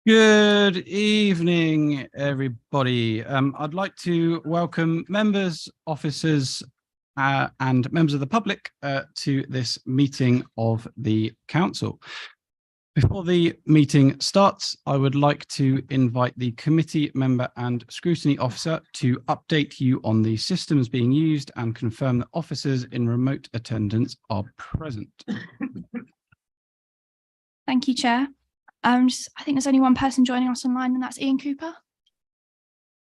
Good evening, everybody. I'd like to welcome members, officers, and members of the public to this meeting of the council. Before the meeting starts, I would like to invite the committee member and scrutiny officer to update you on the systems being used and confirm that officers in remote attendance are present. Thank you, Chair. I think there's only one person joining us online, and that's Ian Cooper.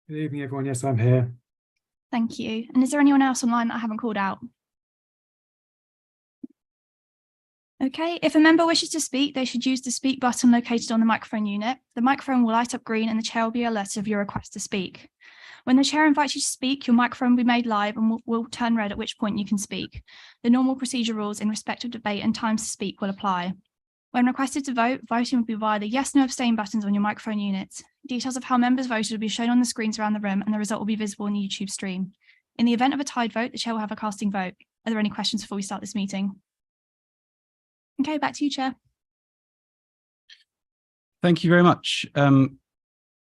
Good evening, everyone. Yes, I'm here. Thank you. And is there anyone else online that I haven't called out? Okay, if a member wishes to speak, they should use the speak button located on the microphone unit. The microphone will light up green and the chair will be alerted of your request to speak. When the chair invites you to speak, your microphone will be made live and will turn red, at which point you can speak. The normal procedure rules in respect of debate and times to speak will apply. When requested to vote, voting will be via the yes, no, abstain buttons on your microphone unit. Details of how members voted will be shown on the screens around the room and the result will be visible on the YouTube stream. In the event of a tied vote, the chair will have a casting vote. Are there any questions before we start this meeting? Okay, back to you, Chair. Thank you very much. We'll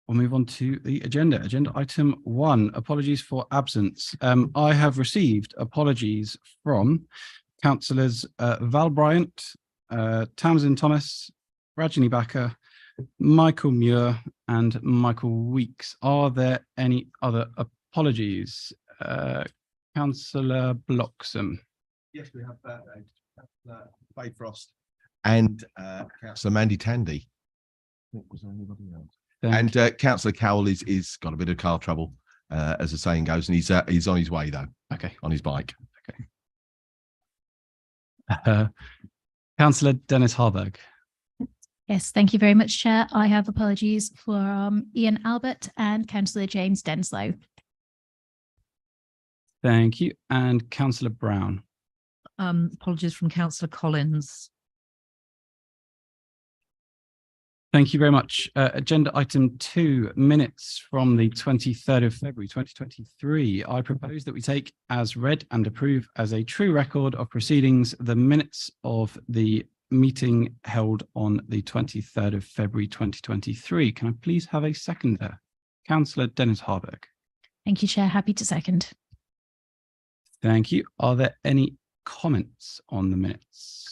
move on to the agenda. Agenda item 1, apologies for absence. I have received apologies from councillors Val Bryant, Tamsin Thomas, Rajini Bakker, Michael Muir and Michael Weeks. Are there any other apologies? Councillor Bloxham. Yes, we have Faye Frost and Councillor Mandy Tandy. Was there anybody else? And Councillor Cowell is got a bit of car trouble, as the saying goes, and he's on his way though. Okay, on his bike. Okay. Councillor Dennis Harburg. Yes, thank you very much, Chair. I have apologies for Ian Albert and Councillor James Denslow. Thank you. And Councillor Brown. Apologies from Councillor Collins. Thank you very much. Agenda item 2, minutes from the 23rd of February 2023. I propose that we take as read and approve as a true record of proceedings the minutes of the meeting held on the 23rd of February 2023. Can I please have a seconder? Councillor Dennis Harburg. Thank you, Chair. Happy to second. Thank you. Are there any comments on the minutes?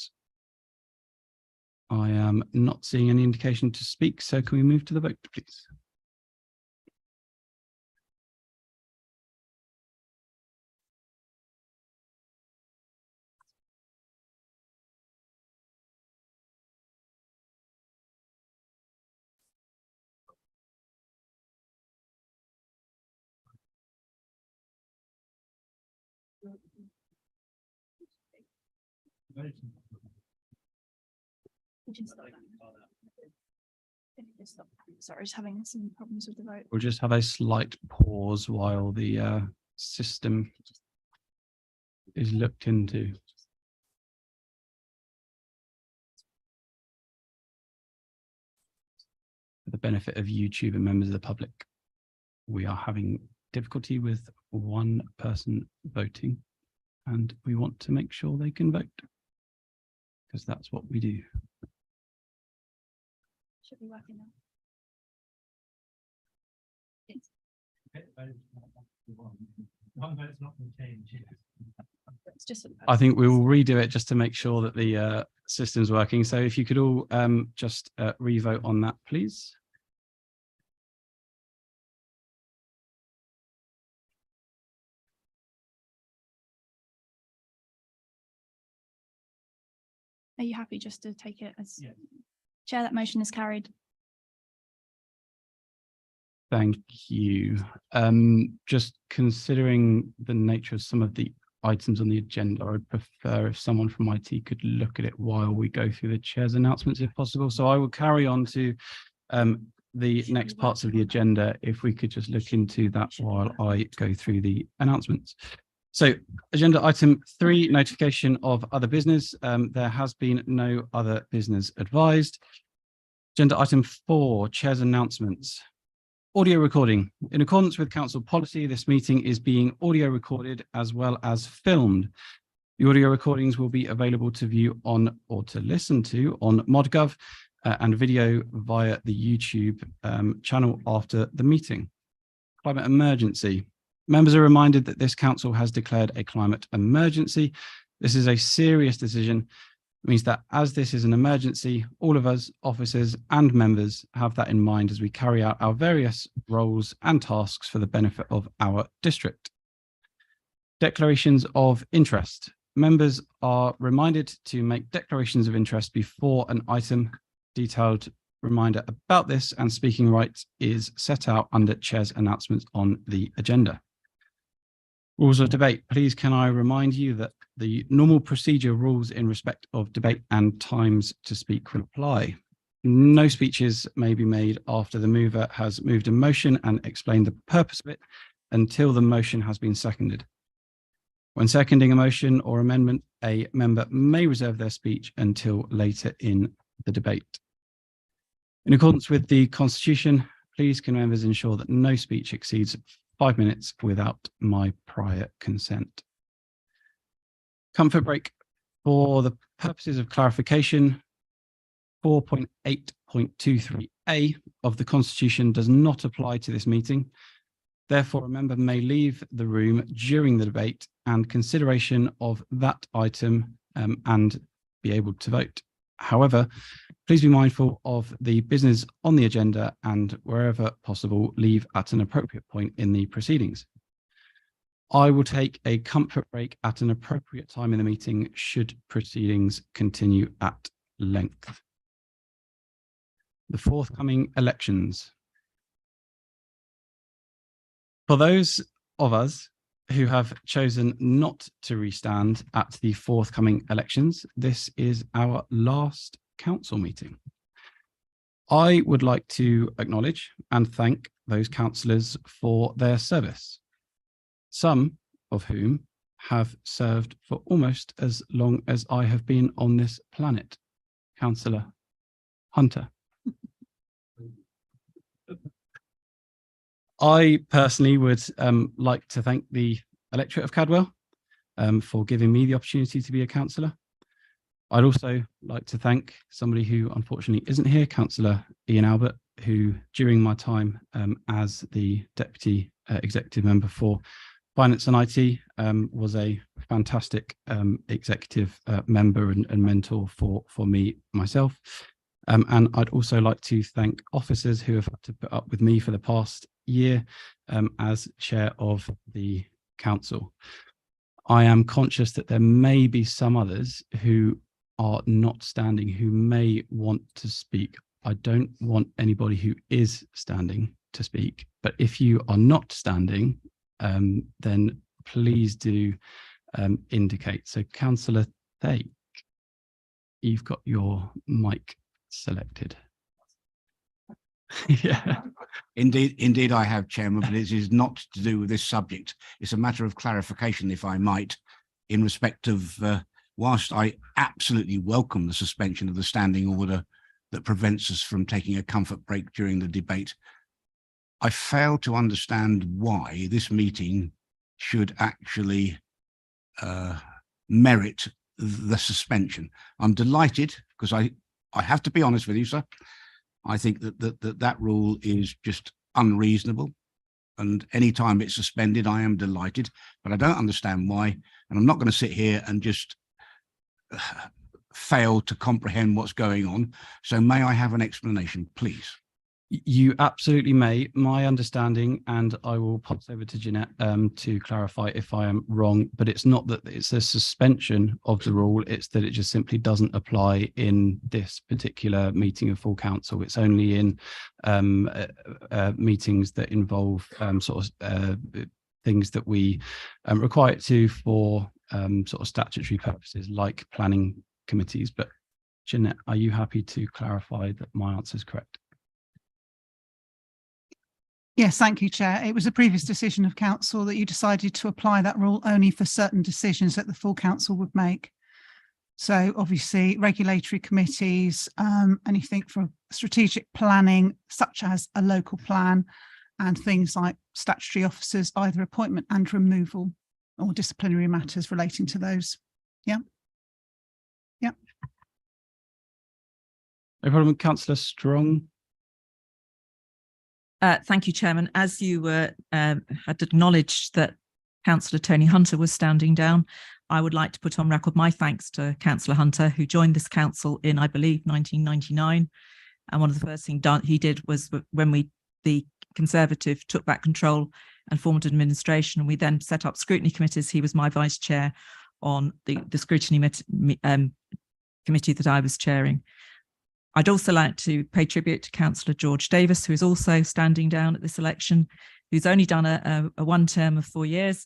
I am not seeing any indication to speak, so can we move to the vote, please? Sorry, just having some problems with the vote. We'll just have a slight pause while the system is looked into. For the benefit of YouTube and members of the public, we are having difficulty with one person voting, and we want to make sure they can vote, because that's what we do. Should be working now. It's just I think we will redo it just to make sure that the system's working. So if you could all just re-vote on that, please. Are you happy just to take it as Chair? That motion is carried. Thank you. Just considering the nature of some of the items on the agenda, I'd prefer if someone from IT could look at it while we go through the chair's announcements, if possible. So I will carry on to the next parts of the agenda, if we could just look into that while I go through the announcements. So agenda item 3, notification of other business. There has been no other business advised. Agenda item 4, chair's announcements. Audio recording. In accordance with council policy, this meeting is being audio recorded as well as filmed. The audio recordings will be available to view on or to listen to on ModGov and video via the YouTube channel after the meeting. Climate emergency. Members are reminded that this council has declared a climate emergency. This is a serious decision. It means that as this is an emergency, all of us, officers and members, have that in mind as we carry out our various roles and tasks for the benefit of our district. Declarations of interest. Members are reminded to make declarations of interest before an item. Detailed reminder about this and speaking rights is set out under Chair's announcements on the agenda. Rules of debate. Please can I remind you that the normal procedure rules in respect of debate and times to speak will apply. No speeches may be made after the mover has moved a motion and explained the purpose of it until the motion has been seconded. When seconding a motion or amendment, a member may reserve their speech until later in the debate. In accordance with the Constitution, please can members ensure that no speech exceeds 5 minutes without my prior consent. Comfort break. For the purposes of clarification, 4.8.23a of the Constitution does not apply to this meeting. Therefore, a member may leave the room during the debate and consideration of that item and be able to vote. However, please be mindful of the business on the agenda and wherever possible, leave at an appropriate point in the proceedings. I will take a comfort break at an appropriate time in the meeting should proceedings continue at length. The forthcoming elections. For those of us who have chosen not to restand at the forthcoming elections, this is our last council meeting. I would like to acknowledge and thank those councillors for their service, some of whom have served for almost as long as I have been on this planet. Councillor Hunter. I personally would like to thank the electorate of Cadwell for giving me the opportunity to be a councillor. I'd also like to thank somebody who unfortunately isn't here, Councillor Ian Albert, who during my time as the Deputy Executive Member for Finance and IT was a fantastic executive member and mentor for me, myself. And I'd also like to thank officers who have had to put up with me for the past year as chair of the council. I am conscious that there may be some others who are not standing who may want to speak. I don't want anybody who is standing to speak, but if you are not standing, then please do indicate. So Councillor Thake, you've got your mic selected. Yeah. Indeed, I have, Chairman, but it is not to do with this subject. It's a matter of clarification, if I might, in respect of whilst I absolutely welcome the suspension of the standing order that prevents us from taking a comfort break during the debate, I fail to understand why this meeting should actually merit the suspension. I'm delighted because I have to be honest with you, sir. I think that rule is just unreasonable, and anytime it's suspended, I am delighted, but I don't understand why, and I'm not going to sit here and just fail to comprehend what's going on. So may I have an explanation, please? You absolutely may. My understanding, and I will pass over to Jeanette to clarify if I am wrong, but it's not that it's a suspension of the rule, it's that it just simply doesn't apply in this particular meeting of full council. It's only in meetings that involve things that we require it to for sort of statutory purposes like planning committees. But Jeanette, are you happy to clarify that my answer is correct? Yes, thank you, Chair. It was a previous decision of council that you decided to apply that rule only for certain decisions that the full council would make. So obviously regulatory committees, anything for strategic planning, such as a local plan, and things like statutory officers, either appointment and removal, or disciplinary matters relating to those. Yeah. Yeah. No problem. Councillor Strong. Thank you, Chairman. As you had acknowledged that Councillor Tony Hunter was standing down, I would like to put on record my thanks to Councillor Hunter, who joined this council in, I believe, 1999. And one of the first things he did was when the Conservative took back control and formed administration, and we then set up scrutiny committees. He was my vice chair on the scrutiny committee that I was chairing. I'd also like to pay tribute to Councillor George Davis, who is also standing down at this election, who's only done a one term of 4 years.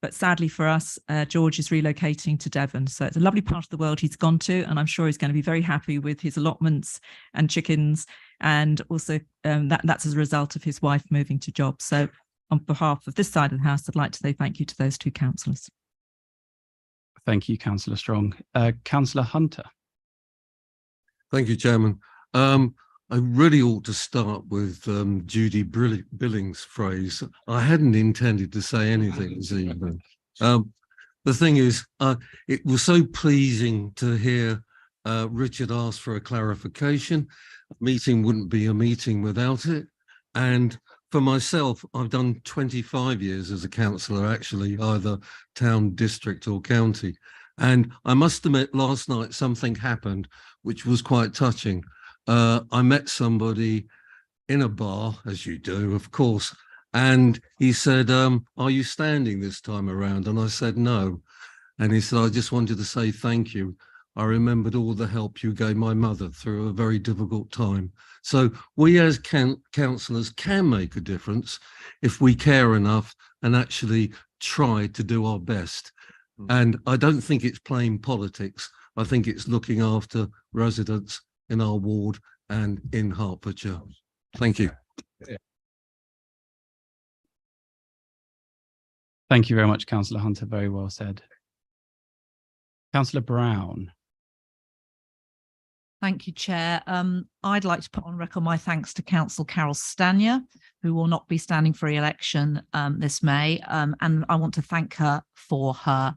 But sadly for us, George is relocating to Devon. So it's a lovely part of the world he's gone to, and I'm sure he's going to be very happy with his allotments and chickens. And also that's as a result of his wife moving to jobs. So on behalf of this side of the house, I'd like to say thank you to those two councillors. Thank you, Councillor Strong. Councillor Hunter. Thank you, Chairman. I really ought to start with Judy Billings' phrase. I hadn't intended to say anything this evening. The thing is, it was so pleasing to hear Richard ask for a clarification. A meeting wouldn't be a meeting without it. And for myself, I've done 25 years as a councillor, actually, either town, district or county. And I must admit, last night something happened which was quite touching. I met somebody in a bar, as you do, of course, and he said, are you standing this time around? And I said, no. And he said, I just wanted to say thank you. I remembered all the help you gave my mother through a very difficult time. So we as councillors can make a difference if we care enough and actually try to do our best. And I don't think it's playing politics. I think it's looking after residents in our ward and in Hertfordshire. Thank you. Thank you very much, Councillor Hunter. Very well said. Councillor Brown. Thank you, Chair. I'd like to put on record my thanks to Councillor Carol Stanier, who will not be standing for re-election this May. And I want to thank her for her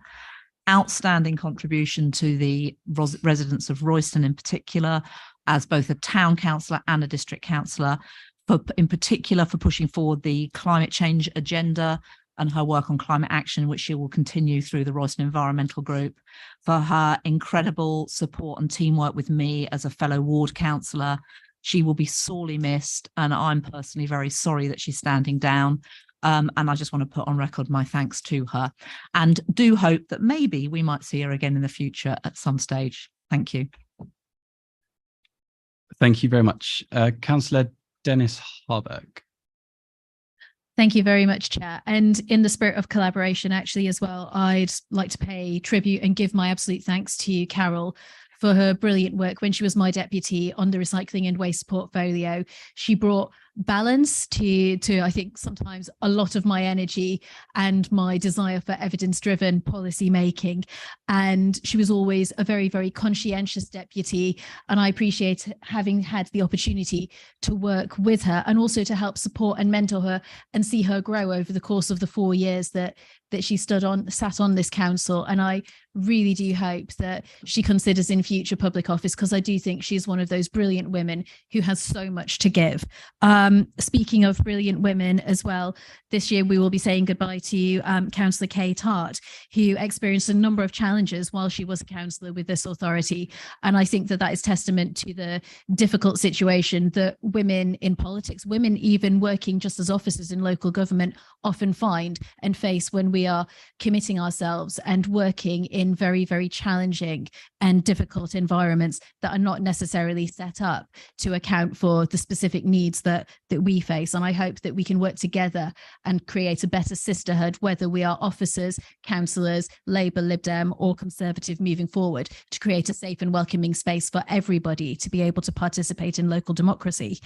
outstanding contribution to the residents of Royston in particular, as both a town councillor and a district councillor, in particular for pushing forward the climate change agenda and her work on climate action, which she will continue through the Royston Environmental Group, for her incredible support and teamwork with me as a fellow ward councillor. She will be sorely missed, and I'm personally very sorry that she's standing down. And I just want to put on record my thanks to her, and do hope that maybe we might see her again in the future at some stage. Thank you. Thank you very much. Councillor Dennis Harburg. Thank you very much, Chair. And in the spirit of collaboration, actually, as well, I'd like to pay tribute and give my absolute thanks to Carol for her brilliant work when she was my deputy on the recycling and waste portfolio. She brought balance to I think sometimes a lot of my energy and my desire for evidence-driven policy making. And she was always a very, very conscientious deputy. And I appreciate having had the opportunity to work with her and also to help support and mentor her and see her grow over the course of the 4 years that she sat on this council. And I really do hope that she considers in future public office, because I do think she's one of those brilliant women who has so much to give. Speaking of brilliant women as well, this year we will be saying goodbye to Councillor Kate Hart, who experienced a number of challenges while she was a councillor with this authority. And I think that that is testament to the difficult situation that women in politics, women even working just as officers in local government, often find and face when we are committing ourselves and working in very, very challenging and difficult environments that are not necessarily set up to account for the specific needs that we face. And I hope that we can work together and create a better sisterhood, whether we are officers, councillors, Labour, Lib Dem or Conservative moving forward, to create a safe and welcoming space for everybody to be able to participate in local democracy.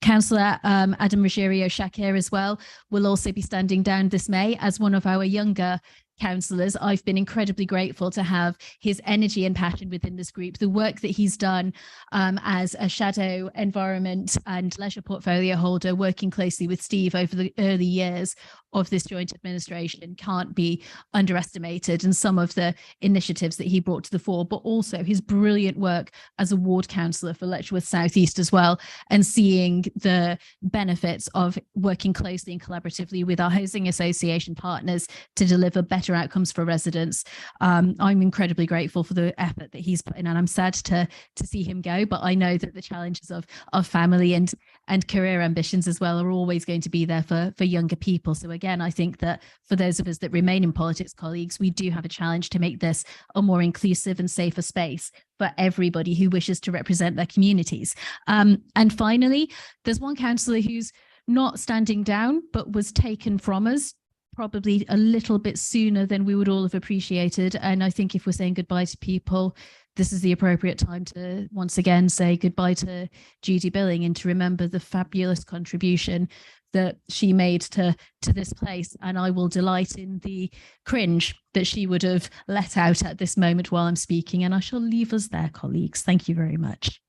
Councillor Adam Ruggiero Shakir as well will also be standing down this May as one of our younger councillors. I've been incredibly grateful to have his energy and passion within this group, the work that he's done as a shadow environment and leisure portfolio holder, working closely with Steve over the early years of this joint administration can't be underestimated, and some of the initiatives that he brought to the fore, but also his brilliant work as a ward councillor for Letchworth South East as well, and seeing the benefits of working closely and collaboratively with our housing association partners to deliver better outcomes for residents. I'm incredibly grateful for the effort that he's put in, and I'm sad to see him go, but I know that the challenges of family and career ambitions as well are always going to be there for younger people. So again, I think that for those of us that remain in politics, colleagues, we do have a challenge to make this a more inclusive and safer space for everybody who wishes to represent their communities. And finally, there's one councillor who's not standing down, but was taken from us probably a little bit sooner than we would all have appreciated. And I think if we're saying goodbye to people, this is the appropriate time to once again say goodbye to Judy Billing and to remember the fabulous contribution that she made to this place. And I will delight in the cringe that she would have let out at this moment while I'm speaking. And I shall leave us there, colleagues. Thank you very much.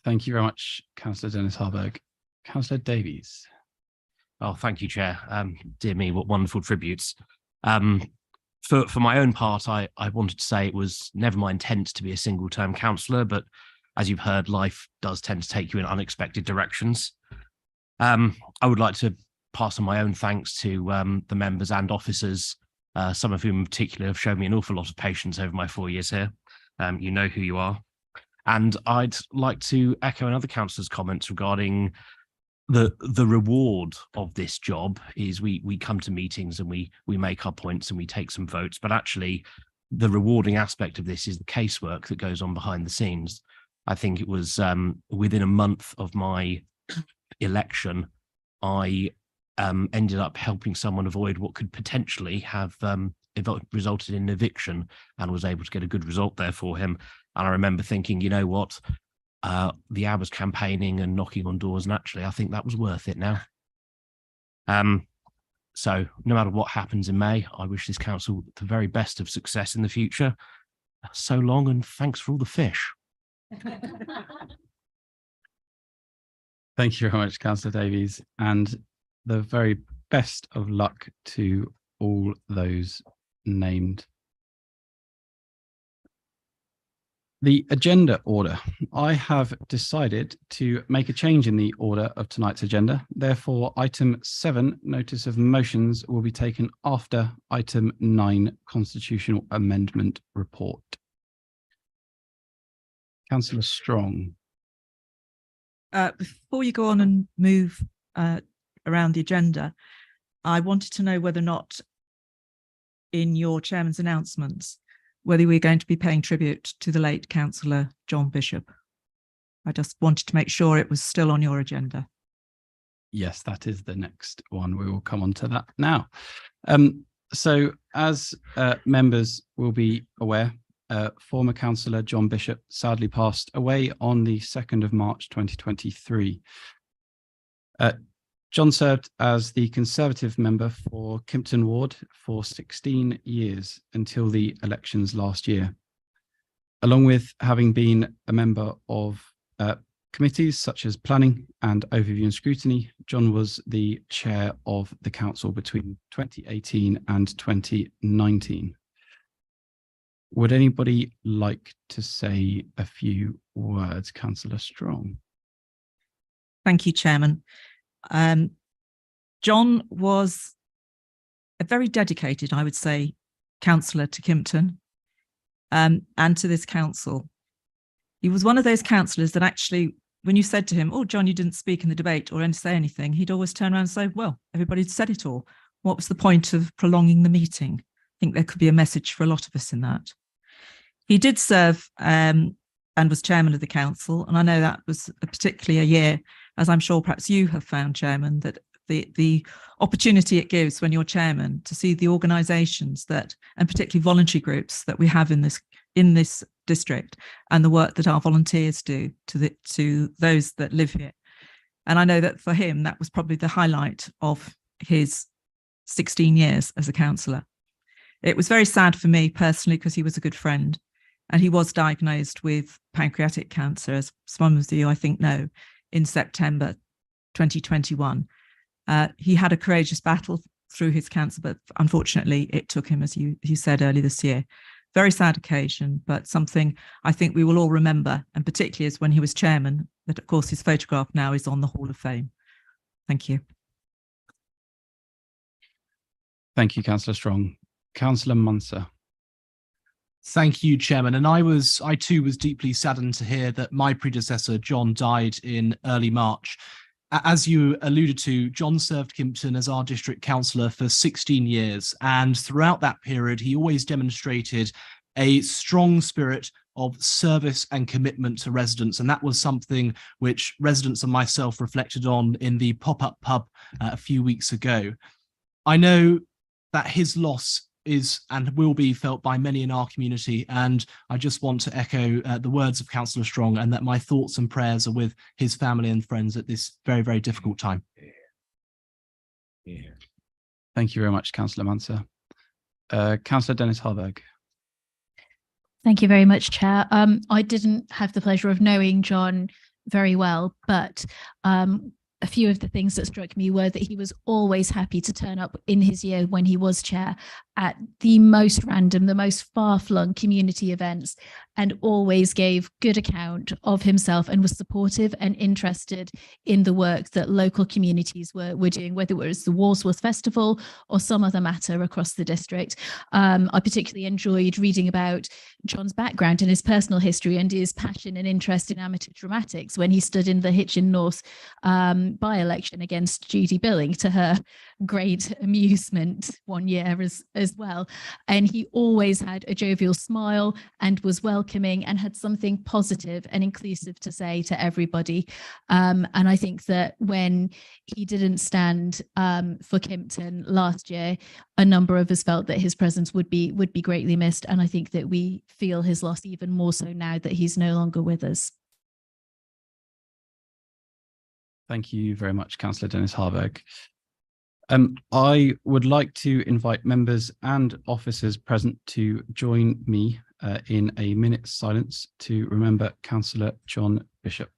Thank you very much, Councillor Dennis Harburg. Councillor Davies. Oh, thank you, Chair. Dear me, what wonderful tributes. For my own part, I wanted to say it was never my intent to be a single-term councillor, but as you've heard, life does tend to take you in unexpected directions. I would like to pass on my own thanks to the members and officers, some of whom in particular have shown me an awful lot of patience over my 4 years here. You know who you are. And I'd like to echo another councillor's comments regarding the reward of this job is we come to meetings and we make our points and we take some votes, but actually the rewarding aspect of this is the casework that goes on behind the scenes. I think it was within a month of my election, I ended up helping someone avoid what could potentially have resulted in eviction, and was able to get a good result there for him. And I remember thinking, you know what, the hours campaigning and knocking on doors, and actually I think that was worth it now. So no matter what happens in May, I wish this council the very best of success in the future. So long, and thanks for all the fish. Thank you very much, Councillor Davies, and the very best of luck to all those named. The agenda order. I have decided to make a change in the order of tonight's agenda. Therefore, item 7, notice of motions, will be taken after item 9, constitutional amendment report. Councillor Strong. Before you go on and move around the agenda, I wanted to know whether or not in your chairman's announcements, whether we're going to be paying tribute to the late councillor John Bishop. I just wanted to make sure it was still on your agenda. Yes, that is the next one. We will come on to that now. So as members will be aware, former councillor John Bishop sadly passed away on the 2nd of March 2023. John served as the Conservative member for Kimpton Ward for 16 years until the elections last year. Along with having been a member of committees such as Planning and Overview and Scrutiny, John was the chair of the council between 2018 and 2019. Would anybody like to say a few words, Councillor Strong? Thank you, Chairman. John was a very dedicated, I would say, councillor to Kimpton and to this council. He was one of those councillors that actually, when you said to him, "Oh, John, you didn't speak in the debate or say anything," he'd always turn around and say, "Well, everybody'd said it all. What was the point of prolonging the meeting?" I think there could be a message for a lot of us in that. He did serve and was chairman of the council, and I know that was particularly a year, as I'm sure perhaps you have found, Chairman, that the opportunity it gives when you're chairman to see the organisations that, and particularly voluntary groups that we have in this district, and the work that our volunteers do to those that live here. And I know that for him, that was probably the highlight of his 16 years as a councillor. It was very sad for me personally because he was a good friend, and he was diagnosed with pancreatic cancer, as some of you I think know, in September 2021. He had a courageous battle through his cancer, but unfortunately it took him, as you said, early this year. Very sad occasion, but something I think we will all remember, and particularly as when he was chairman, that of course his photograph now is on the Hall of Fame. Thank you. Thank you, Councillor Strong. Councillor Munser. Thank you, Chairman. And I too was deeply saddened to hear that my predecessor, John, died in early March. As you alluded to, John served Kimpton as our district councillor for 16 years. And throughout that period, he always demonstrated a strong spirit of service and commitment to residents. And that was something which residents and myself reflected on in the pop-up pub a few weeks ago. I know that his loss is and will be felt by many in our community. And I just want to echo the words of Councillor Strong, and that my thoughts and prayers are with his family and friends at this very, very difficult time. Thank you very much, Councillor Munser. Councillor Dennis Harburg. Thank you very much, Chair. I didn't have the pleasure of knowing John very well, but a few of the things that struck me were that he was always happy to turn up in his year when he was chair at the most random, the most far-flung community events, and always gave good account of himself and was supportive and interested in the work that local communities were doing, whether it was the Walsworth Festival or some other matter across the district. I particularly enjoyed reading about John's background and his personal history and his passion and interest in amateur dramatics when he stood in the Hitchin North by-election against Judy Billing, to her great amusement one year as well. And he always had a jovial smile and was welcoming and had something positive and inclusive to say to everybody. And I think that when he didn't stand for Kimpton last year, a number of us felt that his presence would be greatly missed. And I think that we feel his loss even more so now that he's no longer with us. Thank you very much, Councillor Dennis Harburg. I would like to invite members and officers present to join me in a minute's silence to remember Councillor John Bishop.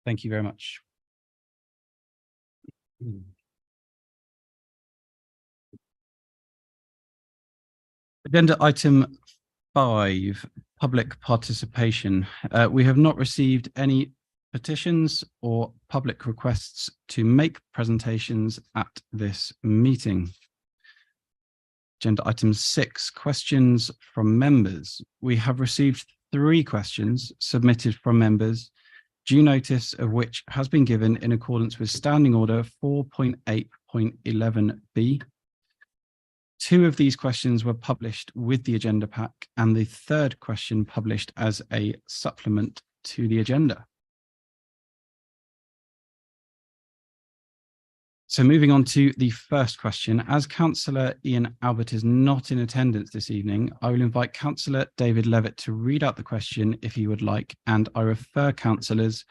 Thank you very much. Agenda item 5, public participation. We have not received any petitions or public requests to make presentations at this meeting. Agenda item 6, questions from members. We have received 3 questions submitted from members, due notice of which has been given in accordance with Standing Order 4.8.11b. 2 of these questions were published with the agenda pack, and the 3rd question published as a supplement to the agenda. So moving on to the first question, as Councillor Ian Albert is not in attendance this evening, I will invite Councillor David Levitt to read out the question if he would like, and I refer councillors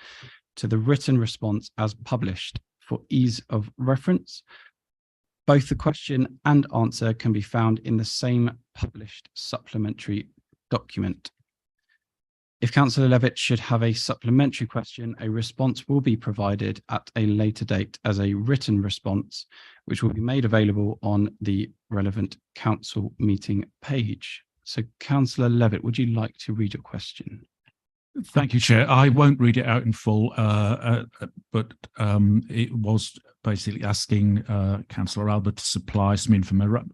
to the written response as published for ease of reference. Both the question and answer can be found in the same published supplementary document. If Councillor Levitt should have a supplementary question, a response will be provided at a later date as a written response, which will be made available on the relevant council meeting page. So Councillor Levitt, would you like to read your question? Thank you, Chair. I won't read it out in full, but it was basically asking Councillor Albert to supply some information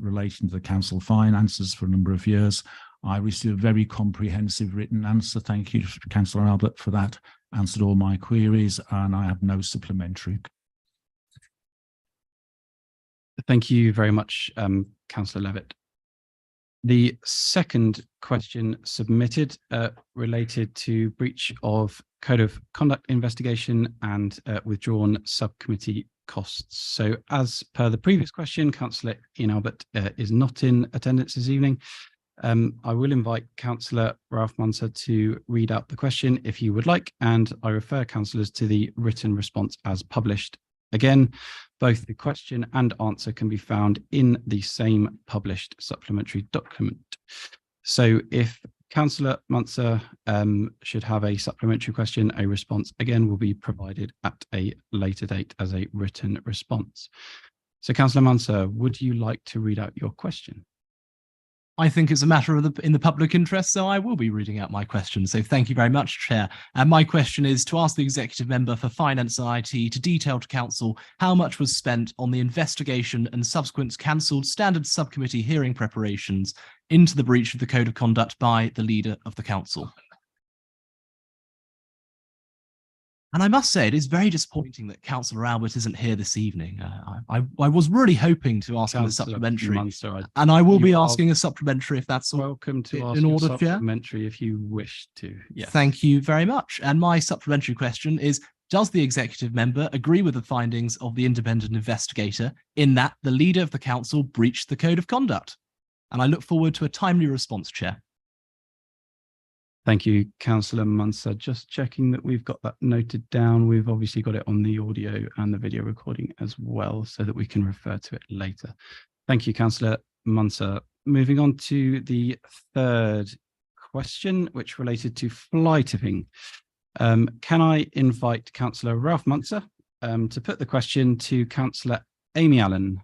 relating to the council finances for a number of years. I received a very comprehensive written answer. Thank you, Councillor Albert, for that. Answered all my queries, and I have no supplementary. Thank you very much, Councillor Levitt. The second question submitted related to breach of Code of Conduct investigation and withdrawn subcommittee costs. So as per the previous question, Councillor Ian Albert is not in attendance this evening. I will invite Councillor Ralph Munser to read out the question if you would like, and I refer councillors to the written response as published. Again, both the question and answer can be found in the same published supplementary document. So if Councillor Munser should have a supplementary question, a response again will be provided at a later date as a written response. So Councillor Munser, would you like to read out your question? I think it's a matter of in the public interest, so I will be reading out my question. So thank you very much, Chair. And my question is to ask the Executive Member for Finance and IT to detail to Council how much was spent on the investigation and subsequent cancelled standard subcommittee hearing preparations into the breach of the Code of Conduct by the Leader of the Council. And I must say, it is very disappointing that Councillor Albert isn't here this evening. I was really hoping to ask him a supplementary, and I will be asking a supplementary if that's welcome to ask in a order, Chair. Supplementary if you wish to. Yes. Thank you very much. And my supplementary question is, does the Executive Member agree with the findings of the independent investigator in that the Leader of the Council breached the Code of Conduct? And I look forward to a timely response, Chair. Thank you, Councillor Munser. Just checking that we've got that noted down. We've obviously got it on the audio and the video recording as well, so that we can refer to it later. Thank you, Councillor Munser. Moving on to the third question, which related to fly tipping. Can I invite Councillor Ralph Munser to put the question to Councillor Amy Allen?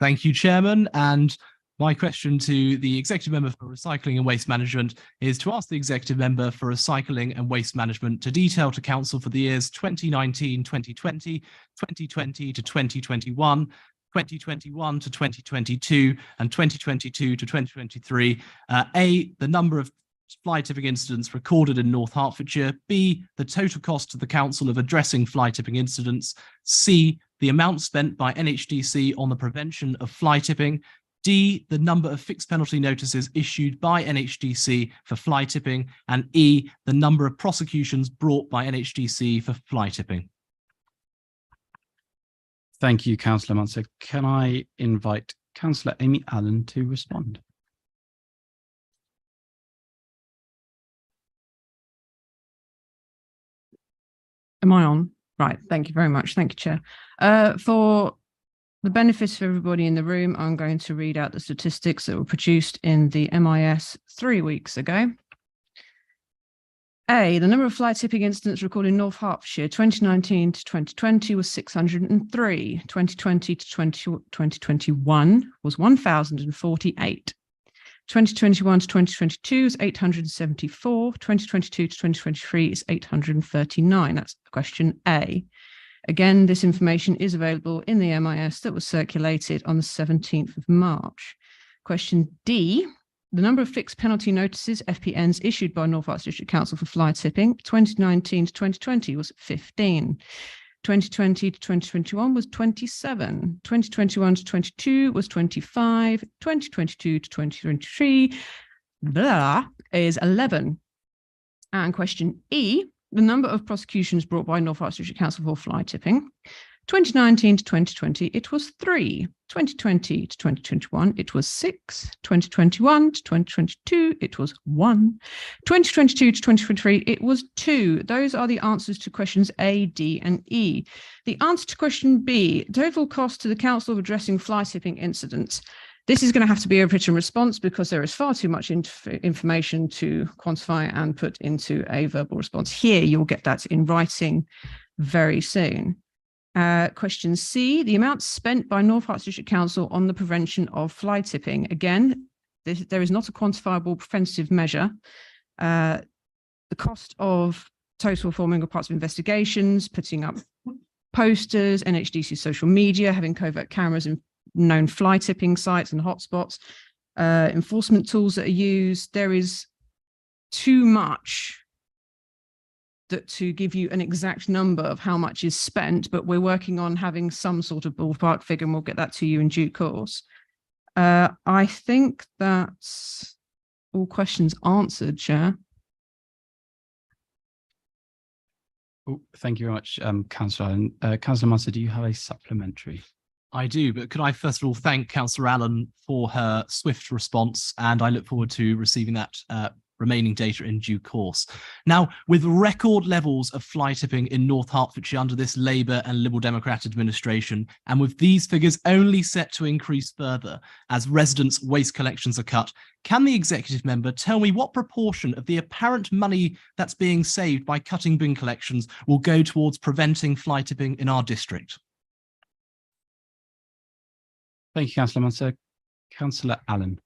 Thank you, Chairman. And my question to the Executive Member for Recycling and Waste Management is to ask the Executive Member for Recycling and Waste Management to detail to Council for the years 2019-2020, 2020 to 2021, 2021 to 2022, and 2022 to 2023, A, the number of fly tipping incidents recorded in North Hertfordshire, B, the total cost to the Council of addressing fly tipping incidents, C, the amount spent by NHDC on the prevention of fly tipping, D, the number of fixed penalty notices issued by NHDC for fly tipping, and E, the number of prosecutions brought by NHDC for fly tipping. Thank you, Councillor Munser. Can I invite Councillor Amy Allen to respond? Am I on? Right. Thank you very much. Thank you, Chair. For the benefit of everybody in the room, I'm going to read out the statistics that were produced in the MIS 3 weeks ago. A, the number of fly tipping incidents recorded in North Hertfordshire 2019 to 2020 was 603. 2020 to 2021 was 1,048. 2021 to 2022 is 874. 2022 to 2023 is 839. That's question A. Again, this information is available in the MIS that was circulated on the 17th of March. Question D, the number of fixed penalty notices, FPNs, issued by North Hertfordshire District Council for fly tipping 2019 to 2020 was 15. 2020 to 2021 was 27. 2021 to 22 was 25. 2022 to 2023 is 11. And question E, the number of prosecutions brought by North Hertfordshire District Council for fly tipping. 2019 to 2020, it was 3. 2020 to 2021, it was 6. 2021 to 2022, it was 1. 2022 to 2023, it was 2. Those are the answers to questions A, D, and E. The answer to question B, total cost to the Council of addressing fly tipping incidents. This is going to have to be a written response because there is far too much information to quantify and put into a verbal response. Here, you'll get that in writing very soon. Question C, the amount spent by North Herts District Council on the prevention of fly tipping. Again, there is not a quantifiable preventive measure. The cost of total forming of parts of investigations, putting up posters, NHDC social media, having covert cameras in known fly tipping sites and hotspots, enforcement tools that are used. There is too much to give you an exact number of how much is spent, but we're working on having some sort of ballpark figure, and we'll get that to you in due course. I think that's all questions answered, Chair. Oh, thank you very much, Councillor Allen. Councillor Munster, do you have a supplementary? I do, but could I first of all thank Councillor Allen for her swift response, and I look forward to receiving that remaining data in due course. Now, with record levels of fly tipping in North Hertfordshire under this Labour and Liberal Democrat administration, and with these figures only set to increase further as residents' waste collections are cut, can the executive member tell me what proportion of the apparent money that's being saved by cutting bin collections will go towards preventing fly tipping in our district? Thank you, Councillor Munster. Councillor Allen.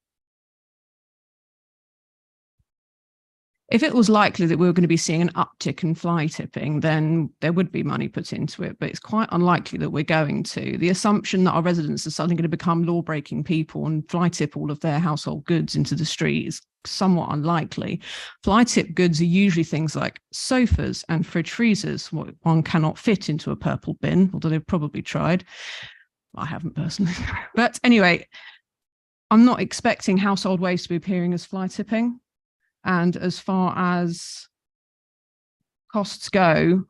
If it was likely that we were going to be seeing an uptick in fly tipping, then there would be money put into it, but it's quite unlikely that we're going to. The assumption that our residents are suddenly going to become law-breaking people and fly tip all of their household goods into the street is somewhat unlikely. Fly tip goods are usually things like sofas and fridge freezers, what one cannot fit into a purple bin, although they've probably tried. I haven't personally. But anyway, I'm not expecting household waste to be appearing as fly tipping. And as far as costs go,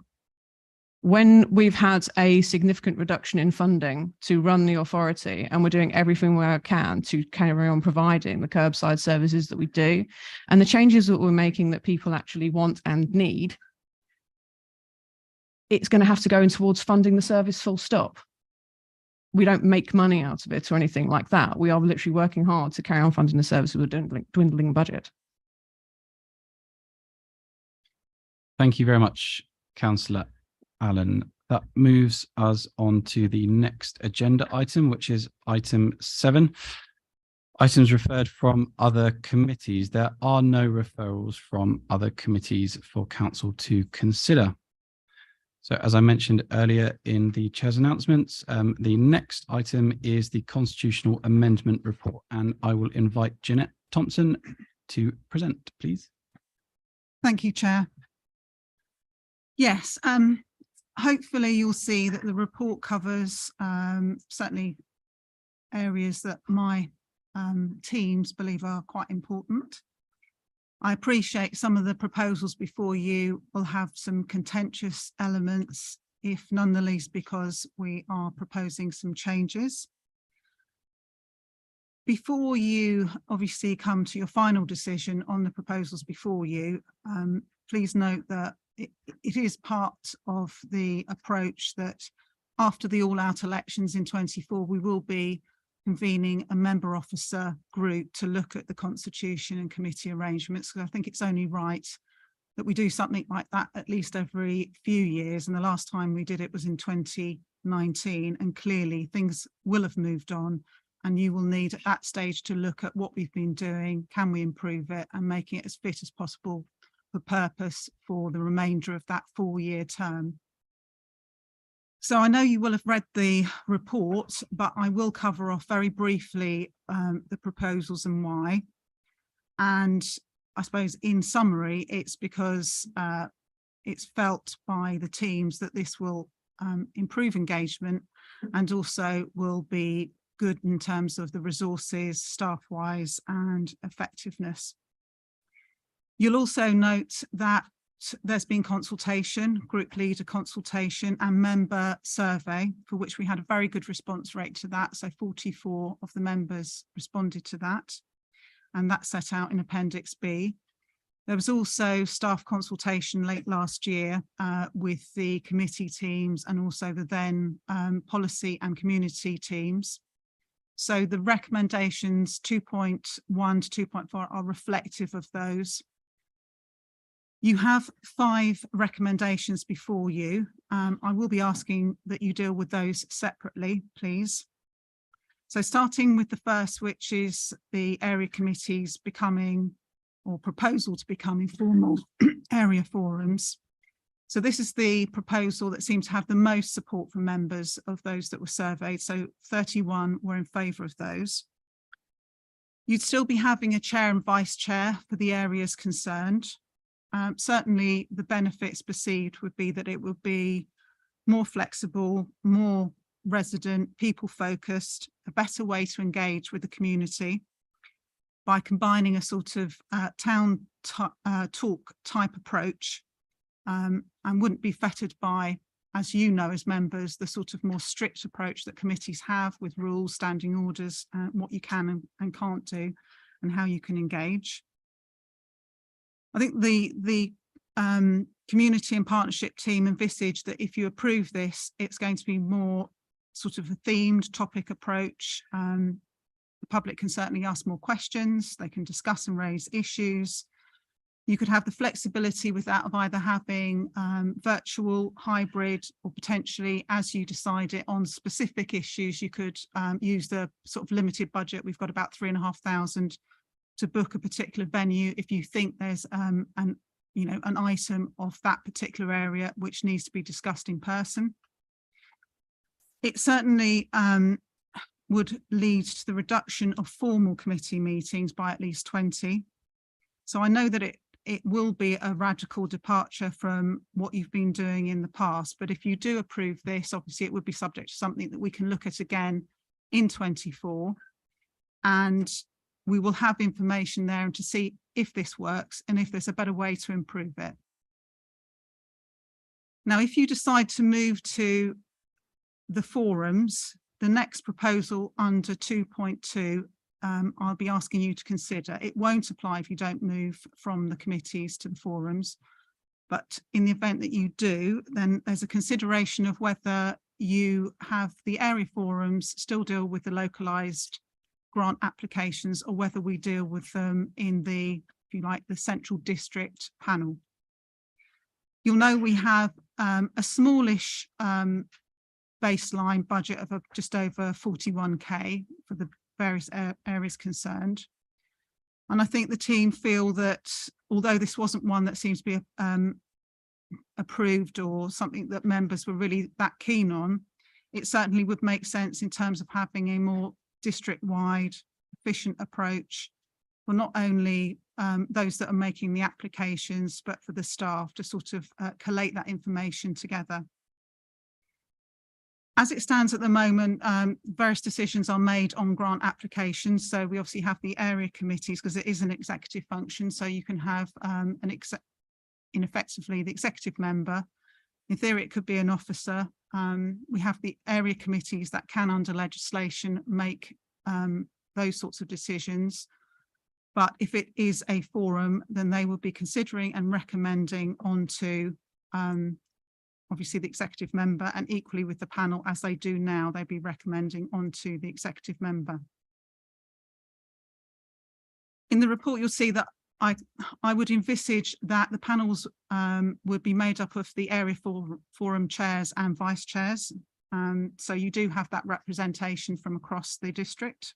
when we've had a significant reduction in funding to run the authority, and we're doing everything we can to carry on providing the curbside services that we do, and the changes that we're making that people actually want and need, it's going to have to go in towards funding the service full stop. We don't make money out of it or anything like that. We are literally working hard to carry on funding the service with a dwindling budget. Thank you very much, Councillor Allen. That moves us on to the next agenda item, which is item 7. Items referred from other committees. There are no referrals from other committees for Council to consider. So as I mentioned earlier in the Chair's announcements, the next item is the Constitutional Amendment Report, and I will invite Jeanette Thompson to present, please. Thank you, Chair. Yes, hopefully you'll see that the report covers certainly areas that my teams believe are quite important. I appreciate some of the proposals before you will have some contentious elements, if none the least because we are proposing some changes. Before you obviously come to your final decision on the proposals before you, please note that it is part of the approach that after the all-out elections in 24, we will be convening a member officer group to look at the constitution and committee arrangements. Because I think it's only right that we do something like that at least every few years. And the last time we did it was in 2019. And clearly things will have moved on. And you will need at that stage to look at what we've been doing, can we improve it, and making it as fit as possible for purpose for the remainder of that 4-year term. So I know you will have read the report, but I will cover off very briefly the proposals and why. And I suppose in summary, it's because it's felt by the teams that this will improve engagement and also will be good in terms of the resources, staff-wise, and effectiveness. You'll also note that there's been consultation, group leader consultation and member survey, for which we had a very good response rate to that. So 44 of the members responded to that, and that's set out in Appendix B. There was also staff consultation late last year with the committee teams and also the then policy and community teams. So the recommendations 2.1 to 2.4 are reflective of those. You have 5 recommendations before you. I will be asking that you deal with those separately, please. So starting with the first, which is the area committees becoming, or proposal to become, informal area forums. So this is the proposal that seems to have the most support from members of those that were surveyed. So 31 were in favour of those. You'd still be having a chair and vice chair for the areas concerned. Certainly the benefits perceived would be that it would be more flexible, more resident, people focused, a better way to engage with the community by combining a sort of town talk type approach, and wouldn't be fettered by, as you know, as members, the sort of more strict approach that committees have with rules, standing orders, what you can and can't do and how you can engage. I think the community and partnership team envisage that if you approve this, it's going to be more sort of a themed topic approach. The public can certainly ask more questions, they can discuss and raise issues. You could have the flexibility with that of either having virtual, hybrid, or potentially, as you decide it on specific issues, you could use the sort of limited budget. We've got about 3,500 to book a particular venue if you think there's an item of that particular area which needs to be discussed in person. It certainly would lead to the reduction of formal committee meetings by at least 20. So I know that it will be a radical departure from what you've been doing in the past, but if you do approve this, obviously it would be subject to something that we can look at again in 24, and we will have information there and to see if this works and if there's a better way to improve it. Now, if you decide to move to the forums, the next proposal under 2.2, I'll be asking you to consider. It won't apply if you don't move from the committees to the forums, but in the event that you do, then there's a consideration of whether you have the area forums still deal with the localised grant applications or whether we deal with them in the, if you like, the central district panel. You'll know we have a smallish baseline budget of just over 41k for the various areas concerned. And I think the team feel that although this wasn't one that seems to be approved or something that members were really that keen on, it certainly would make sense in terms of having a more district-wide efficient approach for not only those that are making the applications, but for the staff to sort of collate that information together. As it stands at the moment, various decisions are made on grant applications. So we obviously have the area committees because it is an executive function. So you can have effectively the executive member. In theory, it could be an officer. We have the area committees that can, under legislation, make those sorts of decisions. But if it is a forum, then they will be considering and recommending onto obviously the executive member, and equally with the panel as they do now, they'd be recommending onto the executive member. In the report, you'll see that I would envisage that the panels would be made up of the area forum chairs and vice chairs. So you do have that representation from across the district.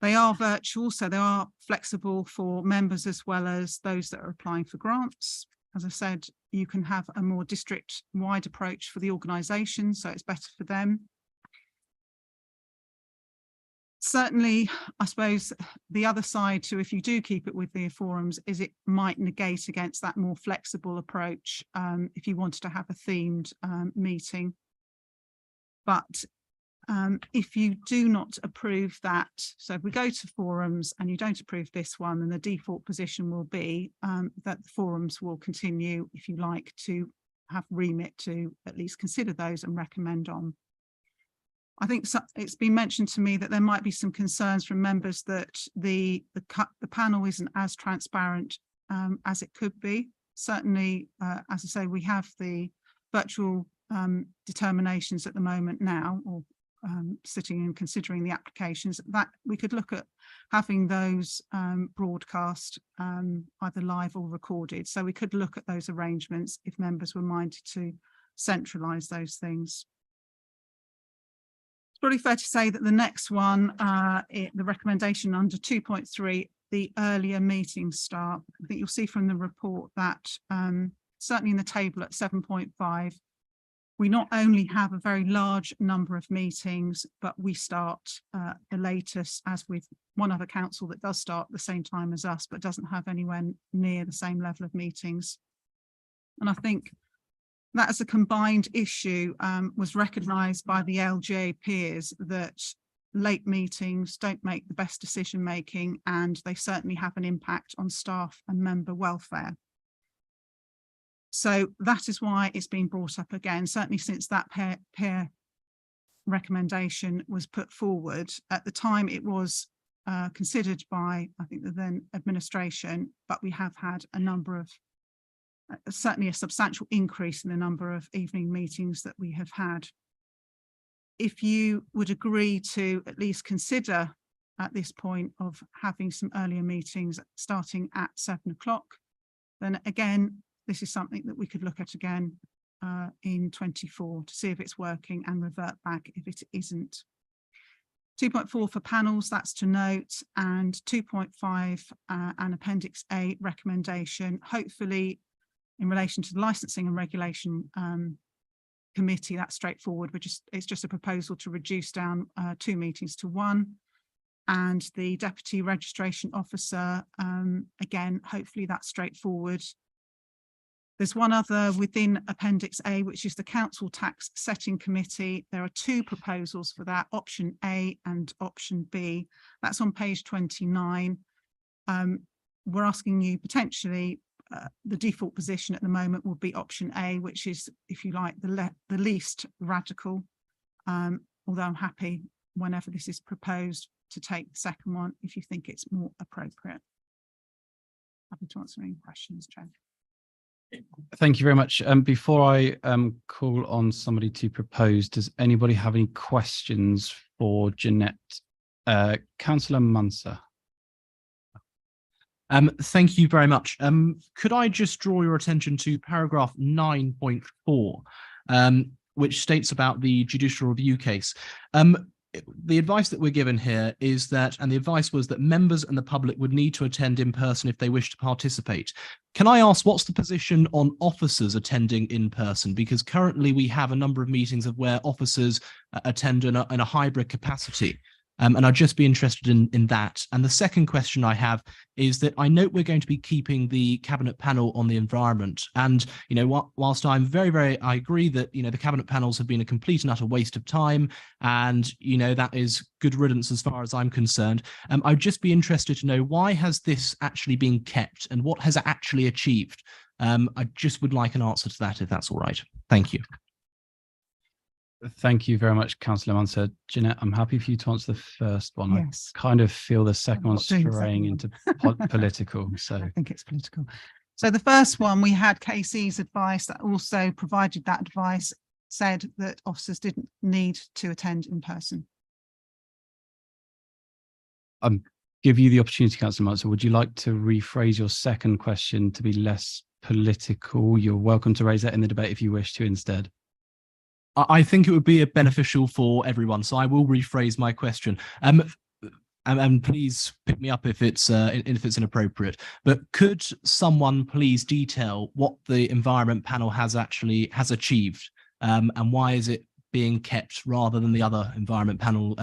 They are virtual, so they are flexible for members as well as those that are applying for grants. As I said, you can have a more district-wide approach for the organisation, so it's better for them. Certainly, I suppose the other side to if you do keep it with the forums is it might negate against that more flexible approach if you wanted to have a themed meeting. But if you do not approve that, so if we go to forums and you don't approve this one, then the default position will be that the forums will continue, if you like, to have remit to at least consider those and recommend on. I think it's been mentioned to me that there might be some concerns from members that the panel isn't as transparent as it could be. Certainly, as I say, we have the virtual determinations at the moment now, or sitting and considering the applications, that we could look at having those broadcast either live or recorded. So we could look at those arrangements if members were minded to centralise those things. It's probably fair to say that the next one, the recommendation under 2.3, the earlier meeting start. I think you'll see from the report that certainly in the table at 7.5, we not only have a very large number of meetings, but we start the latest, as with one other council that does start at the same time as us, but doesn't have anywhere near the same level of meetings. And I think that as a combined issue was recognised by the LGA peers that late meetings don't make the best decision making, and they certainly have an impact on staff and member welfare. So that is why it's been brought up again, certainly since that peer recommendation was put forward. At the time it was considered by, I think, the then administration, but we have had a number of, certainly a substantial increase in the number of evening meetings that we have had. If you would agree to at least consider at this point of having some earlier meetings starting at 7 o'clock, then again, this is something that we could look at again in 24 to see if it's working and revert back if it isn't. 2.4 for panels, that's to note, and 2.5 and Appendix A recommendation, hopefully in relation to the licensing and regulation committee, that's straightforward. It's just a proposal to reduce down 2 meetings to 1. And the deputy registration officer, again, hopefully that's straightforward. There's one other within Appendix A, which is the Council Tax Setting Committee. There are 2 proposals for that, option A and option B. That's on page 29. We're asking you potentially, the default position at the moment will be option A, which is, if you like, the least radical, although I'm happy whenever this is proposed to take the second one if you think it's more appropriate. Happy to answer any questions, Chair. Thank you very much. Before I call on somebody to propose, does anybody have any questions for Jeanette? Councillor Munser. Thank you very much. Could I just draw your attention to paragraph 9.4, which states about the judicial review case. The advice that we're given here is that, and the advice was that members and the public would need to attend in person if they wish to participate. Can I ask, what's the position on officers attending in person? Because currently we have a number of meetings of where officers attend in a hybrid capacity. And I'd just be interested in that. And the second question I have is that I note we're going to be keeping the cabinet panel on the environment. And, you know, whilst I'm I agree that, you know, the cabinet panels have been a complete and utter waste of time. And, you know, that is good riddance as far as I'm concerned. I'd just be interested to know, why has this actually been kept and what has it actually achieved? I just would like an answer to that, if that's all right. Thank you. Thank you very much, Councillor Munser. Jeanette, I'm happy for you to answer the first one. Yes. I kind of feel the second one's straying into political. So I think it's political. So the first one, we had KC's advice that also provided that advice, said that officers didn't need to attend in person. Give you the opportunity, Councillor Munser. Would you like to rephrase your second question to be less political? You're welcome to raise that in the debate if you wish to instead. I think it would be beneficial for everyone, so I will rephrase my question. And please pick me up if it's inappropriate. But could someone please detail what the Environment Panel has achieved, and why is it being kept rather than the other Environment Panel,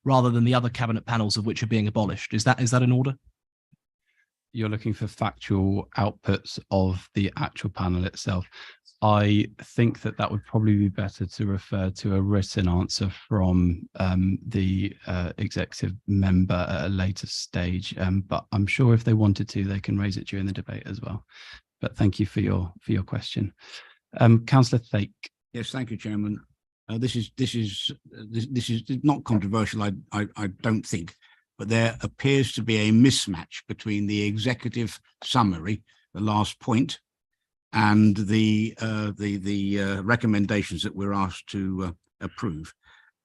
rather than the other cabinet panels of which are being abolished? Is that in order? You're looking for factual outputs of the actual panel itself. I think that would probably be better to refer to a written answer from the executive member at a later stage. But I'm sure if they wanted to, they can raise it during the debate as well. But thank you for your question. Councillor Thake. Yes, thank you, Chairman. This is not controversial, I don't think, but there appears to be a mismatch between the executive summary, the last point, and the recommendations that we're asked to approve.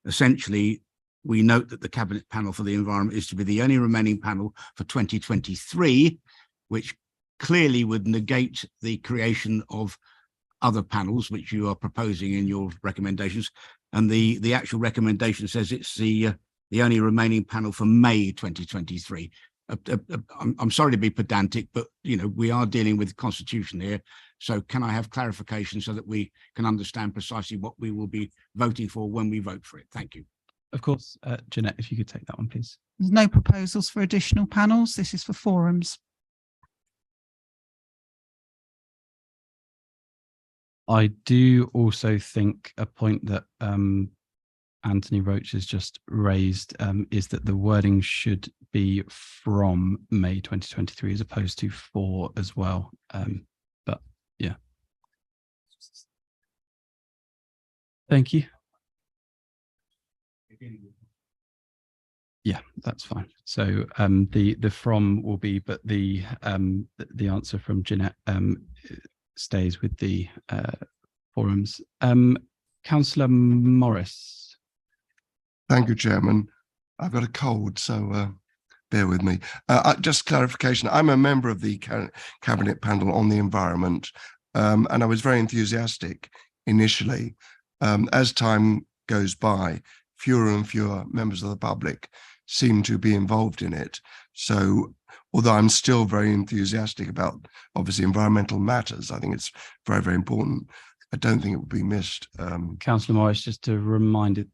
essentially, we note that the Cabinet Panel for the Environment is to be the only remaining panel for 2023, which clearly would negate the creation of other panels, which you are proposing in your recommendations. And the actual recommendation says it's the only remaining panel for May 2023. I'm sorry to be pedantic, but we are dealing with the Constitution here. So can I have clarification so that we can understand precisely what we will be voting for when we vote for it? Thank you. Of course, Jeanette, if you could take that one, please. There's no proposals for additional panels. This is for forums. I do also think a point that Anthony Roach has just raised is that the wording should be from May 2023 as opposed to for as well. But yeah. Thank you. Yeah, that's fine. So the from will be, but the answer from Jeanette stays with the forums. Councillor Morris. Thank you, Chairman. I've got a cold, so bear with me. Just clarification, I'm a member of the Cabinet Panel on the Environment, and I was very enthusiastic initially. As time goes by, fewer and fewer members of the public seem to be involved in it. So although I'm still very enthusiastic about, obviously, environmental matters, I think it's very, very important. I don't think it would be missed. Councillor Morris, just to remind it,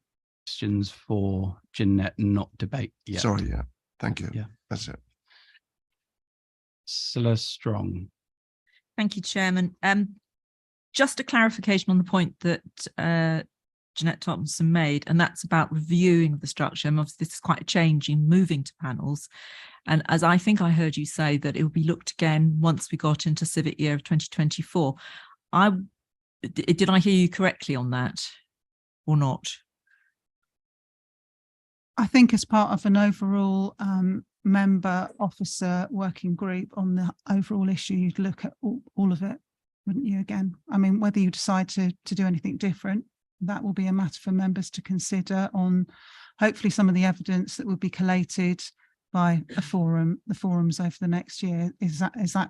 questions for Jeanette, not debate yet. Sorry, yeah. Thank you. Yeah. That's it. Councillor Strong. Thank you, Chairman. Just a clarification on the point that Jeanette Thompson made, and that's about reviewing the structure. And obviously, this is quite a change in moving to panels. And as I think I heard you say that it will be looked again once we got into civic year of 2024. Did I hear you correctly on that or not? I think as part of an overall member officer working group on the overall issue, you'd look at all of it, wouldn't you, again? I mean, whether you decide to do anything different, that will be a matter for members to consider on hopefully some of the evidence that will be collated by the forums over the next year. Is that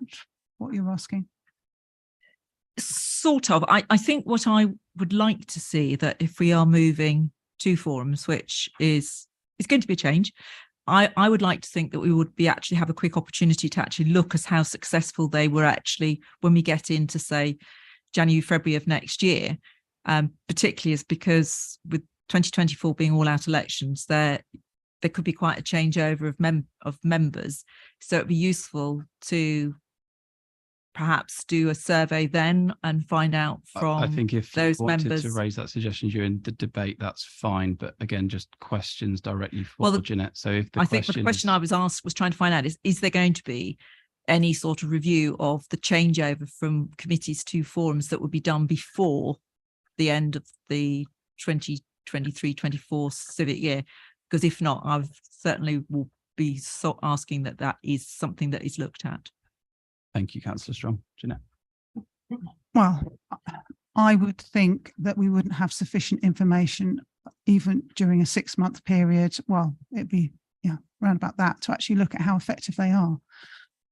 what you're asking? Sort of. I think what I would like to see, that if we are moving to forums, which is going to be a change, I would like to think that we would actually have a quick opportunity to actually look at how successful they were actually when we get into, say, January, February of next year. Particularly is because with 2024 being all out elections, there could be quite a changeover of members. So it'd be useful to perhaps do a survey then and find out from I think if those you wanted members to raise that suggestion during the debate, that's fine. But again, just questions directly for Jeanette. So if the question I was asked was trying to find out is there going to be any sort of review of the changeover from committees to forums that would be done before the end of the 2023-24 civic year? Because if not, I certainly will be asking that is something that is looked at. Thank you, Councillor Strong. Jeanette. Well, I would think that we wouldn't have sufficient information even during a 6-month period. Well, it'd be around about that to actually look at how effective they are.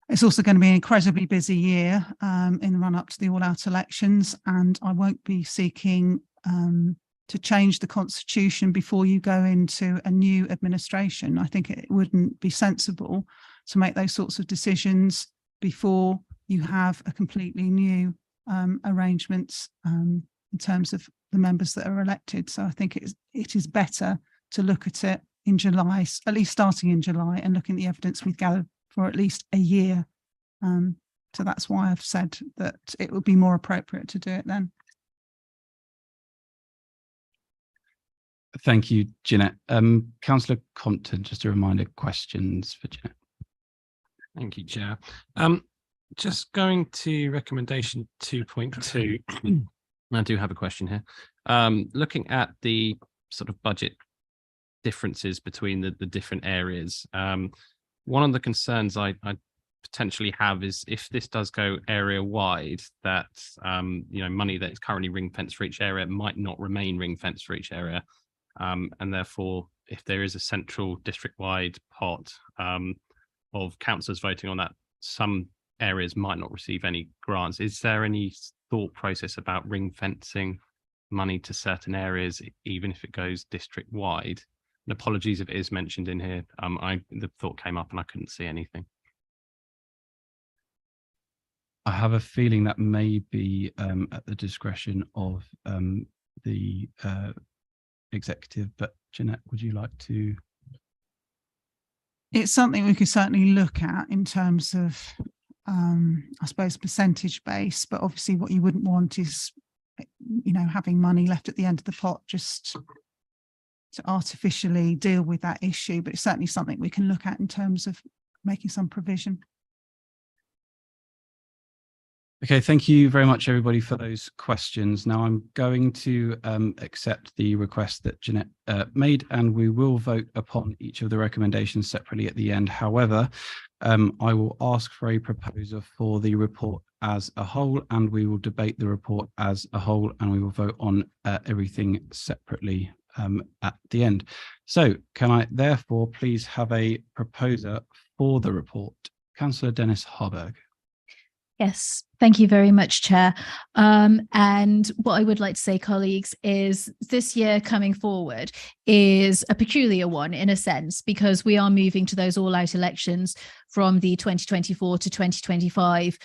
It's also going to be an incredibly busy year in the run up to the all-out elections, and I won't be seeking to change the constitution before you go into a new administration. I think it wouldn't be sensible to make those sorts of decisions before you have a completely new arrangements in terms of the members that are elected. So I think it is better to look at it in July, at least starting in July, and looking at the evidence we've gathered for at least a year. So that's why I've said that it would be more appropriate to do it then. Thank you, Jeanette. Councillor Compton, just a reminder, questions for Jeanette. Thank you, Chair. Just going to recommendation 2.2, I do have a question here. Looking at the sort of budget differences between the different areas, one of the concerns I potentially have is if this does go area wide, that money that is currently ring fenced for each area might not remain ring fenced for each area. And therefore, if there is a central district-wide pot of councillors voting on that, some areas might not receive any grants. Is there any thought process about ring fencing money to certain areas, even if it goes district-wide? And apologies if it is mentioned in here. The thought came up and I couldn't see anything. I have a feeling that may be at the discretion of the executive, but Jeanette, would you like to? It's something we could certainly look at in terms of, I suppose, percentage base, but obviously what you wouldn't want is, having money left at the end of the pot just to artificially deal with that issue. But it's certainly something we can look at in terms of making some provision. Okay, thank you very much, everybody, for those questions. Now I'm going to accept the request that Jeanette made, and we will vote upon each of the recommendations separately at the end. However, I will ask for a proposer for the report as a whole, and we will debate the report as a whole, and we will vote on everything separately at the end. So can I therefore please have a proposer for the report? Councillor Dennis Harburg. Yes, thank you very much, Chair. And what I would like to say, colleagues, is this year coming forward is a peculiar one in a sense, because we are moving to those all-out elections from the 2024 to 2025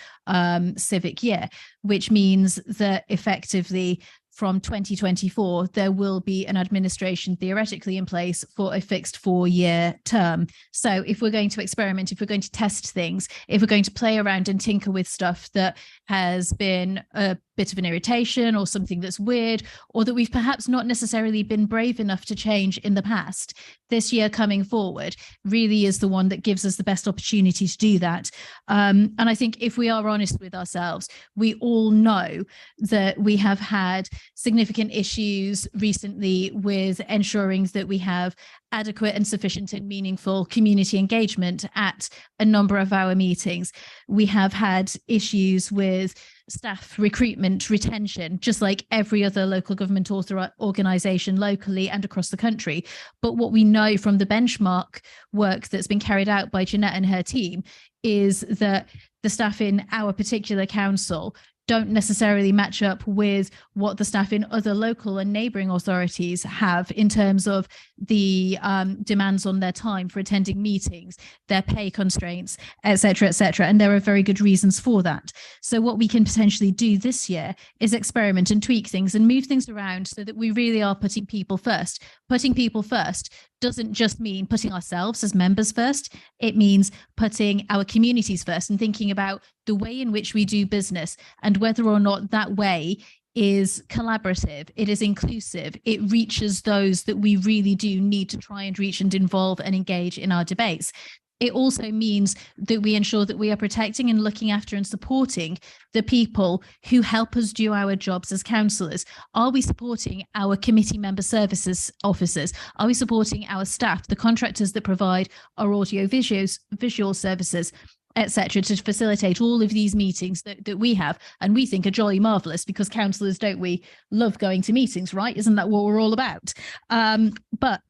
civic year, which means that effectively from 2024, there will be an administration theoretically in place for a fixed 4-year term. So if we're going to experiment, if we're going to test things, if we're going to play around and tinker with stuff that has been a bit of an irritation or something that's weird, or that we've perhaps not necessarily been brave enough to change in the past, this year coming forward really is the one that gives us the best opportunity to do that. And I think if we are honest with ourselves, we all know that we have had significant issues recently with ensuring that we have adequate and sufficient and meaningful community engagement at a number of our meetings. We have had issues with staff recruitment, retention, just like every other local government organisation locally and across the country. But what we know from the benchmark work that's been carried out by Jeanette and her team is that the staff in our particular council don't necessarily match up with what the staff in other local and neighbouring authorities have in terms of the demands on their time for attending meetings, their pay constraints, etc., etc. And there are very good reasons for that. So what we can potentially do this year is experiment and tweak things and move things around so that we really are putting people first. Putting people first doesn't just mean putting ourselves as members first. It means putting our communities first and thinking about the way in which we do business and whether or not that way is collaborative, it is inclusive, it reaches those that we really do need to try and reach and involve and engage in our debates. It also means that we ensure that we are protecting and looking after and supporting the people who help us do our jobs as councillors. Are we supporting our committee member services officers? Are we supporting our staff, the contractors that provide our audio visual services, etc., to facilitate all of these meetings that we have and we think are jolly marvellous, because councillors, don't we, love going to meetings, right? Isn't that what we're all about? But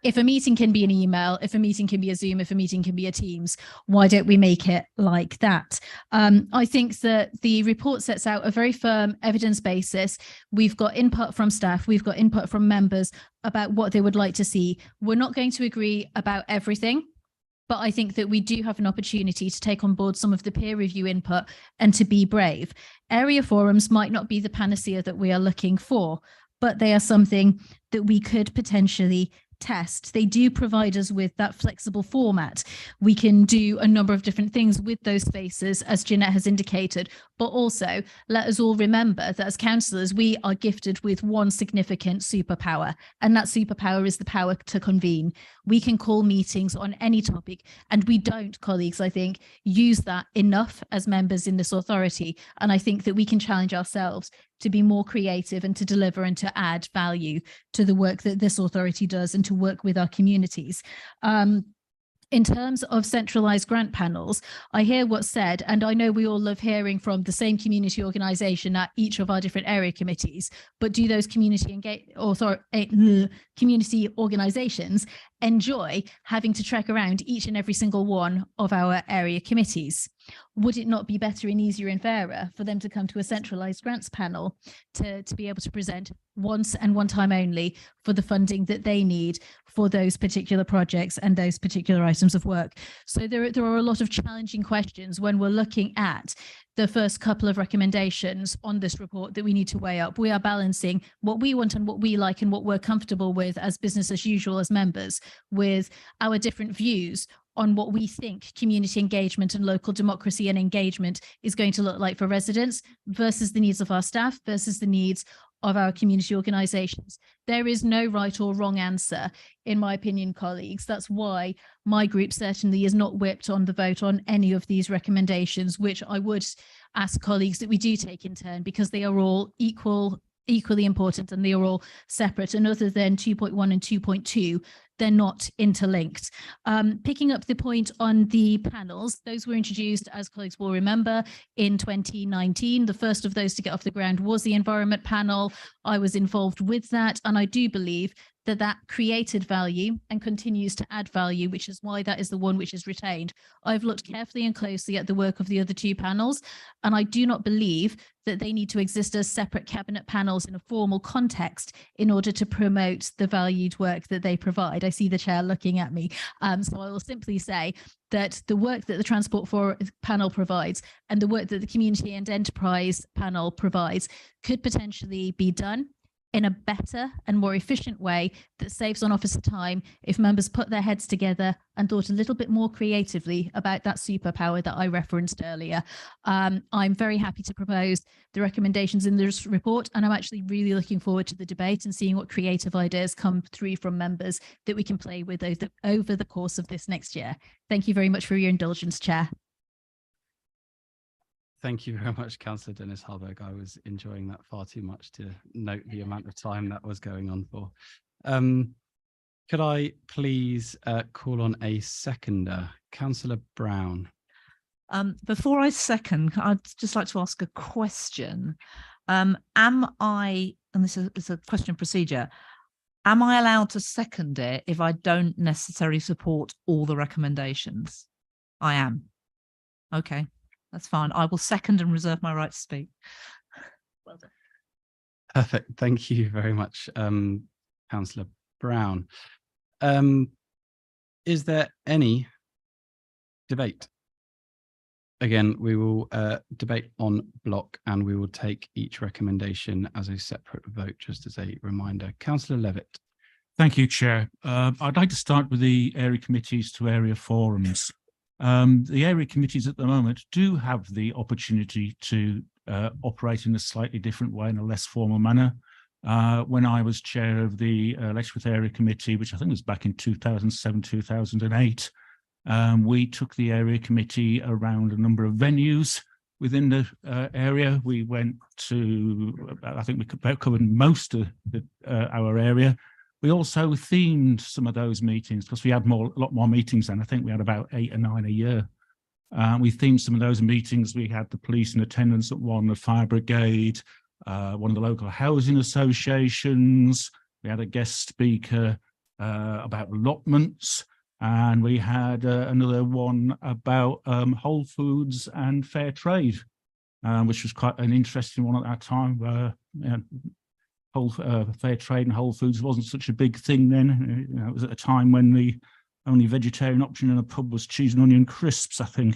if a meeting can be an email, if a meeting can be a Zoom, if a meeting can be a Teams, why don't we make it like that? I think that the report sets out a very firm evidence basis. We've got input from staff, we've got input from members about what they would like to see. We're not going to agree about everything, but I think that we do have an opportunity to take on board some of the peer review input and to be brave. Area forums might not be the panacea that we are looking for, but they are something that we could potentially test. They do provide us with that flexible format. We can do a number of different things with those spaces, as Jeanette has indicated, but also let us all remember that as councillors, we are gifted with one significant superpower, and that superpower is the power to convene. We can call meetings on any topic, and we don't, colleagues, I think, use that enough as members in this authority. And I think that we can challenge ourselves to be more creative and to deliver and to add value to the work that this authority does and to work with our communities. In terms of centralized grant panels, I hear what's said, and I know we all love hearing from the same community organisation at each of our different area committees, but do those community community organisations enjoy having to trek around each and every single one of our area committees? Would it not be better and easier and fairer for them to come to a centralised grants panel to be able to present once and one time only for the funding that they need for those particular projects and those particular items of work? So there are a lot of challenging questions when we're looking at the first couple of recommendations on this report that we need to weigh up. We are balancing what we want and what we like and what we're comfortable with as business as usual as members, with our different views on what we think community engagement and local democracy and engagement is going to look like for residents versus the needs of our staff versus the needs of our community organisations. There is no right or wrong answer, in my opinion, colleagues. That's why my group certainly is not whipped on the vote on any of these recommendations, which I would ask colleagues that we do take in turn, because they are all equally important and they are all separate. And other than 2.1 and 2.2, they're not interlinked. Picking up the point on the panels, those were introduced, as colleagues will remember, in 2019. The first of those to get off the ground was the Environment Panel. I was involved with that, and I do believe that that created value and continues to add value, which is why that is the one which is retained. I've looked carefully and closely at the work of the other two panels, and I do not believe that they need to exist as separate cabinet panels in a formal context in order to promote the valued work that they provide. I see the chair looking at me. So I will simply say that the work that the Transport panel provides and the work that the Community and Enterprise panel provides could potentially be done in a better and more efficient way that saves on officer time if members put their heads together and thought a little bit more creatively about that superpower that I referenced earlier. I'm very happy to propose the recommendations in this report, and I'm actually really looking forward to the debate and seeing what creative ideas come through from members that we can play with over the course of this next year. Thank you very much for your indulgence, Chair. Thank you very much, Councillor Dennis Harburg. I was enjoying that far too much to note the amount of time that was going on for. Could I please call on a seconder, Councillor Brown? Before I second, I'd just like to ask a question. Am I, and this is a question of procedure, am I allowed to second it if I don't necessarily support all the recommendations? I am. Okay. That's fine. I will second and reserve my right to speak. Well done. Perfect. Thank you very much, Councillor Brown. Is there any debate? Again, we will debate on block and we will take each recommendation as a separate vote, just as a reminder. Councillor Levitt. Thank you, Chair. I'd like to start with the area committees to area forums. The area committees at the moment do have the opportunity to operate in a slightly different way, in a less formal manner. When I was chair of the Letchworth Area Committee, which I think was back in 2007, 2008, we took the area committee around a number of venues within the area. We went to, I think we covered most of our area. We also themed some of those meetings because we had a lot more meetings then. I think we had about 8 or 9 a year. We themed some of those meetings. We had the police in attendance at one, the fire brigade, one of the local housing associations. We had a guest speaker about allotments, and we had another one about Whole Foods and fair trade, which was quite an interesting one at that time. Fair trade and Whole Foods wasn't such a big thing then. It was at a time when the only vegetarian option in a pub was cheese and onion crisps, I think.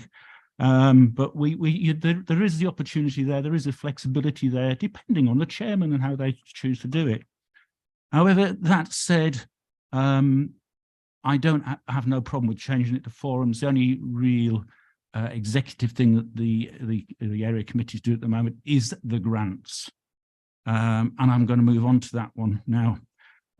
But there is the opportunity there. There is a flexibility there, depending on the chairman and how they choose to do it. However, that said, I don't have no problem with changing it to forums. The only real executive thing that the area committees do at the moment is the grants. And I'm going to move on to that one now.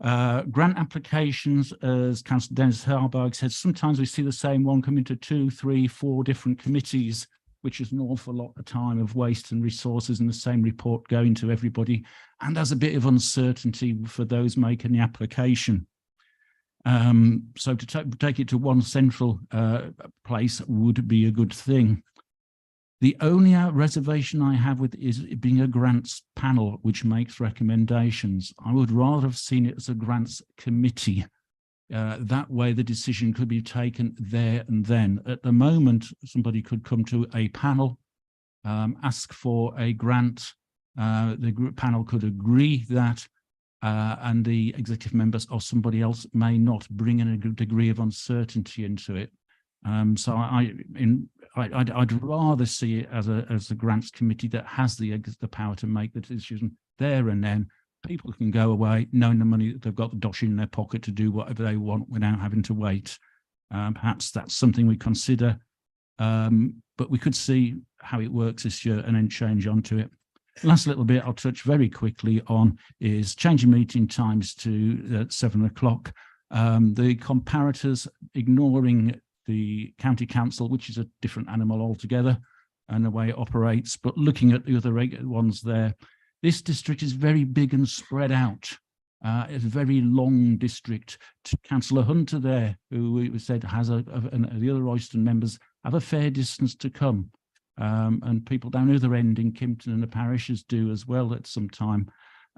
Grant applications, as Councillor Dennis Harburg said, sometimes we see the same one come into 2, 3, 4 different committees, which is an awful lot of time of waste and resources, and the same report going to everybody. And there's a bit of uncertainty for those making the application. So to take it to one central place would be a good thing. The only reservation I have with is it being a grants panel which makes recommendations. I would rather have seen it as a grants committee. That way the decision could be taken there and then. At the moment, somebody could come to a panel, ask for a grant. The group panel could agree that, and the executive members or somebody else may not bring in a degree of uncertainty into it. So I'd rather see it as a grants committee that has the power to make the decision there and then. People can go away knowing the money that they've got the dosh in their pocket to do whatever they want without having to wait. Perhaps that's something we consider, but we could see how it works this year and then change onto it. Last little bit I'll touch very quickly on is changing meeting times to 7 o'clock. The comparators ignoring the county council, which is a different animal altogether and the way it operates, but looking at the other regular ones there, this district is very big and spread out. It's a very long district. Councillor Hunter there, who we said has and the other Royston members have a fair distance to come. And people down the other end in Kimpton and the parishes do as well at some time.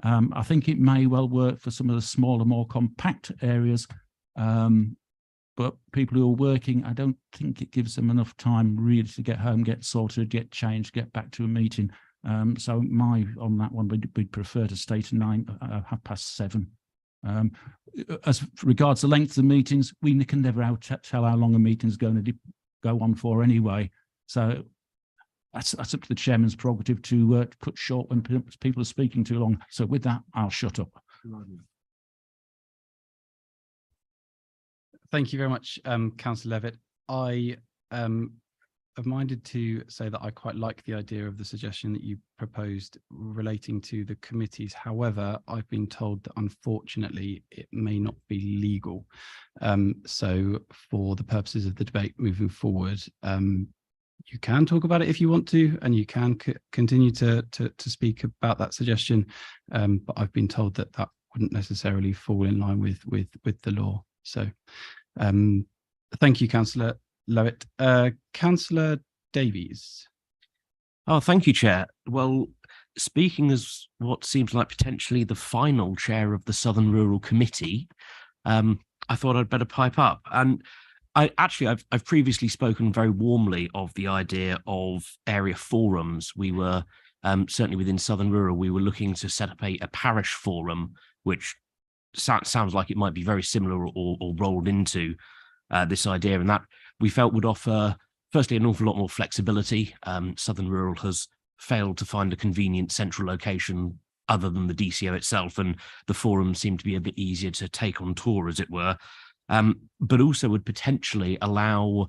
I think it may well work for some of the smaller, more compact areas. But people who are working, I don't think it gives them enough time really to get home, get sorted, get changed, get back to a meeting. So on that one, we'd prefer to stay to 7:30. As regards the length of the meetings, we can never tell how long a meeting's going to go on for anyway. So that's up to the chairman's prerogative to cut short when people are speaking too long. So with that, I'll shut up. Thank you very much, Councillor Levitt. I am minded to say that I quite like the idea of the suggestion that you proposed relating to the committees. However, I've been told that unfortunately it may not be legal. So for the purposes of the debate moving forward, you can talk about it if you want to, and you can continue to speak about that suggestion. But I've been told that that wouldn't necessarily fall in line with the law. So thank you, Councillor Levitt. Councillor Davies. Oh, thank you, Chair. Well, speaking as what seems like potentially the final chair of the Southern Rural Committee, I thought I'd better pipe up. And I've previously spoken very warmly of the idea of area forums. We were certainly within Southern Rural, we were looking to set up a parish forum, which sounds like it might be very similar or rolled into this idea, and that we felt would offer, firstly, an awful lot more flexibility. Southern Rural has failed to find a convenient central location other than the DCO itself, and the forum seemed to be a bit easier to take on tour, as it were, but also would potentially allow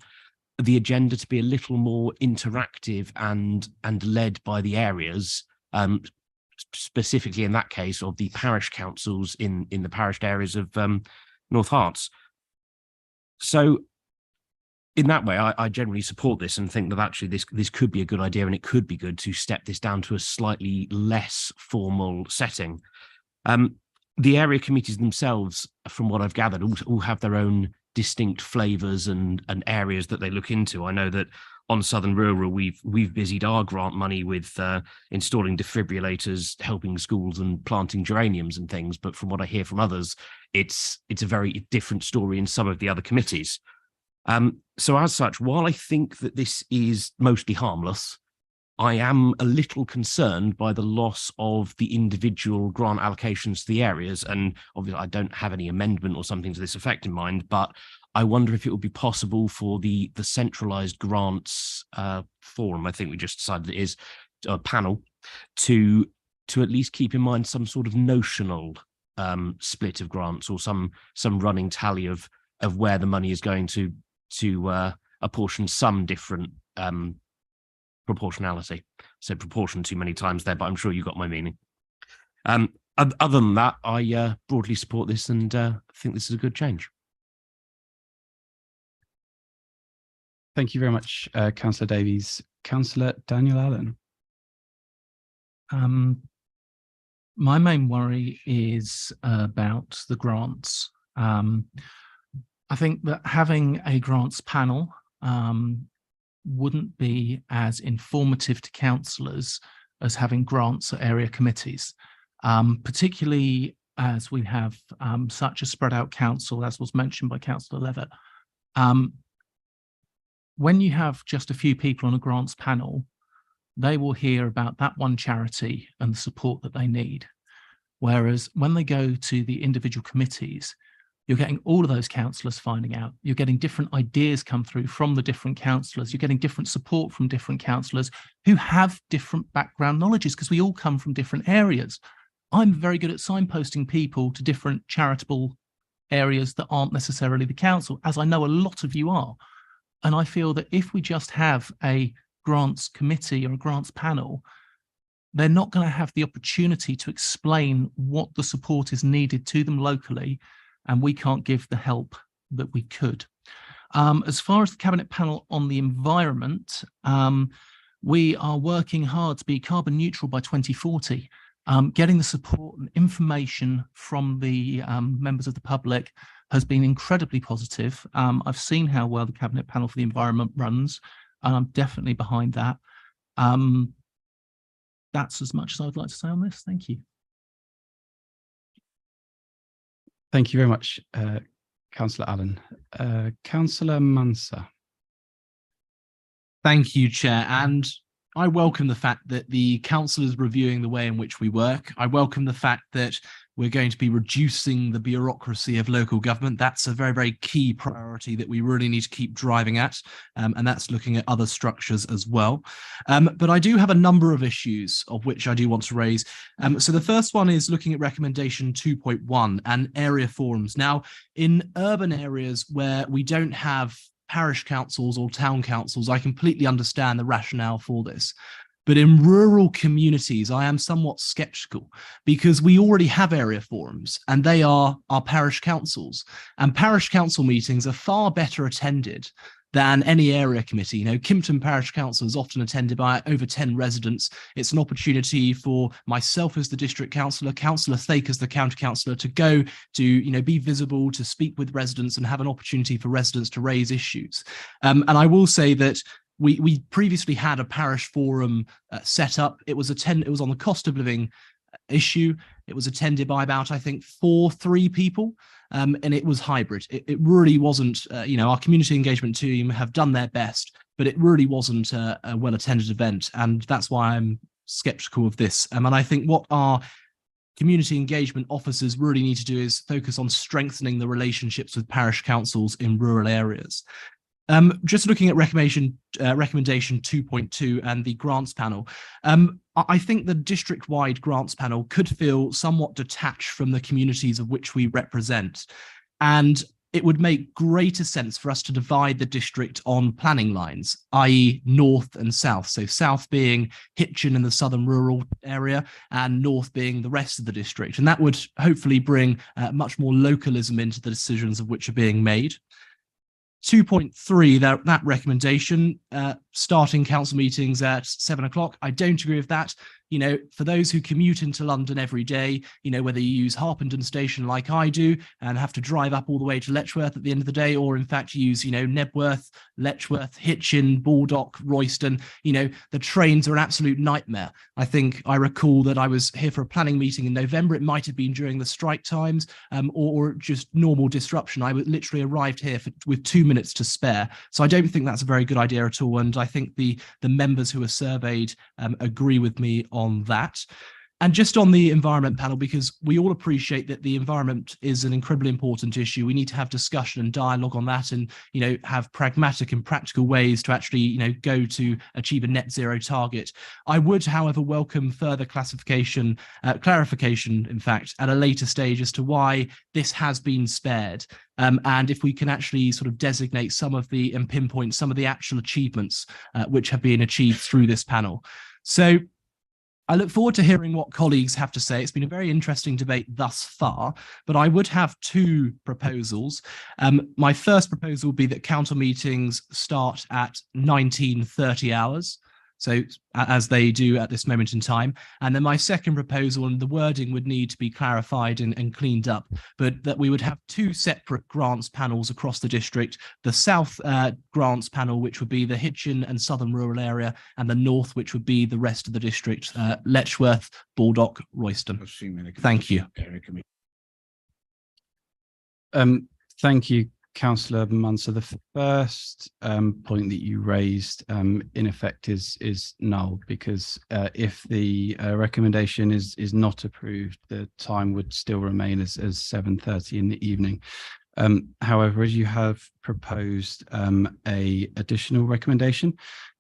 the agenda to be a little more interactive and led by the areas, specifically in that case of the parish councils in the parish areas of North Herts. So in that way, I generally support this and think that actually this could be a good idea, and it could be good to step this down to a slightly less formal setting. The area committees themselves, from what I've gathered, all have their own distinct flavours and areas that they look into. I know that on Southern Rural, we've busied our grant money with installing defibrillators, helping schools and planting geraniums and things. But from what I hear from others, it's a very different story in some of the other committees. So as such, while I think that this is mostly harmless, I am a little concerned by the loss of the individual grant allocations to the areas. And obviously I don't have any amendment or something to this effect in mind, but I wonder if it would be possible for the centralized grants forum, I think we just decided it is, a panel, to at least keep in mind some sort of notional split of grants or some running tally of where the money is going to apportion some different proportionality. Said proportion too many times there, but I'm sure you got my meaning. Other than that, I broadly support this and think this is a good change. Thank you very much, Councillor Davies. Councillor Daniel Allen. My main worry is about the grants. I think that having a grants panel wouldn't be as informative to councillors as having grants at area committees, particularly as we have such a spread out council, as was mentioned by Councillor Levitt. When you have just a few people on a grants panel, they will hear about that one charity and the support that they need. Whereas when they go to the individual committees, you're getting all of those councillors finding out. You're getting different ideas come through from the different councillors. You're getting different support from different councillors who have different background knowledges, because we all come from different areas. I'm very good at signposting people to different charitable areas that aren't necessarily the council, as I know a lot of you are. And I feel that if we just have a grants committee or a grants panel, they're not going to have the opportunity to explain what the support is needed to them locally, and we can't give the help that we could. As far as the Cabinet panel on the environment, we are working hard to be carbon neutral by 2040. Getting the support and information from the members of the public has been incredibly positive. I've seen how well the Cabinet panel for the environment runs, and I'm definitely behind that. That's as much as I would like to say on this. Thank you. Thank you very much, Councillor Allen. Councillor Manser. Thank you, Chair. And I welcome the fact that the council is reviewing the way in which we work. I welcome the fact that we're going to be reducing the bureaucracy of local government. That's a very, very key priority that we really need to keep driving at, and that's looking at other structures as well. But I do have a number of issues of which I do want to raise. So the first one is looking at recommendation 2.1 and area forums. Now, in urban areas where we don't have parish councils or town councils, I completely understand the rationale for this. But in rural communities, I am somewhat skeptical, because we already have area forums and they are our parish councils, and parish council meetings are far better attended than any area committee. You know, Kimpton Parish Council is often attended by over 10 residents. It's an opportunity for myself as the district councillor, Councillor Thake as the county councillor, to go to, you know, be visible, to speak with residents and have an opportunity for residents to raise issues. And I will say that we previously had a parish forum set up. It was on the cost of living issue. It was attended by about, I think, 3 people. And it was hybrid. It really wasn't, you know, our community engagement team have done their best, but it really wasn't a well-attended event. And that's why I'm skeptical of this. And I think what our community engagement officers really need to do is focus on strengthening the relationships with parish councils in rural areas. Just looking at recommendation 2.2 and the grants panel, I think the district-wide grants panel could feel somewhat detached from the communities of which we represent. And it would make greater sense for us to divide the district on planning lines, i.e. north and south. So south being Hitchin in the southern rural area and north being the rest of the district. And that would hopefully bring much more localism into the decisions of which are being made. 2.3, that recommendation, starting council meetings at 7 o'clock. I don't agree with that. You know, for those who commute into London every day, you know, whether you use Harpenden Station like I do and have to drive up all the way to Letchworth at the end of the day, or in fact use, you know, Nebworth, Letchworth, Hitchin, Baldock, Royston, you know, the trains are an absolute nightmare. I think I recall that I was here for a planning meeting in November. It might have been during the strike times or just normal disruption. I literally arrived here with 2 minutes to spare. So I don't think that's a very good idea at all. And I think the members who are surveyed agree with me on that. And just on the environment panel, because we all appreciate that the environment is an incredibly important issue. We need to have discussion and dialogue on that, and, you know, have pragmatic and practical ways to actually, you know, go to achieve a net zero target. I would, however, welcome further clarification, in fact, at a later stage as to why this has been spared. And if we can actually sort of designate some of the and pinpoint some of the actual achievements which have been achieved through this panel. So I look forward to hearing what colleagues have to say. It's been a very interesting debate thus far, but I would have 2 proposals. My first proposal would be that council meetings start at 19:30 hours. So as they do at this moment in time. And then my second proposal, and the wording would need to be clarified and cleaned up, but that we would have two separate grants panels across the district, the South grants panel, which would be the Hitchin and Southern Rural Area, and the North, which would be the rest of the district, Letchworth, Baldock, Royston. Thank you. Thank you, Councillor Munster. The first point that you raised, in effect, is null, because if the recommendation is not approved, the time would still remain as 7:30 in the evening. However, as you have proposed a additional recommendation,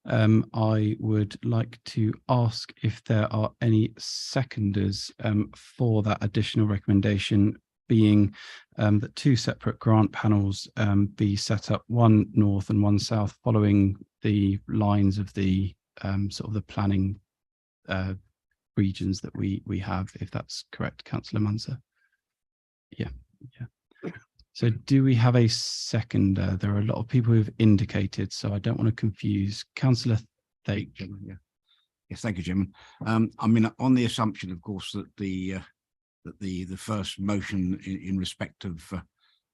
I would like to ask if there are any seconders for that additional recommendation, being that two separate grant panels be set up, one north and one south, following the lines of the sort of the planning regions that we have, if that's correct, Councillor Munster. Yeah. So do we have a seconder? There are a lot of people who've indicated, so I don't want to confuse. Councillor Thake. Yes, thank you, Chairman. I mean, on the assumption, of course, that the first motion in respect of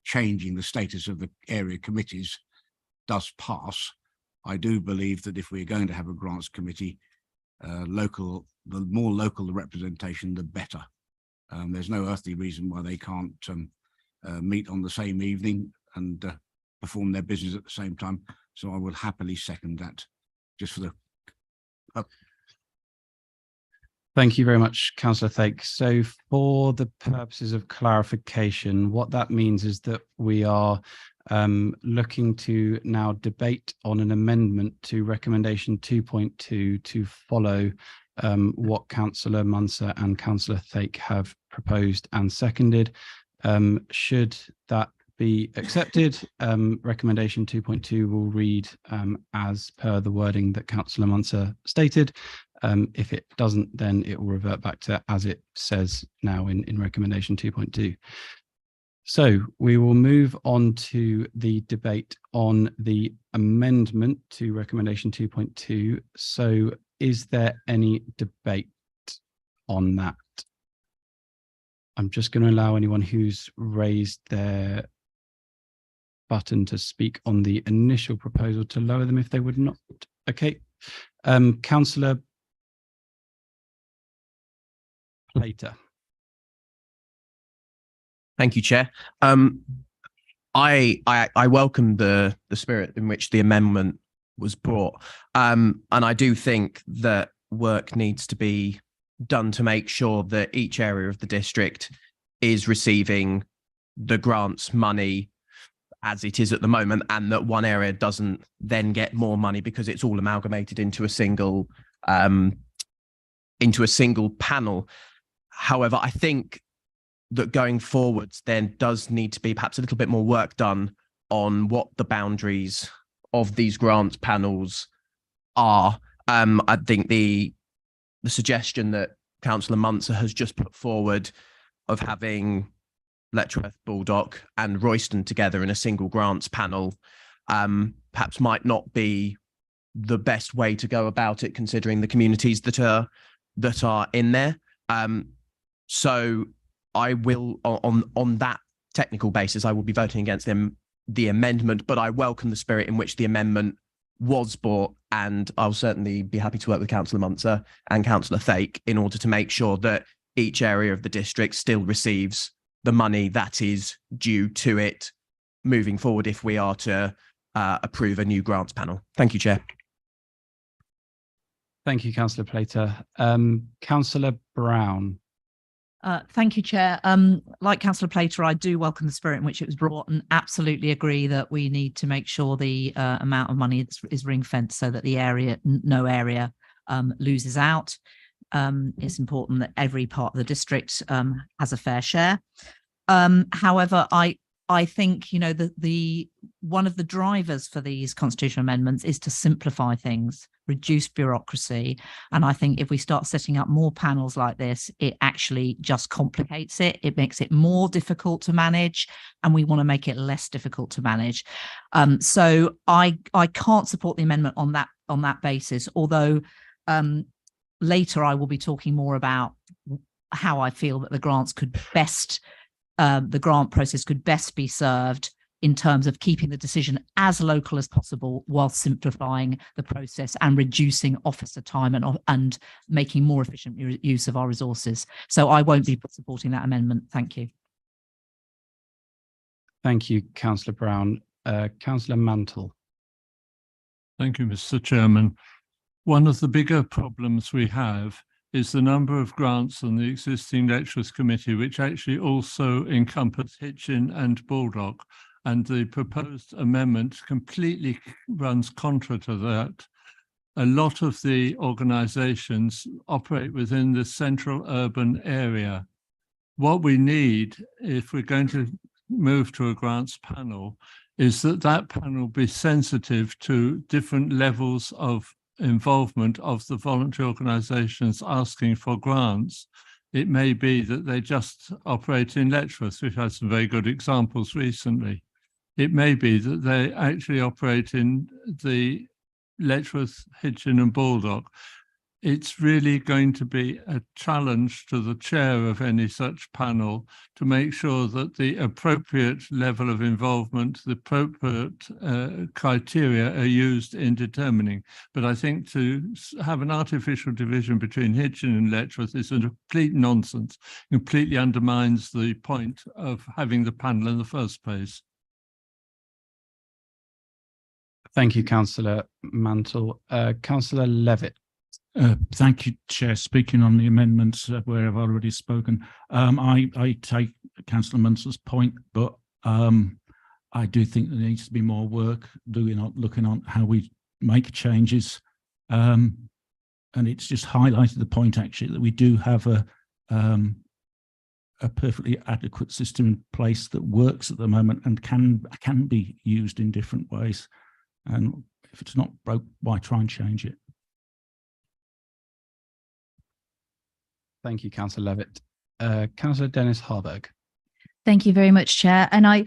changing the status of the area committees does pass, I do believe that if we're going to have a grants committee, the more local the representation, the better. There's no earthly reason why they can't meet on the same evening and perform their business at the same time. So I will happily second that, just for the Thank you very much, Councillor Thake. So for the purposes of clarification, what that means is that we are looking to now debate on an amendment to recommendation 2.2 to follow what Councillor Munster and Councillor Thake have proposed and seconded. Should that be accepted, recommendation 2.2 will read as per the wording that Councillor Munster stated. If it doesn't, then it will revert back to as it says now in recommendation 2.2. So we will move on to the debate on the amendment to recommendation 2.2. So is there any debate on that? I'm just going to allow anyone who's raised their button to speak on the initial proposal to lower them if they would not. Okay. Councillor Plater. Thank you, Chair. I welcome the spirit in which the amendment was brought, and I do think that work needs to be done to make sure that each area of the district is receiving the grants money as it is at the moment, and that one area doesn't then get more money because it's all amalgamated into a single panel. However, I think that going forwards then does need to be perhaps a little bit more work done on what the boundaries of these grants panels are. I think the suggestion that Councillor Munster has just put forward of having Letchworth, Baldock and Royston together in a single grants panel perhaps might not be the best way to go about it, considering the communities that are in there. So I will, on that technical basis, I will be voting against the amendment, but I welcome the spirit in which the amendment was brought, and I'll certainly be happy to work with Councillor Munster and Councillor Thake in order to make sure that each area of the district still receives the money that is due to it moving forward if we are to approve a new grants panel. Thank you, Chair. Thank you, Councillor Plater. Councillor Brown. Thank you, Chair. Like Councillor Plater, I do welcome the spirit in which it was brought and absolutely agree that we need to make sure the amount of money is ring-fenced so that no area loses out. It's important that every part of the district has a fair share. However, I think, you know, one of the drivers for these constitutional amendments is to simplify things, reduce bureaucracy. And I think if we start setting up more panels like this, it actually just complicates it. It makes it more difficult to manage, and we want to make it less difficult to manage. So I can't support the amendment on that that basis. Although later I will be talking more about how I feel that the grants could best, the grant process could best be served in terms of keeping the decision as local as possible while simplifying the process and reducing officer time and making more efficient use of our resources. So I won't be supporting that amendment. Thank you. Thank you, Councillor Brown. Councillor Mantle. Thank you, Mr. Chairman. One of the bigger problems we have is the number of grants on the existing Lecturers Committee, which actually also encompass Hitchin and Baldock. And the proposed amendment completely runs contra to that. A lot of the organisations operate within the central urban area. What we need, if we're going to move to a grants panel, is that that panel be sensitive to different levels of involvement of the voluntary organisations asking for grants. It may be that they just operate in Letchworth. We've had some very good examples recently. It may be that they actually operate in the Letchworth, Hitchin and Baldock. It's really going to be a challenge to the chair of any such panel to make sure that the appropriate level of involvement, the appropriate criteria are used in determining. But I think to have an artificial division between Hitchin and Letchworth is a complete nonsense, completely undermines the point of having the panel in the first place. Thank you, Councillor Mantle. Councillor Levitt. Thank you, Chair. Speaking on the amendments where I've already spoken, I take Councillor Mantle's point, but I do think there needs to be more work looking on how we make changes. And it's just highlighted the point actually that we do have a perfectly adequate system in place that works at the moment and can be used in different ways. And if it's not broke, why try and change it? Thank you, Councillor Levitt. Councillor Dennis Harburg. Thank you very much, Chair. And I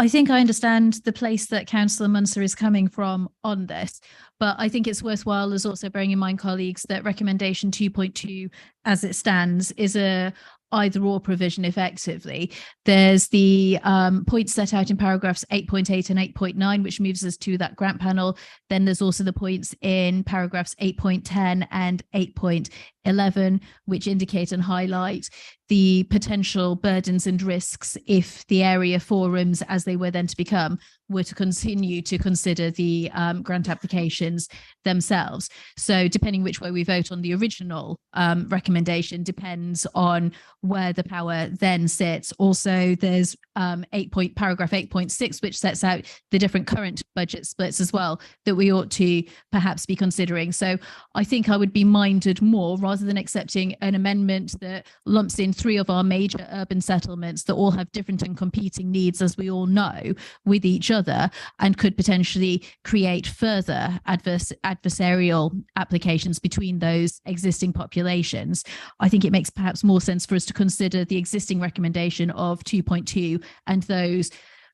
think I understand the place that Councillor Munster is coming from on this, but I think it's worthwhile as also bearing in mind, colleagues, that recommendation 2.2 as it stands is a either or provision effectively. There's the points set out in paragraphs 8.8 and 8.9, which moves us to that grant panel. Then there's also the points in paragraphs 8.10 and 8.11, which indicate and highlight the potential burdens and risks if the area forums, as they were then to become, were to continue to consider the grant applications themselves. So depending which way we vote on the original recommendation depends on where the power then sits. Also, there's paragraph 8.6, which sets out the different current budget splits as well that we ought to perhaps be considering. So I think I would be minded more, rather than accepting an amendment that lumps in 3 of our major urban settlements that all have different and competing needs, as we all know, with each other, and could potentially create further adversarial applications between those existing populations. I think it makes perhaps more sense for us to consider the existing recommendation of 2.2 and those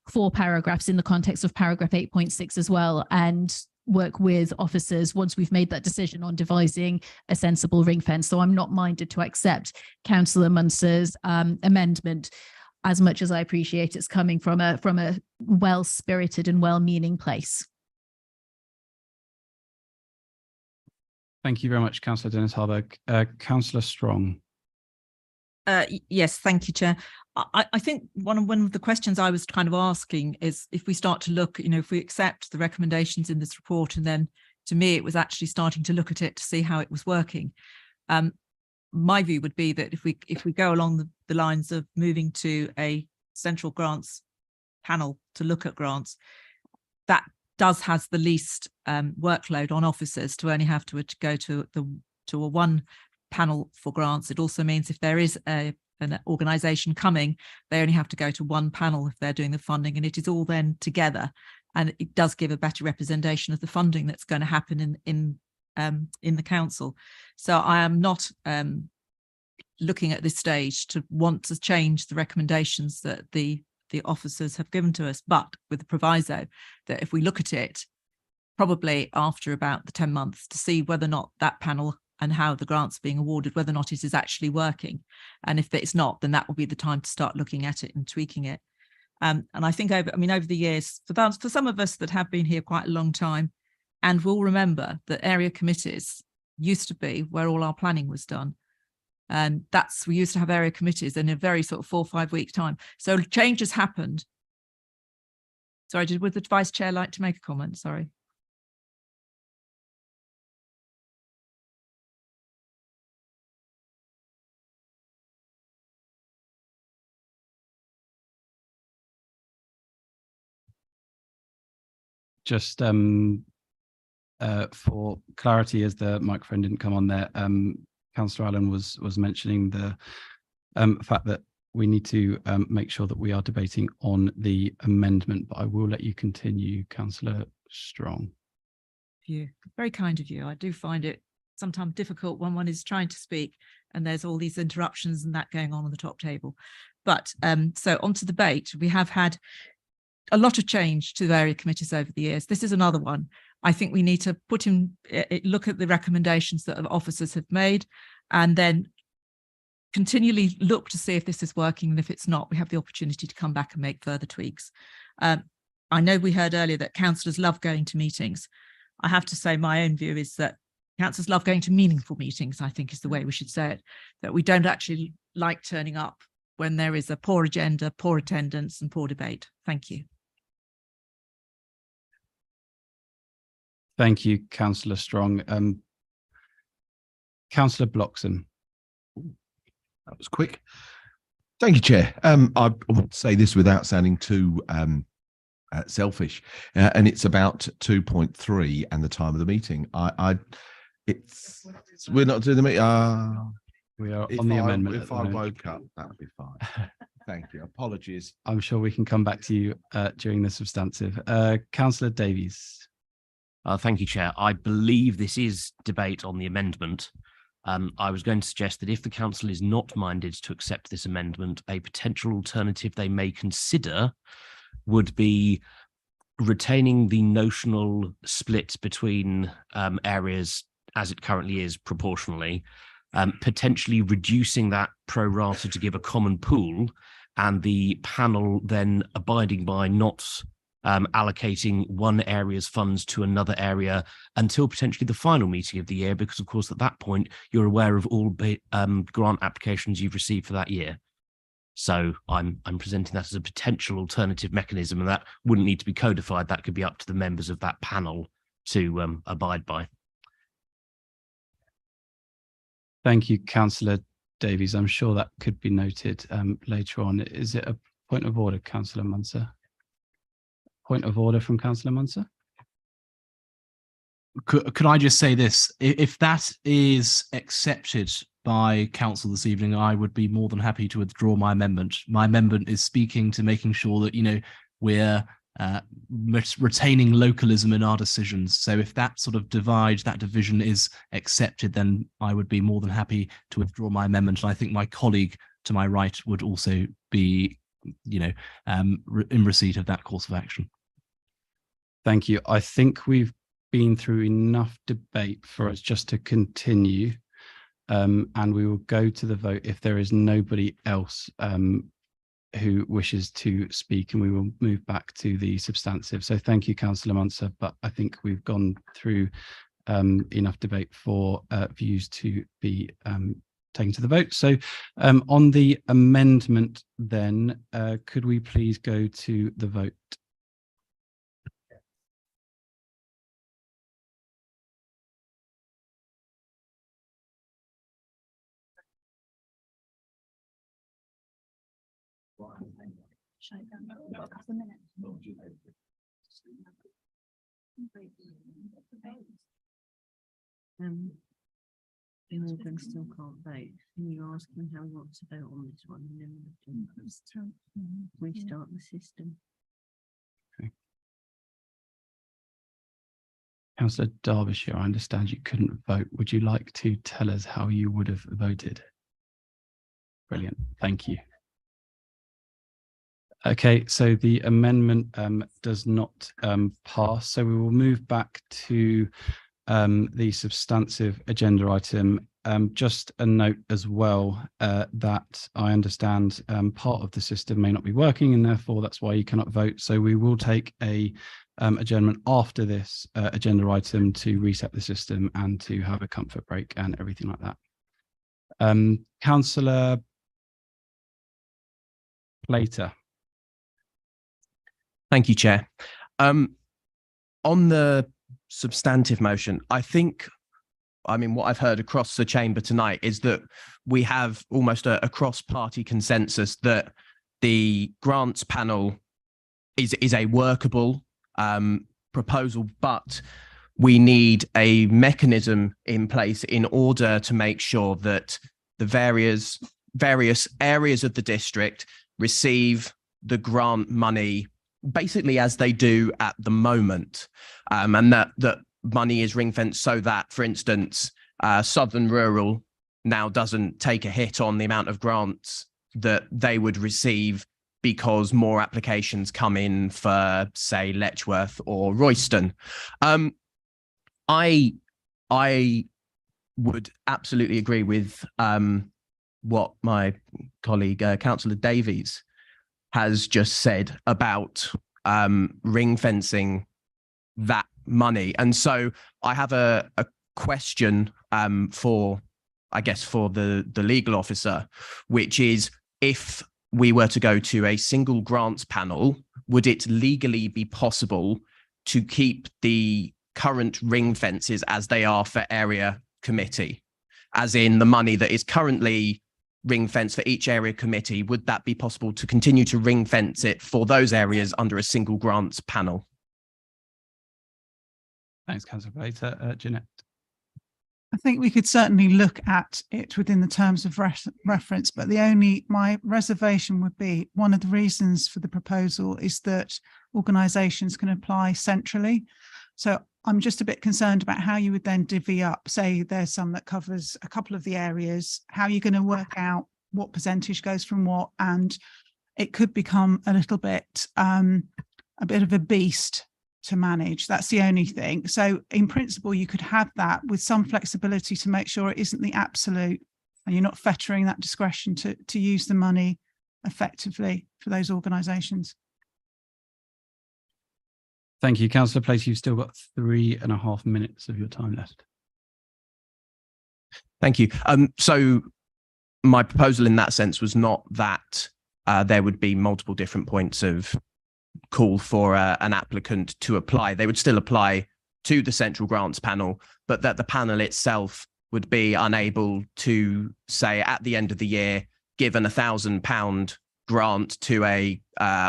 4 paragraphs in the context of paragraph 8.6 as well, and work with officers once we've made that decision on devising a sensible ring fence. So I'm not minded to accept Councillor Munster's amendment, as much as I appreciate it's coming from a well-spirited and well-meaning place. Thank you very much, Councillor Dennis Harburg. Councillor Strong. Yes, thank you, Chair. I think one of the questions I was kind of asking is, if we start to look, if we accept the recommendations in this report, and then to me it was actually starting to look at it to see how it was working. My view would be that if we go along the lines of moving to a central grants panel to look at grants, that has the least workload on officers to only have to go to a one panel for grants. It also means if there is an organisation coming, they only have to go to one panel if they're doing the funding, and it is all then together, and it does give a better representation of the funding that's going to happen in the council. So I am not looking at this stage to want to change the recommendations that the officers have given to us, but with the proviso that if we look at it, probably after about the 10 months to see whether or not that panel and how the grant's being awarded, whether or not it is actually working. And if it's not, then that will be the time to start looking at it and tweaking it. And I think over the years, for some of us that have been here quite a long time and will remember that area committees used to be where all our planning was done. And we used to have area committees in a very sort of 4 or 5 week time. So change has happened. Sorry, would the Vice Chair like to make a comment? Sorry. Just for clarity, as the microphone didn't come on there, Councillor Allen was mentioning the fact that we need to make sure that we are debating on the amendment, but I will let you continue, Councillor Strong. Very kind of you. I do find it sometimes difficult when one is trying to speak and there's all these interruptions and that going on the top table. But so on to debate, we have had a lot of change to the area committees over the years. This is another one. I think we need to look at the recommendations that officers have made and then continually look to see if this is working. And if it's not, we have the opportunity to come back and make further tweaks. I know we heard earlier that councillors love going to meetings. I have to say my own view is that councillors love going to meaningful meetings, I think is the way we should say it, that we don't actually like turning up when there is a poor agenda, poor attendance and poor debate. Thank you. Thank you, Councillor Strong. Councillor Bloxham. That was quick. Thank you, Chair. I would say this without sounding too selfish, and it's about 2.3 and the time of the meeting. We're not doing the meeting. We are on the amendment. If I woke up, that would be fine. Thank you. Apologies. I'm sure we can come back to you during the substantive. Councillor Davies. Thank you, Chair. I believe this is debate on the amendment. I was going to suggest that if the council is not minded to accept this amendment, a potential alternative they may consider would be retaining the notional split between areas as it currently is proportionally, potentially reducing that pro rata to give a common pool, and the panel then abiding by not allocating one area's funds to another area until potentially the final meeting of the year, because of course at that point you're aware of all grant applications you've received for that year. So I'm presenting that as a potential alternative mechanism, and that wouldn't need to be codified. That could be up to the members of that panel to abide by. Thank you, Councillor Davies. I'm sure that could be noted later on. Is it a point of order, Councillor Munser? Point of order from Councillor Munser. Could I just say this? If that is accepted by council this evening, I would be more than happy to withdraw my amendment. My amendment is speaking to making sure that, you know, we're retaining localism in our decisions. So if that sort of that division is accepted, then I would be more than happy to withdraw my amendment. And I think my colleague to my right would also be, you know, in receipt of that course of action. Thank you. I think we've been through enough debate for us just to continue, and we will go to the vote if there is nobody else who wishes to speak, and we will move back to the substantive. So thank you, Councillor Munser, but I think we've gone through enough debate for views to be taken to the vote. So on the amendment then, could we please go to the vote? Morgan still can't vote. Can you ask him how he wants to vote on this one, and then we'll restart the system? Okay. Councillor Derbyshire, I understand you couldn't vote. Would you like to tell us how you would have voted? Brilliant. Thank you. Okay, so the amendment does not pass. So we will move back to the substantive agenda item. Just a note as well that I understand part of the system may not be working, and therefore that's why you cannot vote. So we will take a adjournment after this agenda item to reset the system and to have a comfort break and everything like that. Councillor Plater. Thank you, Chair. On the substantive motion, I mean, what I've heard across the chamber tonight is that we have almost a cross-party consensus that the grants panel is a workable proposal, but we need a mechanism in place in order to make sure that the various areas of the district receive the grant money basically as they do at the moment, and that money is ring-fenced so that, for instance, Southern Rural now doesn't take a hit on the amount of grants that they would receive because more applications come in for, say, Letchworth or Royston. I would absolutely agree with what my colleague, Councillor Davies, has just said about ring fencing that money. And so I have a question for the legal officer, which is, if we were to go to a single grants panel, would it legally be possible to keep the current ring fences as they are for area committee? As in, the money that is currently ring fence for each area committee, would that be possible to continue to ring fence it for those areas under a single grants panel? Thanks, Councillor Plater. Jeanette. I think we could certainly look at it within the terms of reference, but my reservation would be, one of the reasons for the proposal is that organisations can apply centrally. So I'm just a bit concerned about how you would then divvy up, say there's some that covers a couple of the areas, how you're going to work out what percentage goes from what, and it could become a little bit, a bit of a beast to manage. That's the only thing. So in principle, you could have that with some flexibility to make sure it isn't the absolute, and you're not fettering that discretion to use the money effectively for those organisations. Thank you, Councillor Plater. You've still got 3.5 minutes of your time left. Thank you. So my proposal in that sense was not that there would be multiple different points of call for an applicant to apply. They would still apply to the central grants panel, but that the panel itself would be unable to, say, at the end of the year, given £1,000 grant to a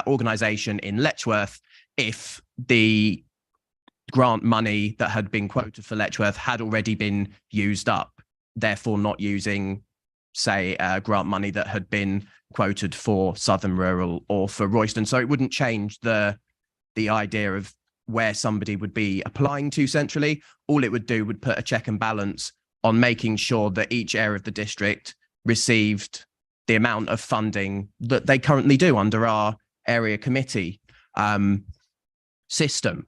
organisation in Letchworth, if the grant money that had been quoted for Letchworth had already been used up, therefore not using, say, grant money that had been quoted for Southern Rural or for Royston. So it wouldn't change the idea of where somebody would be applying to centrally. All it would do would put a check and balance on making sure that each area of the district received the amount of funding that they currently do under our area committee system.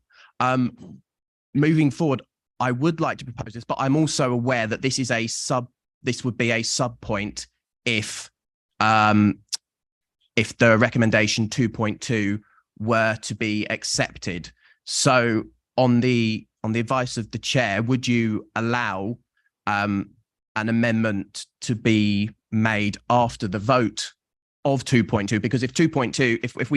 Moving forward, I would like to propose this, but I'm also aware that this would be a sub point if the recommendation 2.2 were to be accepted. So on the advice of the chair, would you allow an amendment to be made after the vote of 2.2? Because if 2.2, if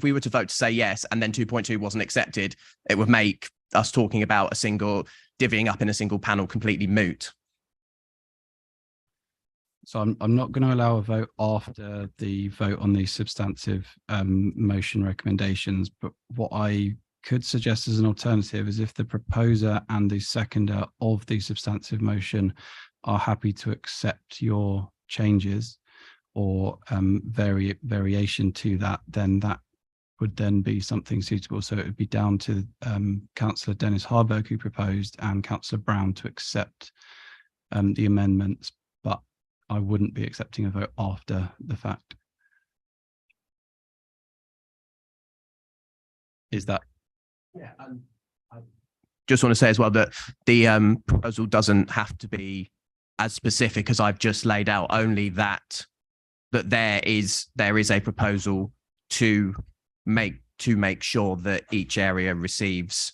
we were to vote to say yes, and then 2.2 wasn't accepted, it would make us talking about a single divvying up in a single panel completely moot. So I'm not going to allow a vote after the vote on the substantive motion recommendations, but what I could suggest as an alternative is if the proposer and the seconder of the substantive motion are happy to accept your changes or variation to that, then that would then be something suitable. So it would be down to Councillor Dennis Harburg, who proposed, and Councillor Brown to accept the amendments, but I wouldn't be accepting a vote after the fact. Is that? Yeah. I just want to say as well that the proposal doesn't have to be as specific as I've just laid out, only that there is a proposal to make sure that each area receives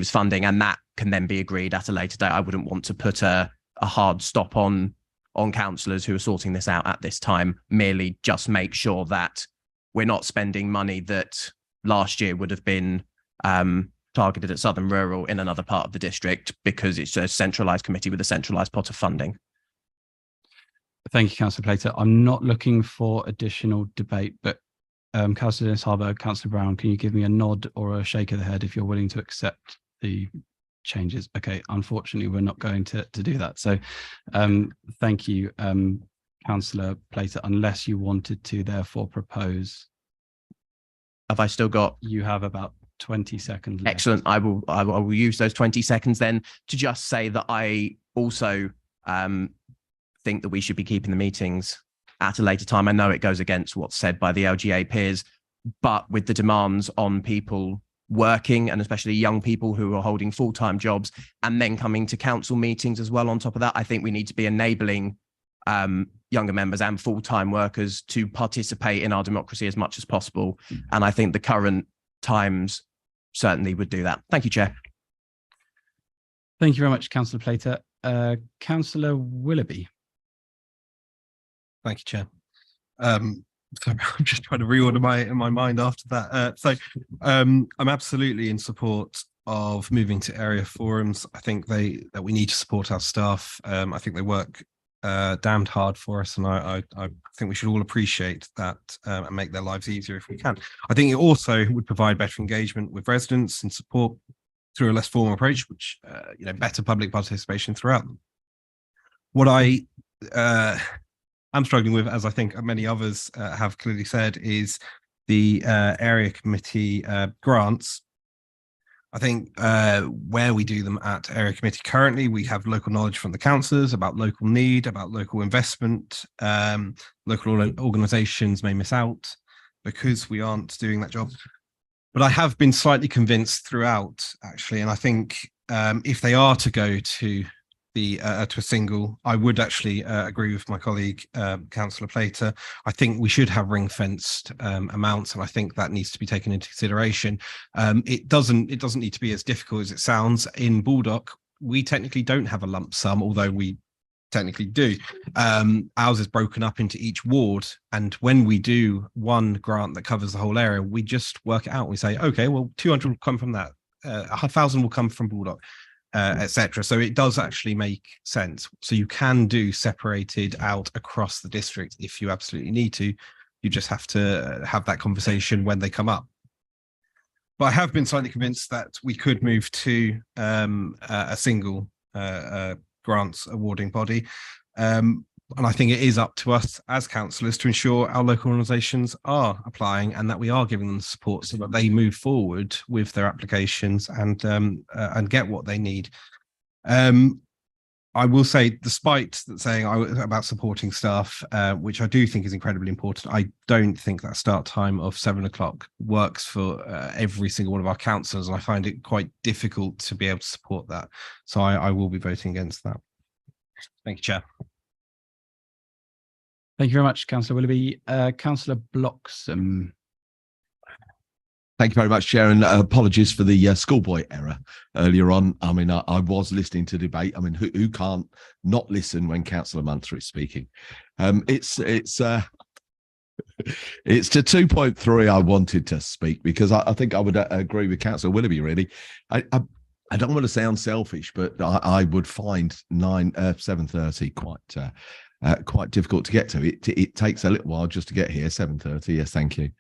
funding, and that can then be agreed at a later date. I wouldn't want to put a hard stop on councillors who are sorting this out at this time, merely just make sure that we're not spending money that last year would have been targeted at Southern Rural in another part of the district, because it's a centralised committee with a centralised pot of funding. Thank you, Councillor Plater. I'm not looking for additional debate, but Councillor Dennis Harbour, Councillor Brown, can you give me a nod or a shake of the head if you're willing to accept the changes? Okay, unfortunately, we're not going to do that. So thank you, Councillor Plater, unless you wanted to therefore propose. Have I still got? You have about 20 seconds left. Excellent. I will use those 20 seconds then to just say that I also think that we should be keeping the meetings at a later time. I know it goes against what's said by the LGA peers, but with the demands on people working, and especially young people who are holding full-time jobs and then coming to council meetings as well on top of that, I think we need to be enabling younger members and full-time workers to participate in our democracy as much as possible. And I think the current times certainly would do that. Thank you, Chair. Thank you very much, Councillor Plater. Councillor Willoughby. Thank you, Chair. So I'm just trying to reorder my mind after that. I'm absolutely in support of moving to area forums. I think that we need to support our staff. I think they work damned hard for us, and I think we should all appreciate that and make their lives easier if we can. I think it also would provide better engagement with residents and support through a less formal approach, which better public participation throughout them. What I'm struggling with, as I think many others have clearly said, is the area committee grants. I think where we do them at area committee currently, we have local knowledge from the councillors about local need, about local investment. Local organisations may miss out because we aren't doing that job. But I have been slightly convinced throughout, actually, and I think if they are to go to a single, I would actually agree with my colleague Councillor Plater. I think we should have ring-fenced amounts, and I think that needs to be taken into consideration. It doesn't need to be as difficult as it sounds. In Baldock, we technically don't have a lump sum, although we technically do. Ours is broken up into each ward, and when we do one grant that covers the whole area, we just work it out. We say, okay, well, 200 will come from that, 1,000 will come from Baldock, etc. So it does actually make sense. So you can do separated out across the district if you absolutely need to. You just have to have that conversation when they come up. But I have been slightly convinced that we could move to a single grants awarding body. And I think it is up to us as councillors to ensure our local organisations are applying and that we are giving them the support so that they move forward with their applications and get what they need. I will say, despite saying about supporting staff, which I do think is incredibly important, I don't think that start time of 7 o'clock works for every single one of our councillors, and I find it quite difficult to be able to support that. So I will be voting against that. Thank you, Chair. Thank you very much, Councillor Willoughby. Councillor Bloxham. Thank you very much, Chair, and apologies for the schoolboy error earlier on. I mean, I was listening to debate. I mean, who can't not listen when Councillor Munter is speaking? It's to 2.3 I wanted to speak because I think I would agree with Councillor Willoughby, really. I don't want to sound selfish, but I would find 7:30 quite difficult to get to. It takes a little while just to get here. 7:30, yes, thank you.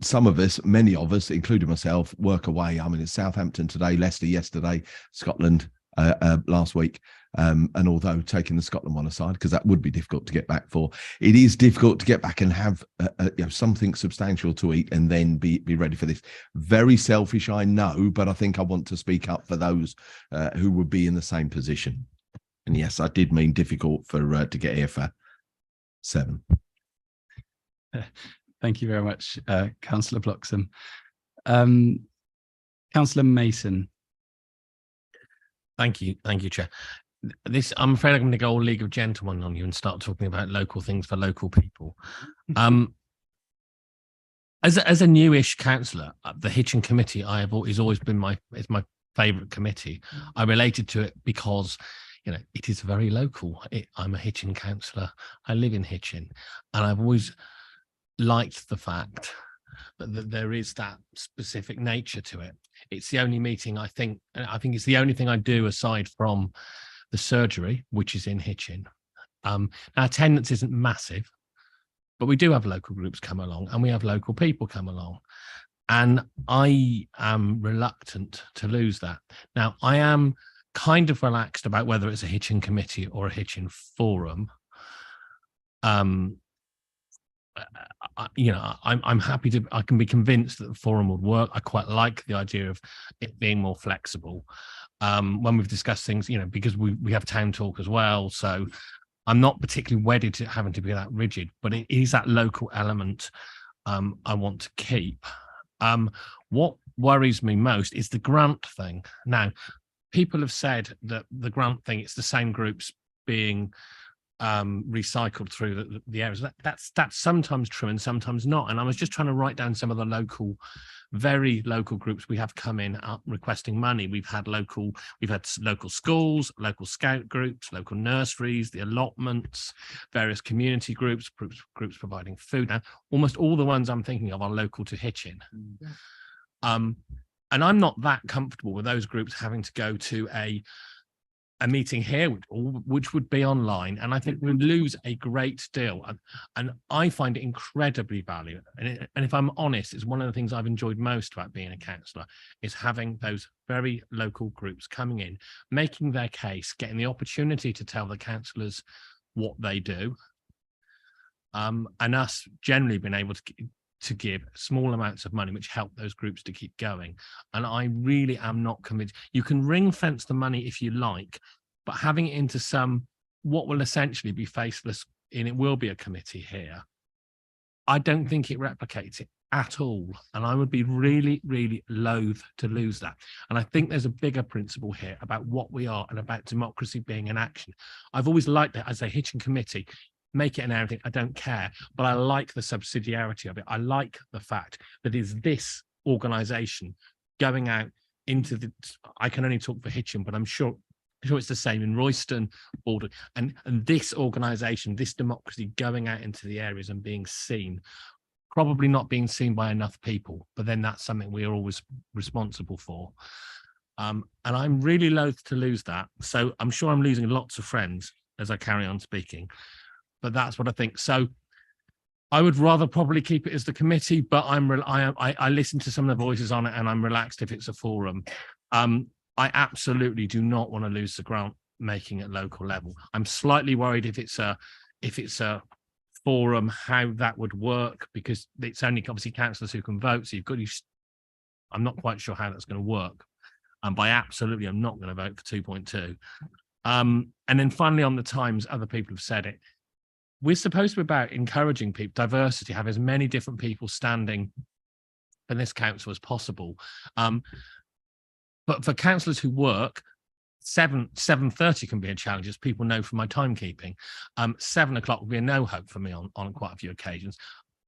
Some of us, many of us, including myself, work away. I mean, it's Southampton today, Leicester yesterday, Scotland last week. And although taking the Scotland one aside, because that would be difficult to get back for, it is difficult to get back and have something substantial to eat and then be ready for this. Very selfish, I know, but I think I want to speak up for those who would be in the same position. And yes, I did mean difficult to get here for 7. Thank you very much, Councillor Bloxham. Councillor Mason. Thank you, Chair. I'm afraid I'm going to go all League of Gentlemen on you and start talking about local things for local people. As a newish councillor, the Hitchin Committee is always been my favourite committee. I related to it because, you know, it is very local. I'm a Hitchin councillor. I live in Hitchin, and I've always liked the fact that there is that specific nature to it. It's the only meeting I think it's the only thing I do aside from the surgery, which is in Hitchin. Our attendance isn't massive, but we do have local groups come along and we have local people come along. And I am reluctant to lose that. Now, I am kind of relaxed about whether it's a Hitchin committee or a Hitchin forum. You know, I'm happy to, I can be convinced that the forum would work. I quite like the idea of it being more flexible. When we've discussed things, you know, because we have town talk as well. So I'm not particularly wedded to having to be that rigid, but it is that local element I want to keep. What worries me most is the grant thing. Now, people have said that the grant thing, it's the same groups being recycled through the areas. That's sometimes true and sometimes not. And I was just trying to write down some of the very local groups we have come in requesting money. We've had local schools, local scout groups, local nurseries, the allotments, various community groups providing food. Now, almost all the ones I'm thinking of are local to Hitchin. And I'm not that comfortable with those groups having to go to a meeting here, which would be online, and I think we'd lose a great deal. And I find it incredibly valuable. And if I'm honest, it's one of the things I've enjoyed most about being a councillor, is having those very local groups coming in, making their case, getting the opportunity to tell the councillors what they do, and us generally being able to give small amounts of money which help those groups to keep going. And I really am not convinced. You can ring fence the money if you like, but having it into what will essentially be faceless, and it will be a committee here, I don't think it replicates it at all. And I would be really, really loath to lose that. And I think there's a bigger principle here about what we are and about democracy being in action. I've always liked that as a Hitchin committee. Make it an everything, I don't care, but I like the subsidiarity of it. I like the fact that is this organisation going out into I can only talk for Hitchin, but I'm sure it's the same in Royston, Alder, and this organisation, this democracy going out into the areas and being seen, probably not being seen by enough people, but then that's something we're always responsible for. And I'm really loath to lose that. So I'm sure I'm losing lots of friends as I carry on speaking. But that's what I think. So I would rather probably keep it as the committee, but I listen to some of the voices on it, and I'm relaxed if it's a forum. I absolutely do not want to lose the grant making at local level. I'm slightly worried if it's a forum, how that would work, because it's only obviously councillors who can vote. So I'm not quite sure how that's going to work. And by absolutely, I'm not going to vote for 2.2. And then finally on the times, other people have said it. We're supposed to be about encouraging people, diversity, have as many different people standing in this council as possible. But for councillors who work, 7:30 can be a challenge, as people know from my timekeeping. 7 o'clock would be a no hope for me on quite a few occasions.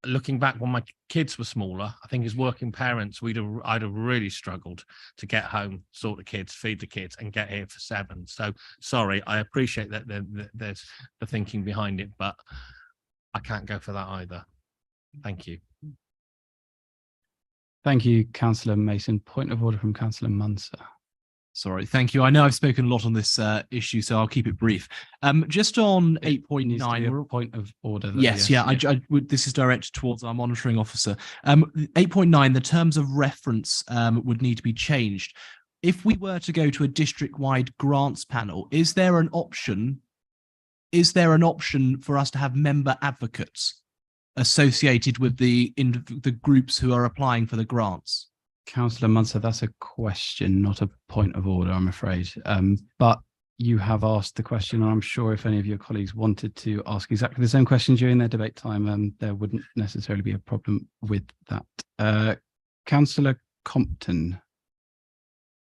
Looking back when my kids were smaller, I think as working parents, I'd have really struggled to get home, sort the kids, feed the kids, and get here for 7. So sorry, I appreciate that there's the thinking behind it, but I can't go for that either. Thank you. Thank you, Councillor Mason. Point of order from Councillor Munster. Sorry, thank you. I know I've spoken a lot on this issue, so I'll keep it brief. Just on 8.9, point of order. Yes, this is directed towards our monitoring officer. 8.9, the terms of reference would need to be changed. If we were to go to a district-wide grants panel, is there an option for us to have member advocates associated with the groups who are applying for the grants? Councillor Munster, that's a question, not a point of order, I'm afraid. But you have asked the question. I'm sure if any of your colleagues wanted to ask exactly the same question during their debate time, there wouldn't necessarily be a problem with that. Councillor Compton.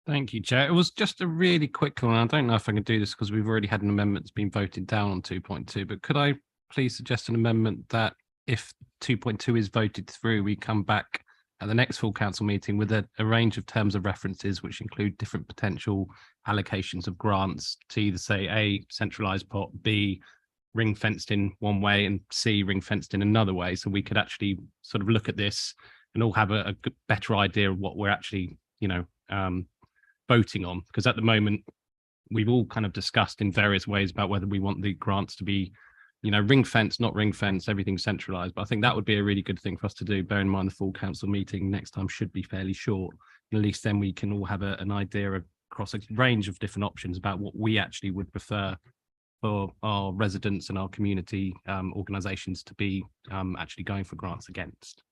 Thank you, Chair. It was just a really quick one. I don't know if I can do this because we've already had an amendment that's been voted down on 2.2, but could I please suggest an amendment that if 2.2 is voted through, we come back at the next full council meeting with a range of terms of references, which include different potential allocations of grants to either say A, centralised pot, B, ring fenced in one way, and C, ring fenced in another way. So we could actually sort of look at this and all have a better idea of what we're actually, voting on. Because at the moment, we've all kind of discussed in various ways about whether we want the grants to be ring fence, not ring fence, everything centralized. But I think that would be a really good thing for us to do, bear in mind the full council meeting next time should be fairly short. And at least then we can all have an idea across a range of different options about what we actually would prefer for our residents and our community organisations to be actually going for grants against.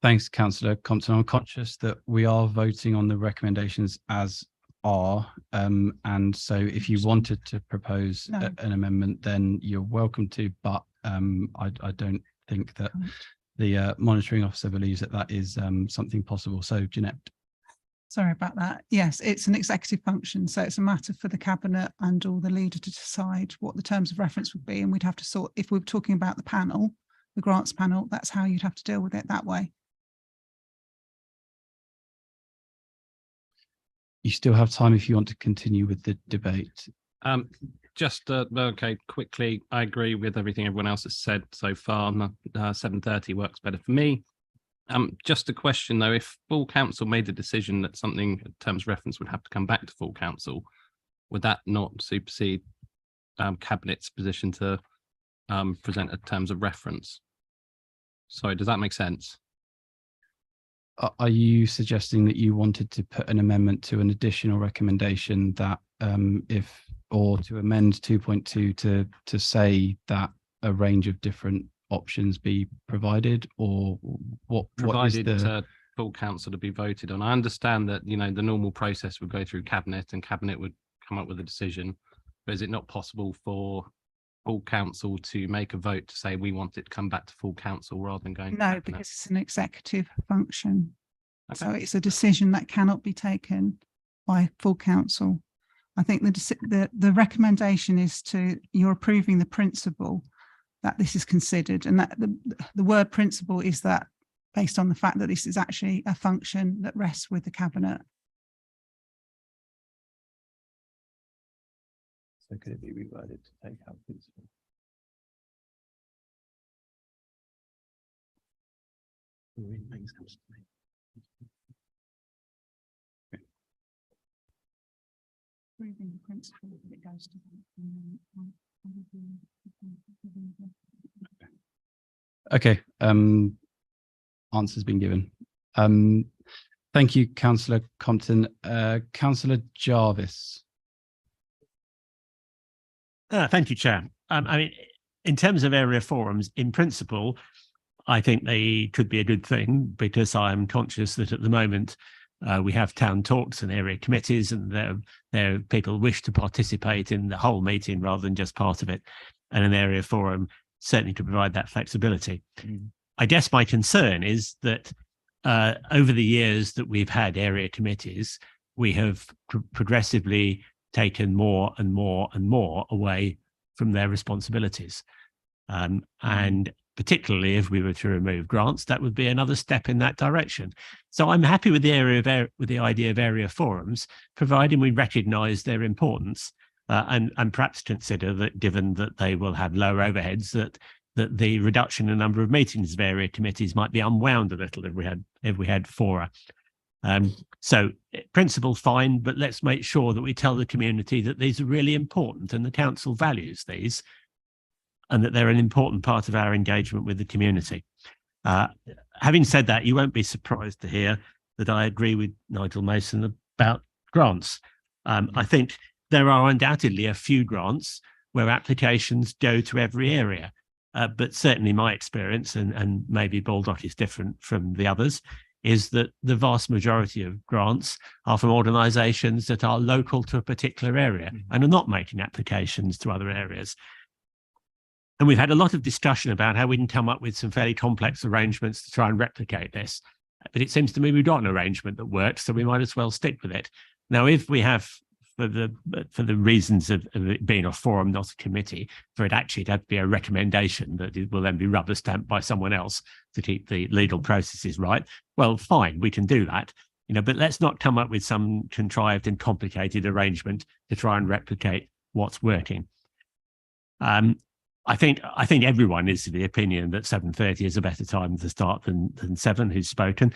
Thanks, Councillor Compton. I'm conscious that we are voting on the recommendations as are, and so if you wanted to propose an amendment, then you're welcome to, but I don't think that the monitoring officer believes that is something possible. So Jeanette. Sorry about that. Yes, it's an executive function, so it's a matter for the cabinet and all the leader to decide what the terms of reference would be, and we'd have to sort, if we were talking about the panel, the grants panel, that's how you'd have to deal with it that way. You still have time if you want to continue with the debate. Okay, quickly, I agree with everything everyone else has said so far. 7:30 works better for me. Just a question though, if full council made the decision that something in terms of reference would have to come back to full council, would that not supersede cabinet's position to present a terms of reference? Sorry, does that make sense? Are you suggesting that you wanted to put an amendment to an additional recommendation that or to amend 2.2 to say that a range of different options be provided, or what? Provided to full council to be voted on. I understand that the normal process would go through cabinet and cabinet would come up with a decision, but is it not possible for full council to make a vote to say we want it to come back to full council rather than going? No, because it's an executive function. Okay. So it's a decision that cannot be taken by full council. I think the recommendation is you're approving the principle that this is considered, and that the word principle is that based on the fact that this is actually a function that rests with the cabinet. So could it be reworded to take out principle? Proving the principle that it goes to. Okay. Answer's been given. Thank you, Councillor Compton. Councillor Jarvis. Thank you, Chair. I mean, in terms of area forums, in principle, I think they could be a good thing, because I'm conscious that at the moment we have town talks and area committees, and there people wish to participate in the whole meeting rather than just part of it. And an area forum certainly to provide that flexibility. I guess my concern is that over the years that we've had area committees, we have progressively taken more and more and more away from their responsibilities. And particularly if we were to remove grants, that would be another step in that direction. So I'm happy with the idea of area forums, providing we recognise their importance and perhaps consider that, given that they will have lower overheads, that the reduction in the number of meetings of area committees might be unwound a little if we had fora. So principle fine, but let's make sure that we tell the community that these are really important and the council values these, and that they're an important part of our engagement with the community. Having said that, you won't be surprised to hear that I agree with Nigel Mason about grants. I think there are undoubtedly a few grants where applications go to every area, but certainly my experience, and maybe Baldock is different from the others, is that the vast majority of grants are from organisations that are local to a particular area and are not making applications to other areas. And we've had a lot of discussion about how we can come up with some fairly complex arrangements to try and replicate this. But it seems to me we've got an arrangement that works, so we might as well stick with it. Now, if we have, for the reasons of it being a forum, not a committee, for it actually to have to be a recommendation that it will then be rubber stamped by someone else to keep the legal processes right, well, fine, we can do that. But let's not come up with some contrived and complicated arrangement to try and replicate what's working. I think everyone is of the opinion that 7:30 is a better time to start than 7 who's spoken.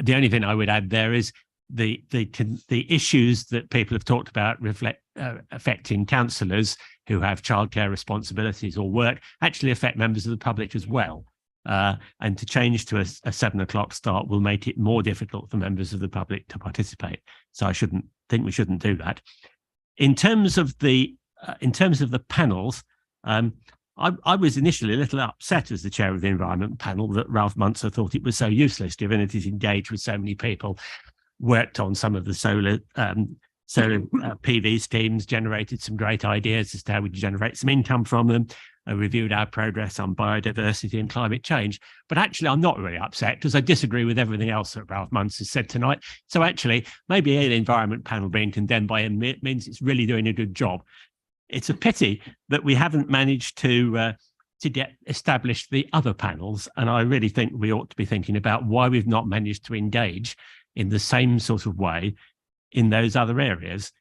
The only thing I would add there is the issues that people have talked about affecting councillors who have childcare responsibilities or work actually affect members of the public as well. And to change to a 7 o'clock start will make it more difficult for members of the public to participate. So I think we shouldn't do that. In terms of the panels, I was initially a little upset as the chair of the environment panel that Ralph Muntzer thought it was so useless, given it is engaged with so many people, worked on some of the solar PV schemes, generated some great ideas as to how we can generate some income from them, reviewed our progress on biodiversity and climate change. But actually, I'm not really upset because I disagree with everything else that Ralph Muntzer said tonight. So actually, maybe the environment panel being condemned by him means it's really doing a good job. It's a pity that we haven't managed to get established the other panels. And I really think we ought to be thinking about why we've not managed to engage in the same sort of way in those other areas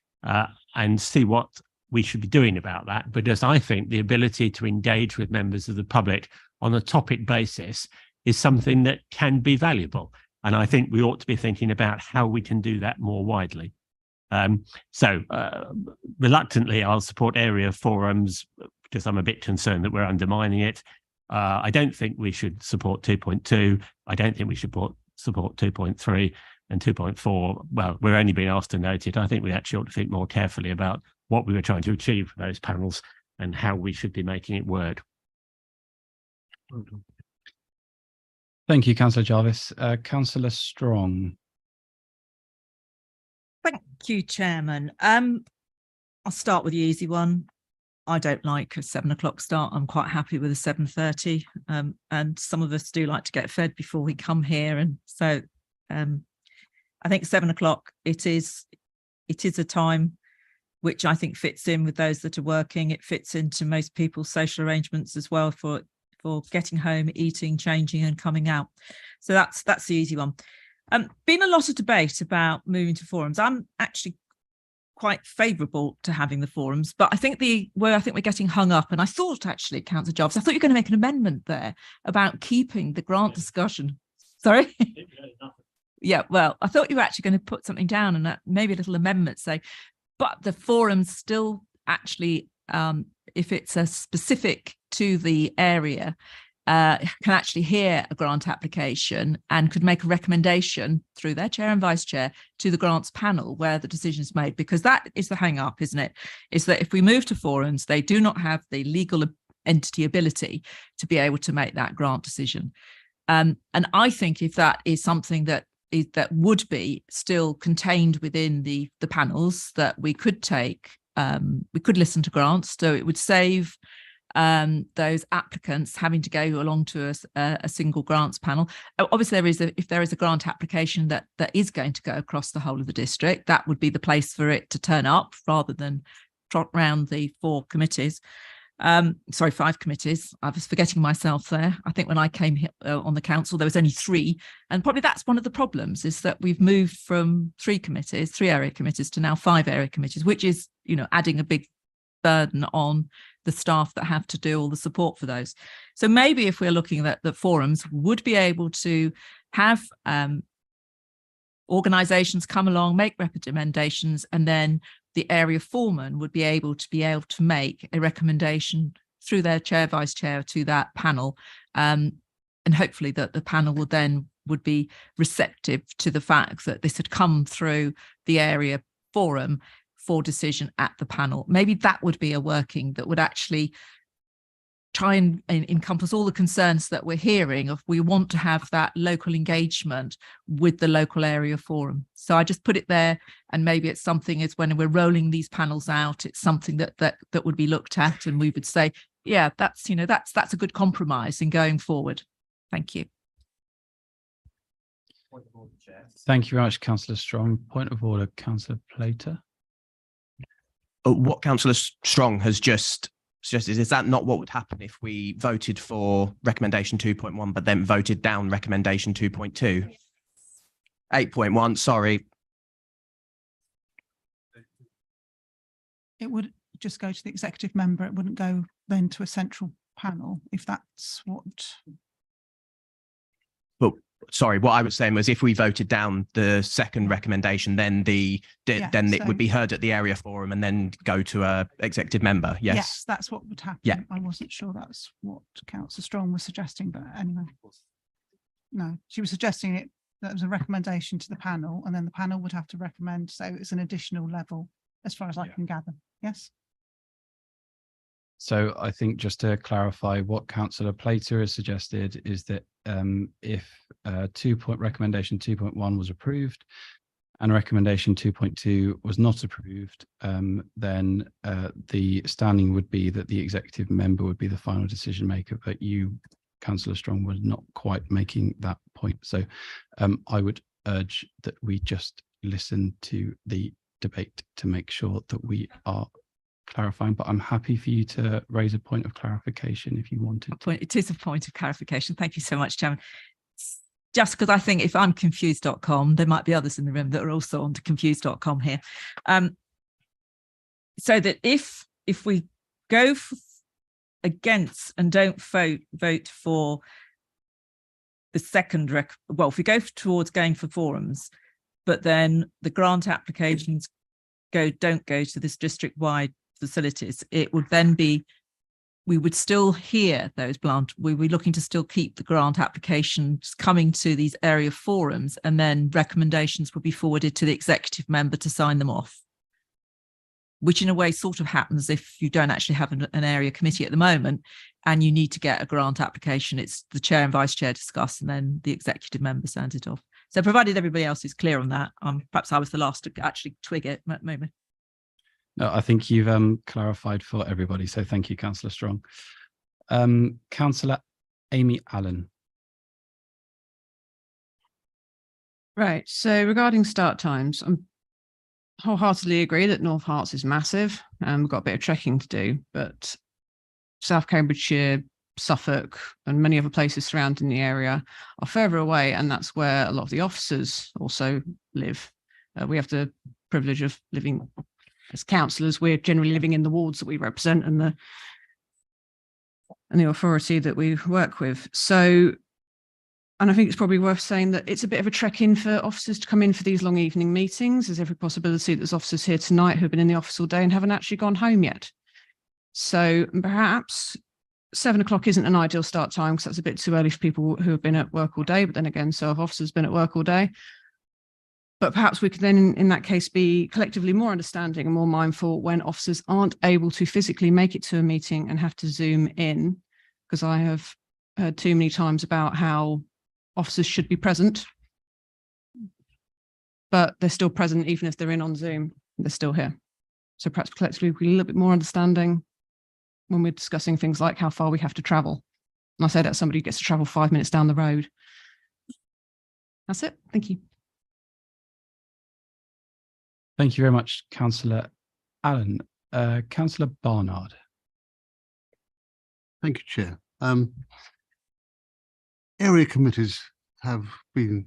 and see what we should be doing about that. Because I think the ability to engage with members of the public on a topic basis is something that can be valuable. And I think we ought to be thinking about how we can do that more widely. Reluctantly, I'll support area forums because I'm a bit concerned that we're undermining it. I don't think we should support 2.2. I don't think we should support 2.3 and 2.4. Well, we're only being asked to note it. I think we actually ought to think more carefully about what we were trying to achieve for those panels and how we should be making it work. Thank you, Councillor Jarvis. Councillor Strong. Thank you, Chairman. I'll start with the easy one. I don't like a 7 o'clock start. I'm quite happy with a 7:30. And some of us do like to get fed before we come here. And so I think 7 o'clock, it is a time which I think fits in with those that are working. It fits into most people's social arrangements as well for getting home, eating, changing and coming out. So that's the easy one. Been a lot of debate about moving to forums. I'm actually quite favourable to having the forums, but I think where we're getting hung up, and I thought actually, Councillor Jarvis, I thought you were going to make an amendment there about keeping the grant discussion. Sorry? Yeah, well, I thought you were actually going to put something down and maybe a little amendment say, but the forums still actually, if it's a specific to the area, can actually hear a grant application and could make a recommendation through their chair and vice chair to the grants panel where the decision is made, because that is the hang up, isn't it? Is that if we move to forums, they do not have the legal entity ability to be able to make that grant decision. And I think if that is something that would be still contained within the panels, that we could take, we could listen to grants, so it would save those applicants having to go along to a single grants panel. Obviously, if there is a grant application that is going to go across the whole of the district, that would be the place for it to turn up rather than trot round the 5 committees. I was forgetting myself there. I think when I came here on the council, there was only 3, and probably that's one of the problems, is that we've moved from 3 area committees to now 5 area committees, which is, adding a big burden on the staff that have to do all the support for those. So maybe if we're looking at the forums, would be able to have organisations come along, make recommendations, and then the area foreman would be able to make a recommendation through their chair, vice chair to that panel, and hopefully that the panel would be receptive to the fact that this had come through the area forum for decision at the panel. Maybe that would be a working that would actually try and encompass all the concerns that we're hearing of. We want to have that local engagement with the local area forum. So I just put it there, and maybe it's something is when we're rolling these panels out, it's something that would be looked at, and we would say, yeah, that's, you know, that's a good compromise in going forward. Thank you. Thank you very much, Councillor Strong. Point of order, Councillor Plater. What Councillor Strong has just suggested, is that not what would happen if we voted for recommendation 2.1 but then voted down recommendation 2.2? 8.1, sorry. It would just go to the executive member. It wouldn't go then to a central panel, if that's what. But sorry, what I was saying was if we voted down the second recommendation, then it would be heard at the area forum and then go to a executive member. Yes, that's what would happen. Yeah. I wasn't sure that's what Councillor Strong was suggesting, but anyway. No, she was suggesting it, that was a recommendation to the panel, and then the panel would have to recommend, so it's an additional level as far as I can gather. Yes. So I think just to clarify, what Councillor Plater has suggested is that if recommendation 2.1 was approved and recommendation 2.2 was not approved, then the standing would be that the executive member would be the final decision maker, but you, Councillor Strong, was not quite making that point. So I would urge that we just listen to the debate to make sure that we are clarifying, but I'm happy for you to raise a point of clarification if you wanted to. It is a point of clarification. Thank you so much, Chairman. Just because I think if I'm confused.com, there might be others in the room that are also on to confused.com here. So that if we go against and don't vote for the second if we go towards going for forums, but then the grant applications don't go to this district-wide facilities, it would then be, we would still hear those we'd be looking to still keep the grant applications coming to these area forums, and then recommendations would be forwarded to the executive member to sign them off, which in a way sort of happens if you don't actually have an area committee at the moment and you need to get a grant application. It's the chair and vice chair discuss, and then the executive member sends it off. So provided everybody else is clear on that, perhaps I was the last to actually twig it at the moment. No, I think you've clarified for everybody. So thank you, Councillor Strong. Councillor Amy Allen. Right. So regarding start times, I wholeheartedly agree that North Herts is massive and we've got a bit of trekking to do, but South Cambridgeshire, Suffolk and many other places surrounding the area are further away, and that's where a lot of the officers also live. We have the privilege of living as councillors. We're generally living in the wards that we represent and the authority that we work with. So, and I think it's probably worth saying that it's a bit of a trek in for officers to come in for these long evening meetings. There's every possibility that there's officers here tonight who have been in the office all day and haven't actually gone home yet. So perhaps 7 o'clock isn't an ideal start time because that's a bit too early for people who have been at work all day, but then again, so have officers been at work all day. But perhaps we could then, in that case, be collectively more understanding and more mindful when officers aren't able to physically make it to a meeting and have to Zoom in, because I have heard too many times about how officers should be present, but they're still present even if they're in on Zoom, they're still here. So perhaps collectively be a little bit more understanding when we're discussing things like how far we have to travel. And I say that somebody who gets to travel 5 minutes down the road. That's it. Thank you. Thank you very much, Councillor Allen. Councillor Barnard. Thank you, Chair. Area committees have been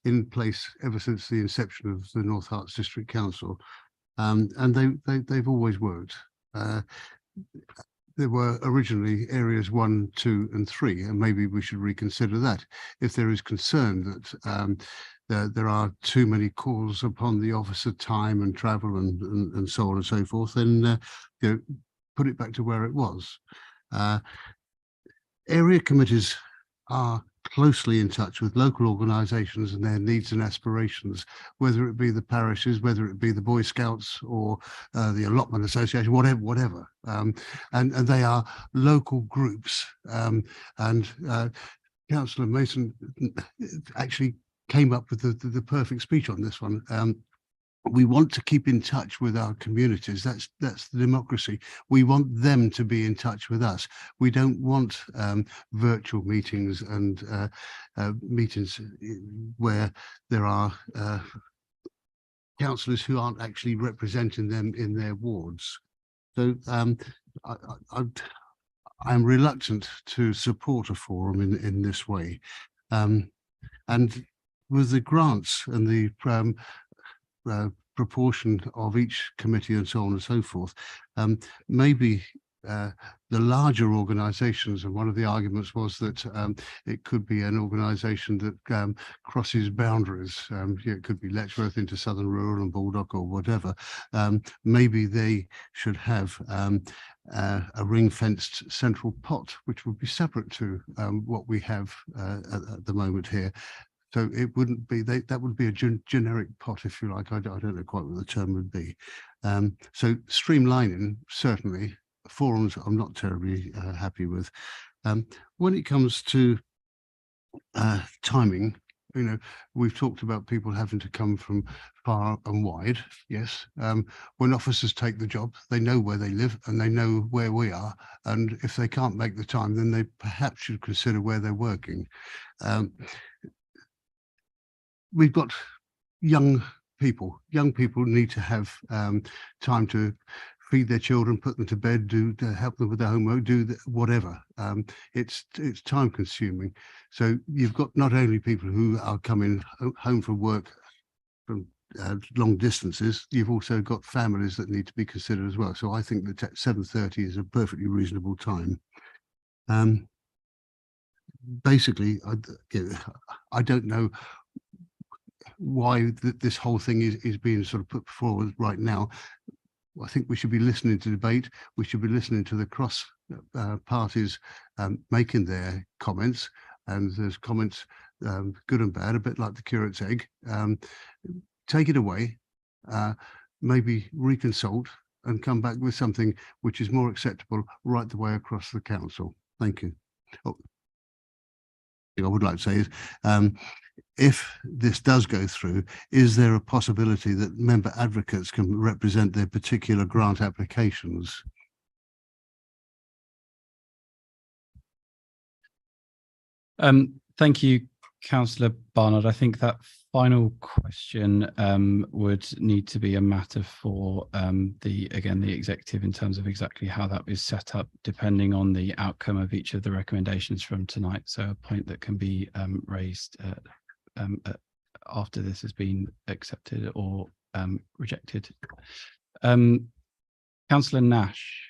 in place ever since the inception of the North Herts District Council, and they've always worked. There were originally areas 1, 2 and 3, and maybe we should reconsider that. If there is concern that there are too many calls upon the officer time and travel and so on and so forth, then put it back to where it was. Area committees are closely in touch with local organisations and their needs and aspirations, whether it be the parishes, whether it be the Boy Scouts or the Allotment Association, whatever. And they are local groups. Councillor Mason actually came up with the perfect speech on this one. We want to keep in touch with our communities. That's the democracy. We want them to be in touch with us. We don't want virtual meetings and meetings where there are councillors who aren't actually representing them in their wards. So I'm reluctant to support a forum in this way. And with the grants and the proportion of each committee and so on and so forth, maybe the larger organisations, and one of the arguments was that it could be an organisation that crosses boundaries. It could be Letchworth into Southern Rural and Baldock or whatever. Maybe they should have a ring-fenced central pot, which would be separate to what we have at the moment here. So it wouldn't be, that would be a generic pot, if you like. I don't know quite what the term would be. So streamlining, certainly. Forums I'm not terribly happy with. When it comes to timing, you know, we've talked about people having to come from far and wide. Yes. When officers take the job, they know where they live and they know where we are. And if they can't make the time, then they perhaps should consider where they're working. We've got young people. Young people need to have time to feed their children, put them to bed, help them with their homework, whatever. It's time consuming. So you've got not only people who are coming home from work from long distances, you've also got families that need to be considered as well. So I think that 7:30 is a perfectly reasonable time. Basically, I don't know why this whole thing is being sort of put forward right now. I think we should be listening to debate. We should be listening to the cross parties making their comments, and there's comments good and bad, a bit like the curate's egg. Take it away, maybe reconsult and come back with something which is more acceptable right the way across the council. Thank you. Oh, I would like to say is, if this does go through, is there a possibility that member advocates can represent their particular grant applications? Thank you, Councillor Barnard. I think that final question would need to be a matter for the executive in terms of exactly how that is set up, depending on the outcome of each of the recommendations from tonight. So a point that can be raised after this has been accepted or rejected. Councillor Nash.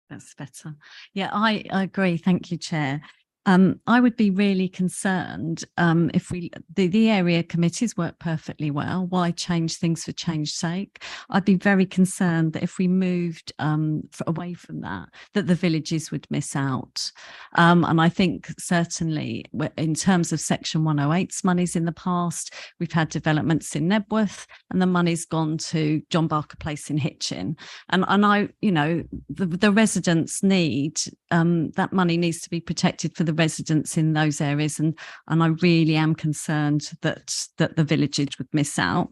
That's better. Yeah, I agree. Thank you, Chair. I would be really concerned if the area committees work perfectly well. Why change things for change's sake? I'd be very concerned that if we moved away from that the villages would miss out. And I think certainly in terms of Section 108's monies in the past, we've had developments in Nebworth and the money's gone to John Barker Place in Hitchin. And I, you know, the residents need, that money needs to be protected for the residents in those areas, and I really am concerned that the villages would miss out.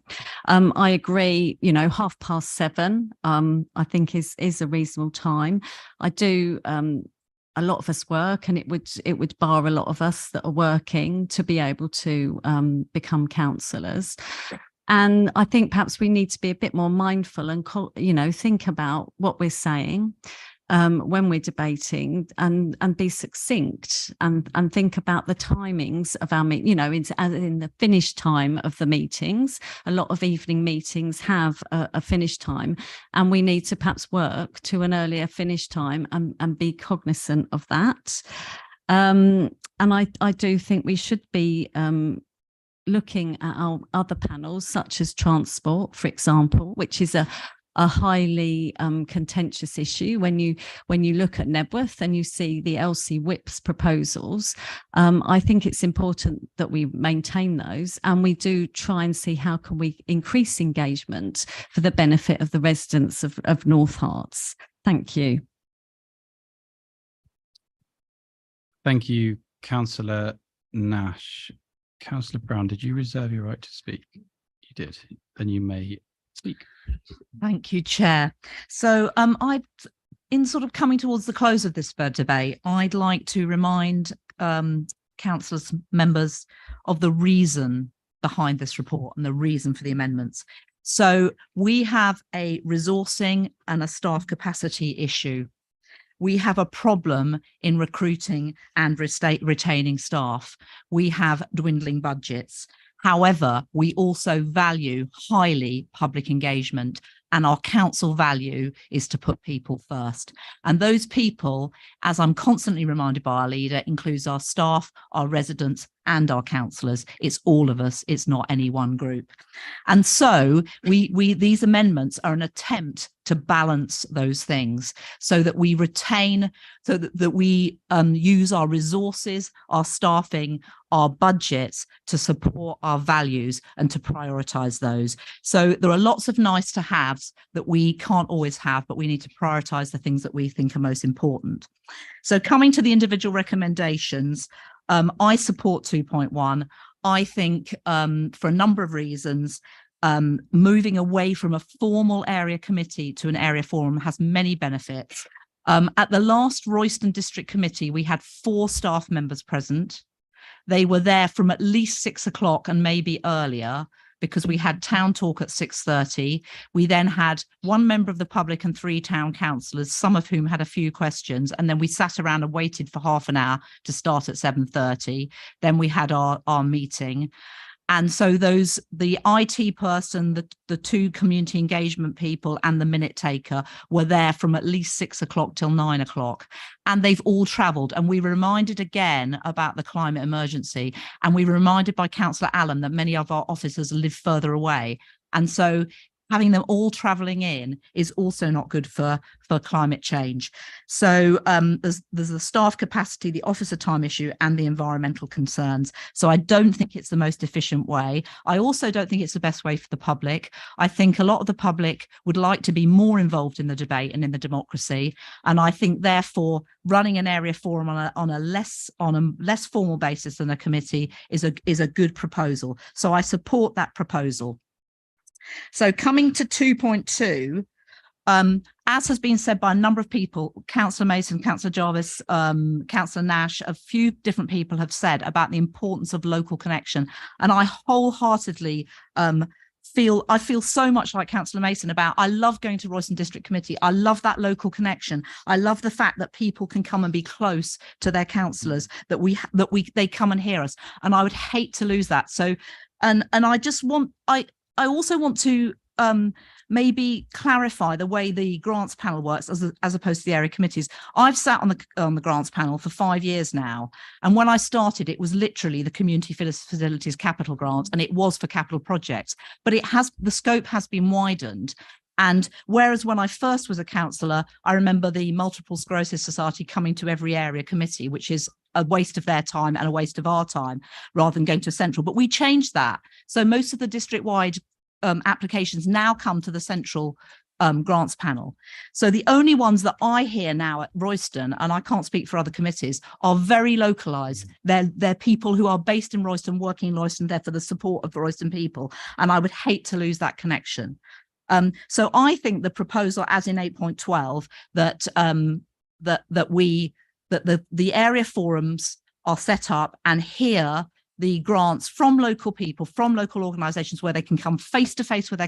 I agree, you know, 7:30 I think is a reasonable time. I do a lot of us work, and it would bar a lot of us that are working to be able to become councillors. And I think perhaps we need to be a bit more mindful and, you know, think about what we're saying when we're debating, and be succinct and think about the timings of our meeting, you know, in the finish time of the meetings. A lot of evening meetings have a finish time, and we need to perhaps work to an earlier finish time and be cognizant of that. And I do think we should be looking at our other panels, such as transport, for example, which is a a highly contentious issue. When you look at Nebworth and you see the LC Whip's proposals, I think it's important that we maintain those, and we do try and see how can we increase engagement for the benefit of the residents of North Herts. Thank you. Thank you, Councillor Nash. Councillor Brown, did you reserve your right to speak? You did. Then you may speak. Thank you, Chair. So in sort of coming towards the close of this debate, I'd like to remind councillors, members of the reason behind this report and the reason for the amendments. So we have a resourcing and a staff capacity issue. We have a problem in recruiting and retaining staff. We have dwindling budgets. However, we also value highly public engagement, and our council value is to put people first. And those people, as I'm constantly reminded by our leader, includes our staff, our residents, and our councillors. It's all of us. It's not any one group. And so these amendments are an attempt to balance those things so that we retain, so that we use our resources, our staffing, our budgets to support our values and to prioritise those. So there are lots of nice to haves that we can't always have, but we need to prioritise the things that we think are most important. So coming to the individual recommendations, I support 2.1. I think for a number of reasons, moving away from a formal area committee to an area forum has many benefits. At the last Royston District Committee, we had 4 staff members present. They were there from at least 6 o'clock and maybe earlier, because we had town talk at 6:30. We then had 1 member of the public and 3 town councillors, some of whom had a few questions. And then we sat around and waited for half an hour to start at 7:30. Then we had our meeting. And so the IT person, the 2 community engagement people and the minute taker were there from at least 6 o'clock till 9 o'clock. And they've all travelled. And we were reminded again about the climate emergency. And we were reminded by Councillor Allen that many of our officers live further away. And so having them all travelling in is also not good for climate change. So there's the staff capacity, the officer time issue, and the environmental concerns. So I don't think it's the most efficient way. I also don't think it's the best way for the public. I think a lot of the public would like to be more involved in the debate and in the democracy. And I think therefore running an area forum on a less formal basis than a committee is a good proposal. So I support that proposal. So coming to 2.2, as has been said by a number of people, Councillor Mason, Councillor Jarvis, Councillor Nash, a few different people have said about the importance of local connection. And I wholeheartedly feel so much like Councillor Mason about, I love going to Royston District Committee. I love that local connection. I love the fact that people can come and be close to their councillors, that they come and hear us. And I would hate to lose that. So, and I also want to maybe clarify the way the grants panel works as opposed to the area committees. I've sat on the grants panel for 5 years now. And when I started, it was literally the community facilities capital grant, and it was for capital projects, but the scope has been widened. And whereas when I first was a councillor, I remember the Multiple Sclerosis Society coming to every area committee, which is a waste of their time and a waste of our time rather than going to a central. But we changed that. So most of the district-wide applications now come to the central grants panel. So the only ones that I hear now at Royston, and I can't speak for other committees, are very localised. They're people who are based in Royston, working in Royston, there for the support of the Royston people. And I would hate to lose that connection. So I think the proposal, as in 8.12, that the area forums are set up and hear the grants from local people, from local organisations, where they can come face to face with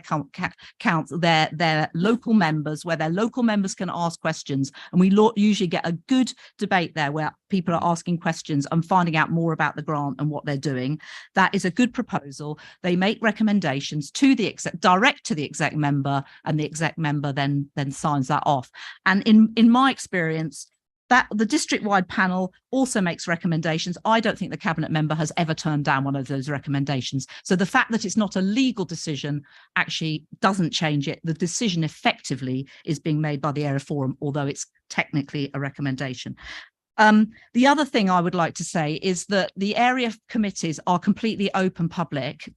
their local members, where their local members can ask questions. And we usually get a good debate there where people are asking questions and finding out more about the grant and what they're doing. That is a good proposal. They make recommendations to the exec, direct to the exec member, and the exec member then signs that off. And in my experience, that the district-wide panel also makes recommendations. I don't think the cabinet member has ever turned down one of those recommendations. So the fact that it's not a legal decision actually doesn't change it. The decision effectively is being made by the Area Forum, although it's technically a recommendation. The other thing I would like to say is that the area committees are completely open public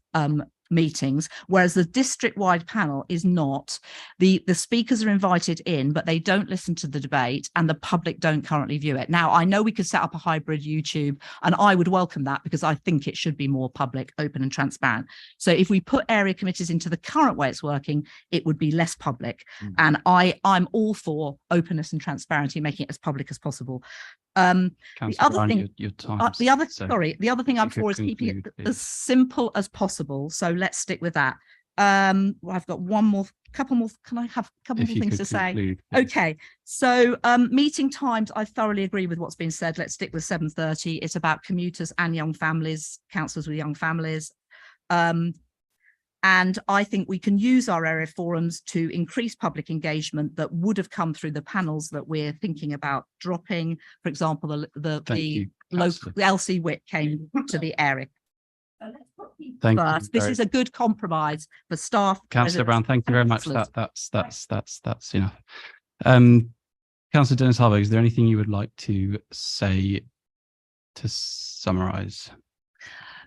meetings, whereas the district-wide panel is not. The speakers are invited in, but they don't listen to the debate and the public don't currently view it. Now, I know we could set up a hybrid YouTube, and I would welcome that because I think it should be more public, open and transparent. So if we put area committees into the current way it's working, it would be less public. And I'm all for openness and transparency, making it as public as possible. The other thing, the other thing I'm for is keeping it as simple as possible. So let's stick with that. Well, I've got couple more. Can I have a couple more things to say? Okay. So meeting times, I thoroughly agree with what's been said. Let's stick with 7:30. It's about commuters and young families, councillors with young families. And I think we can use our area forums to increase local LC Witt came to the area. Thank first. you. This is a good compromise for staff. Councillor Brown, thank you very much. That's enough. Councillor Dennis Harvey, is there anything you would like to say to summarise?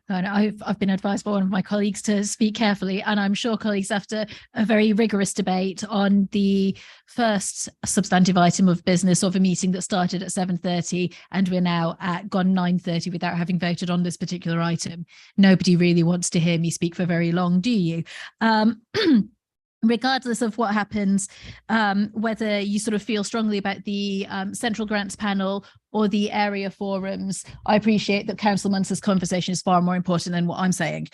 No, I've been advised by one of my colleagues to speak carefully, and I'm sure colleagues, after a very rigorous debate on the first substantive item of business of a meeting that started at 7:30 and we're now at gone 9:30 without having voted on this particular item, nobody really wants to hear me speak for very long, do you? Regardless of what happens, whether you sort of feel strongly about the central grants panel or the area forums, I appreciate that Councillor Munson's conversation is far more important than what I'm saying.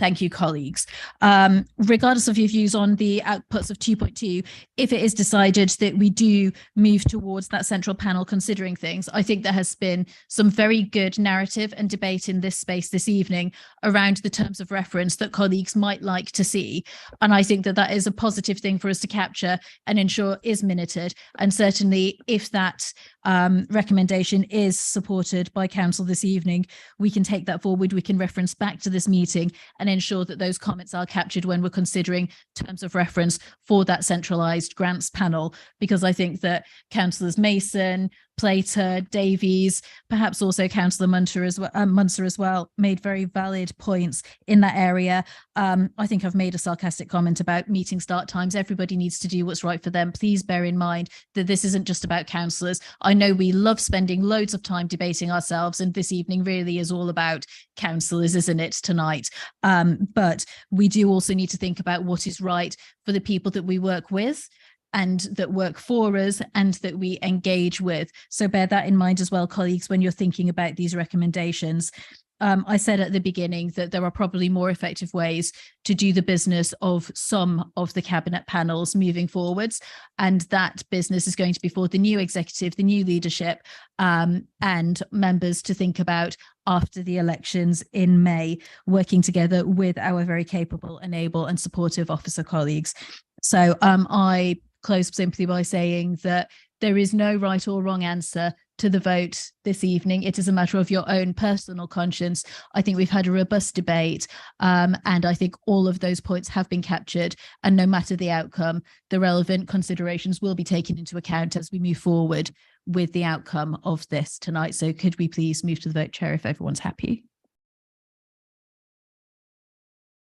Thank you, colleagues. Regardless of your views on the outputs of 2.2, if it is decided that we do move towards that central panel considering things, I think there has been some very good narrative and debate in this space this evening around the terms of reference that colleagues might like to see. And I think that that is a positive thing for us to capture and ensure is minuted. And certainly if that recommendation is supported by council this evening, we can take that forward. We can reference back to this meeting and ensure that those comments are captured when we're considering terms of reference for that centralised grants panel, because I think that councillors Mason, Plater, Davies, perhaps also Councillor Munter as well, made very valid points in that area. I think I've made a sarcastic comment about meeting start times. Everybody needs to do what's right for them. Please bear in mind that this isn't just about councillors. I know we love spending loads of time debating ourselves, and this evening really is all about councillors, isn't it, tonight? But we do also need to think about what is right for the people that we work with and that work for us and that we engage with. So bear that in mind as well, colleagues, when you're thinking about these recommendations. I said at the beginning that there are probably more effective ways to do the business of some of the cabinet panels moving forwards. And that business is going to be for the new executive, the new leadership, and members to think about after the elections in May, working together with our very capable and able and supportive officer colleagues. So I close simply by saying that there is no right or wrong answer to the vote this evening. It is a matter of your own personal conscience. I think we've had a robust debate, and I think all of those points have been captured, and no matter the outcome, the relevant considerations will be taken into account as we move forward with the outcome of this tonight. So could we please move to the vote, Chair, if everyone's happy?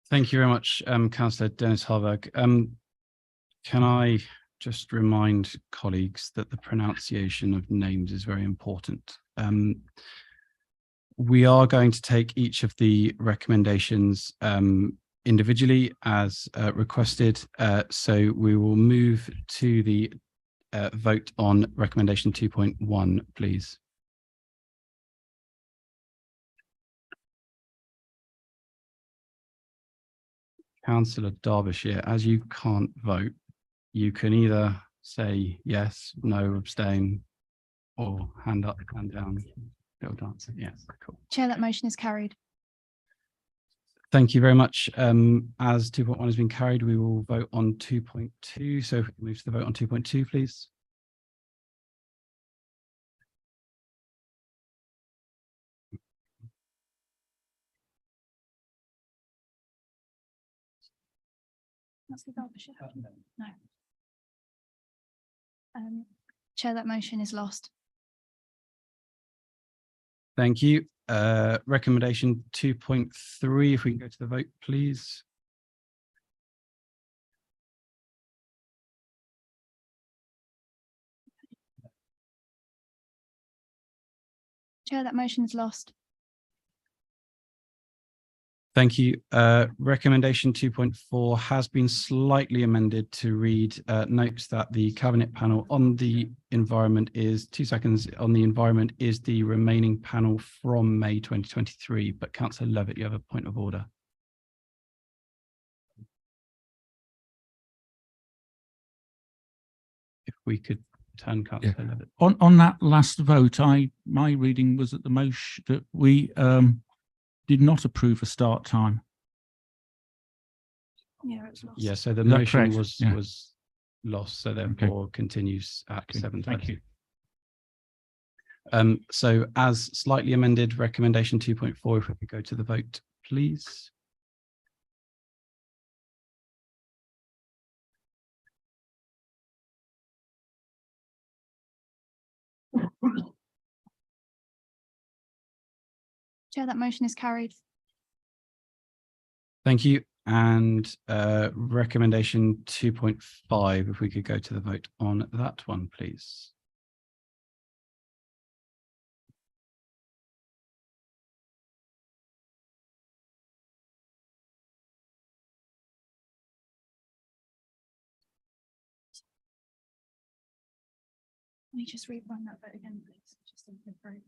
Thank you very much, Councillor Dennis Harvey. Can I just remind colleagues that the pronunciation of names is very important. We are going to take each of the recommendations individually as requested. So we will move to the vote on recommendation 2.1, please. Councillor Derbyshire, as you can't vote, you can either say yes, no, abstain, or hand up, hand down. Little dancer. Yes, cool. Chair, that motion is carried. Thank you very much. As 2.1 has been carried, we will vote on 2.2. So if we move to the vote on 2.2, please. Councillor Derbyshire? No. Chair, that motion is lost. Thank you. Recommendation 2.3, if we can go to the vote, please. Chair, that motion is lost. Thank you. Recommendation 2.4 has been slightly amended to read, notes that the cabinet panel on the environment is, 2 seconds, on the environment is the remaining panel from May 2023. But Councillor Levitt, you have a point of order. If we could turn Councillor Levitt. On that last vote, my reading was that the motion that we did not approve a start time. Yeah, it's lost. Yeah, so the Is that motion correct? was Yeah. was lost, so therefore continues at Okay, 7:30. thank you. So as slightly amended, recommendation 2.4, if we could go to the vote, please. Chair, that motion is carried. Thank you. And recommendation 2.5, if we could go to the vote on that one, please. Let me just rerun that vote again, please. Just to confirm.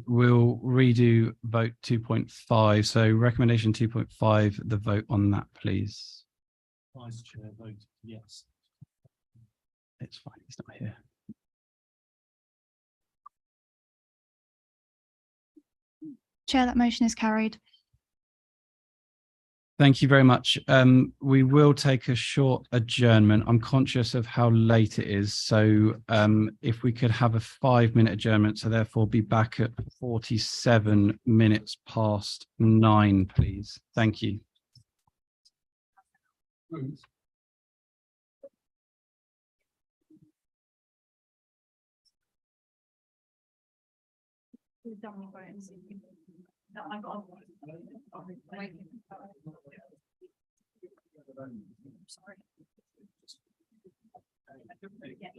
We'll redo vote 2.5. So recommendation 2.5, the vote on that, please. Vice Chair vote yes. It's fine, he's not here. Chair, that motion is carried. Thank you very much. We will take a short adjournment. I'm conscious of how late it is. So if we could have a 5-minute adjournment, so therefore be back at 47 minutes past 9, please. Thank you. We've done the votes. No, I got. Sorry. Yeah,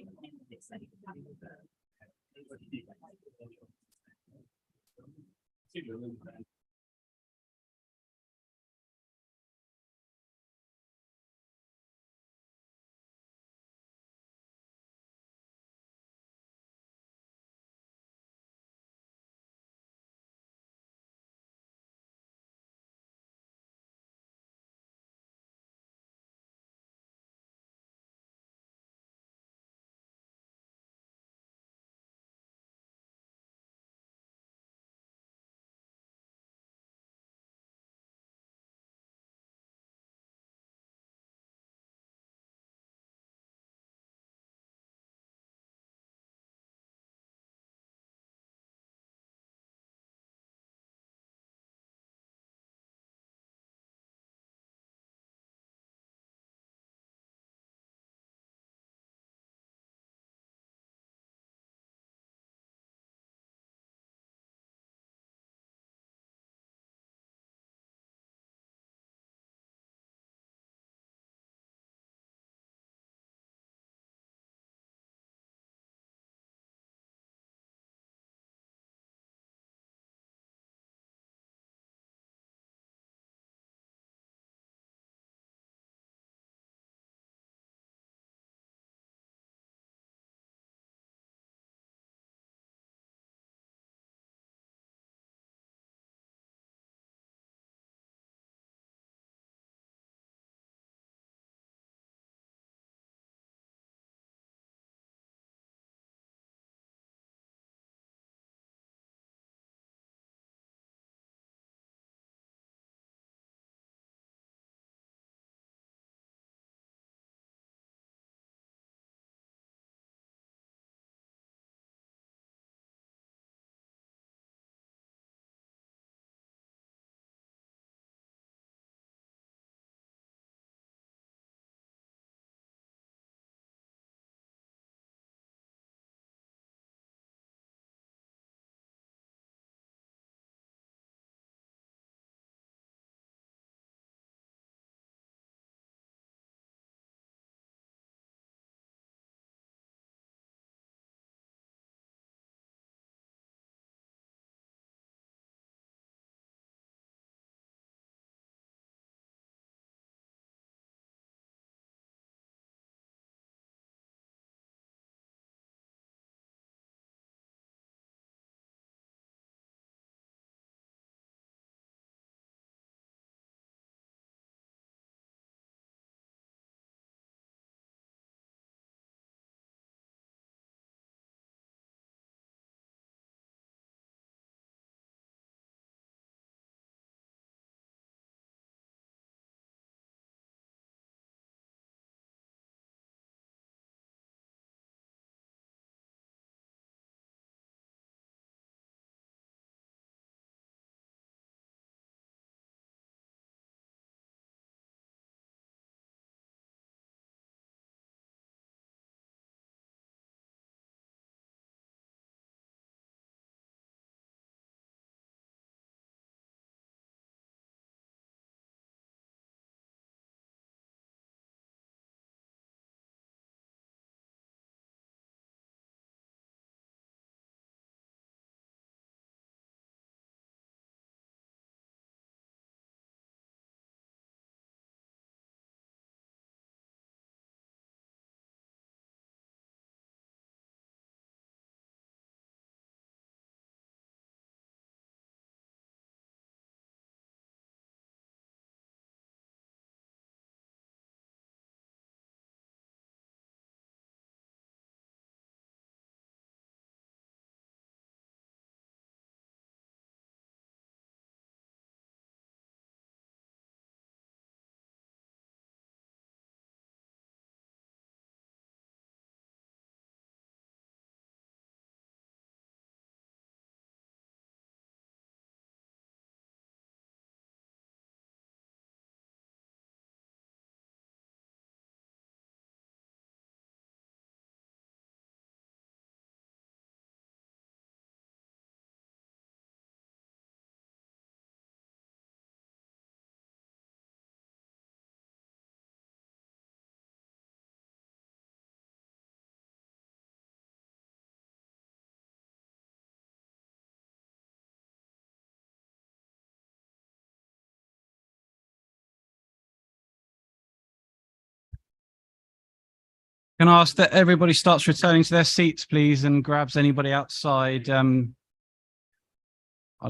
Can I ask that everybody starts returning to their seats, please, and grabs anybody outside? I'd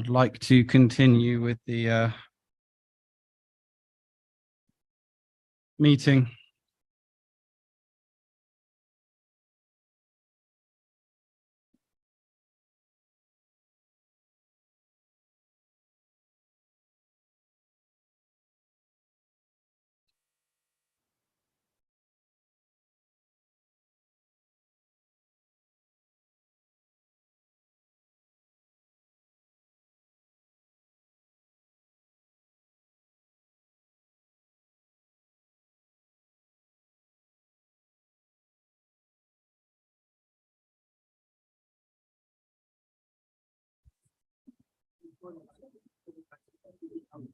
like to continue with the meeting.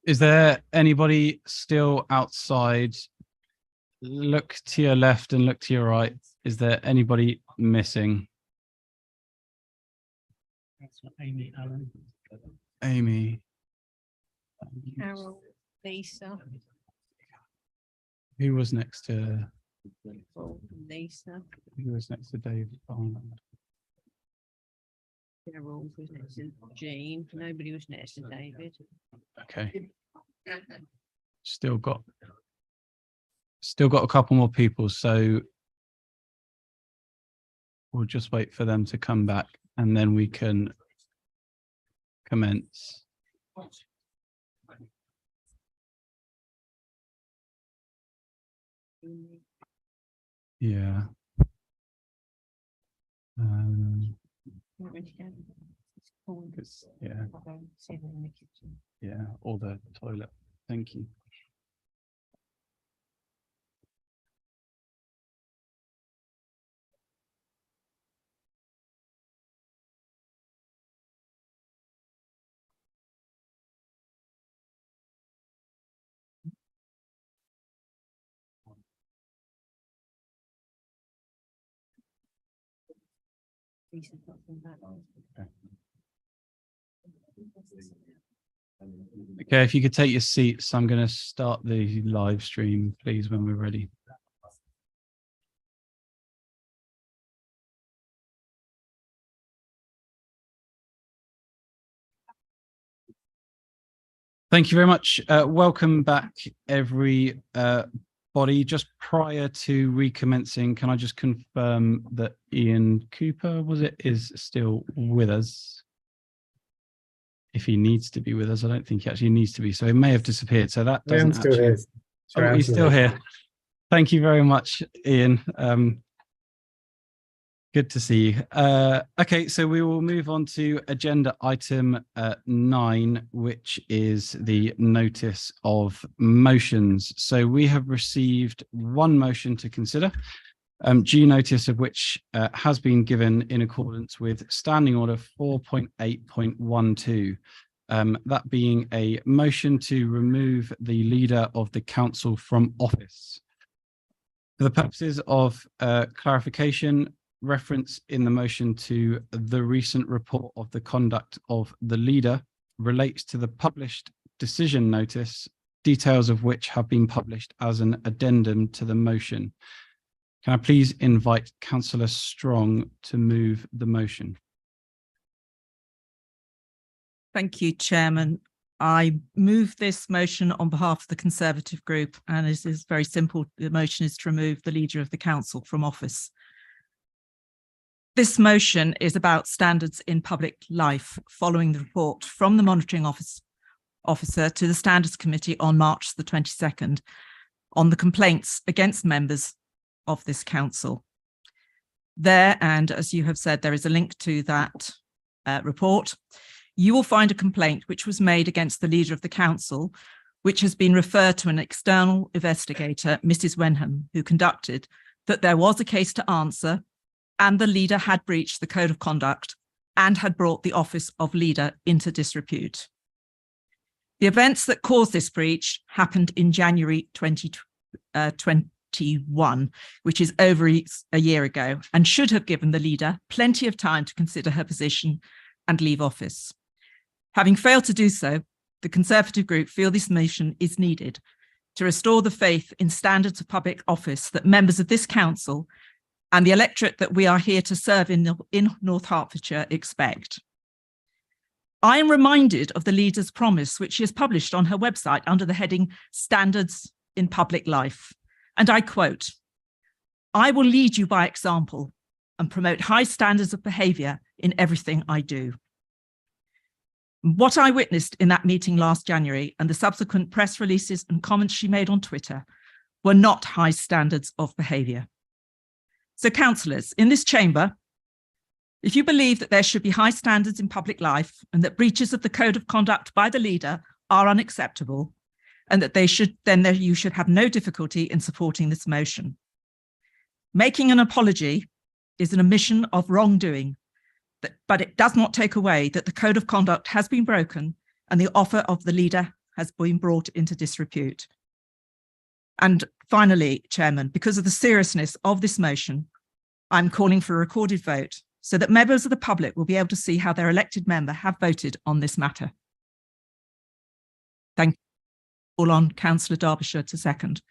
Is there anybody still outside? Look to your left and look to your right. Is there anybody missing? Amy, Alan. Amy. Carol, Lisa, Who was next to Lisa, who was next to David? Carol was next to Jean. Nobody was next to David. Okay. Still got a couple more people, so we'll just wait for them to come back and then we can commence. Yeah. Yeah. Yeah, or the toilet. Thank you. Okay, if you could take your seats, I'm going to start the live stream, please, when we're ready. Thank you very much. Welcome back, everybody. Just prior to recommencing, can I just confirm that Ian Cooper, is still with us? If he needs to be with us, I don't think he actually needs to be. So he may have disappeared. So that doesn't still actually. here. Oh, he's still here. Thank you very much, Ian. Good to see you. Okay, so we will move on to agenda item 9, which is the notice of motions. So we have received one motion to consider, due notice of which has been given in accordance with Standing Order 4.8.12. That being a motion to remove the leader of the council from office. For the purposes of clarification, reference in the motion to the recent report of the conduct of the leader relates to the published decision notice, details of which have been published as an addendum to the motion. Can I please invite Councillor Strong to move the motion? Thank you, Chairman. I move this motion on behalf of the Conservative Group, and it is very simple. The motion is to remove the leader of the council from office. This motion is about standards in public life, following the report from the Monitoring Officer to the Standards Committee on March the 22nd on the complaints against members of this council. There, and as you have said, there is a link to that report. You will find a complaint which was made against the leader of the council, which has been referred to an external investigator, Mrs. Wenham, who conducted that there was a case to answer and the leader had breached the code of conduct and had brought the office of leader into disrepute. The events that caused this breach happened in January 2021, which is over a year ago, and should have given the leader plenty of time to consider her position and leave office. Having failed to do so, the Conservative Group feel this motion is needed to restore the faith in standards of public office that members of this council and the electorate that we are here to serve in North Hertfordshire expect. I am reminded of the leader's promise, which she has published on her website under the heading Standards in Public Life. And I quote, "I will lead you by example and promote high standards of behaviour in everything I do." What I witnessed in that meeting last January and the subsequent press releases and comments she made on Twitter were not high standards of behaviour. So councillors in this chamber, if you believe that there should be high standards in public life and that breaches of the code of conduct by the leader are unacceptable, and that you should have no difficulty in supporting this motion. Making an apology is an admission of wrongdoing, but it does not take away that the code of conduct has been broken and the offer of the leader has been brought into disrepute. And finally, Chairman, because of the seriousness of this motion, I'm calling for a recorded vote so that members of the public will be able to see how their elected member have voted on this matter. Thank you. All on Councillor Derbyshire to second.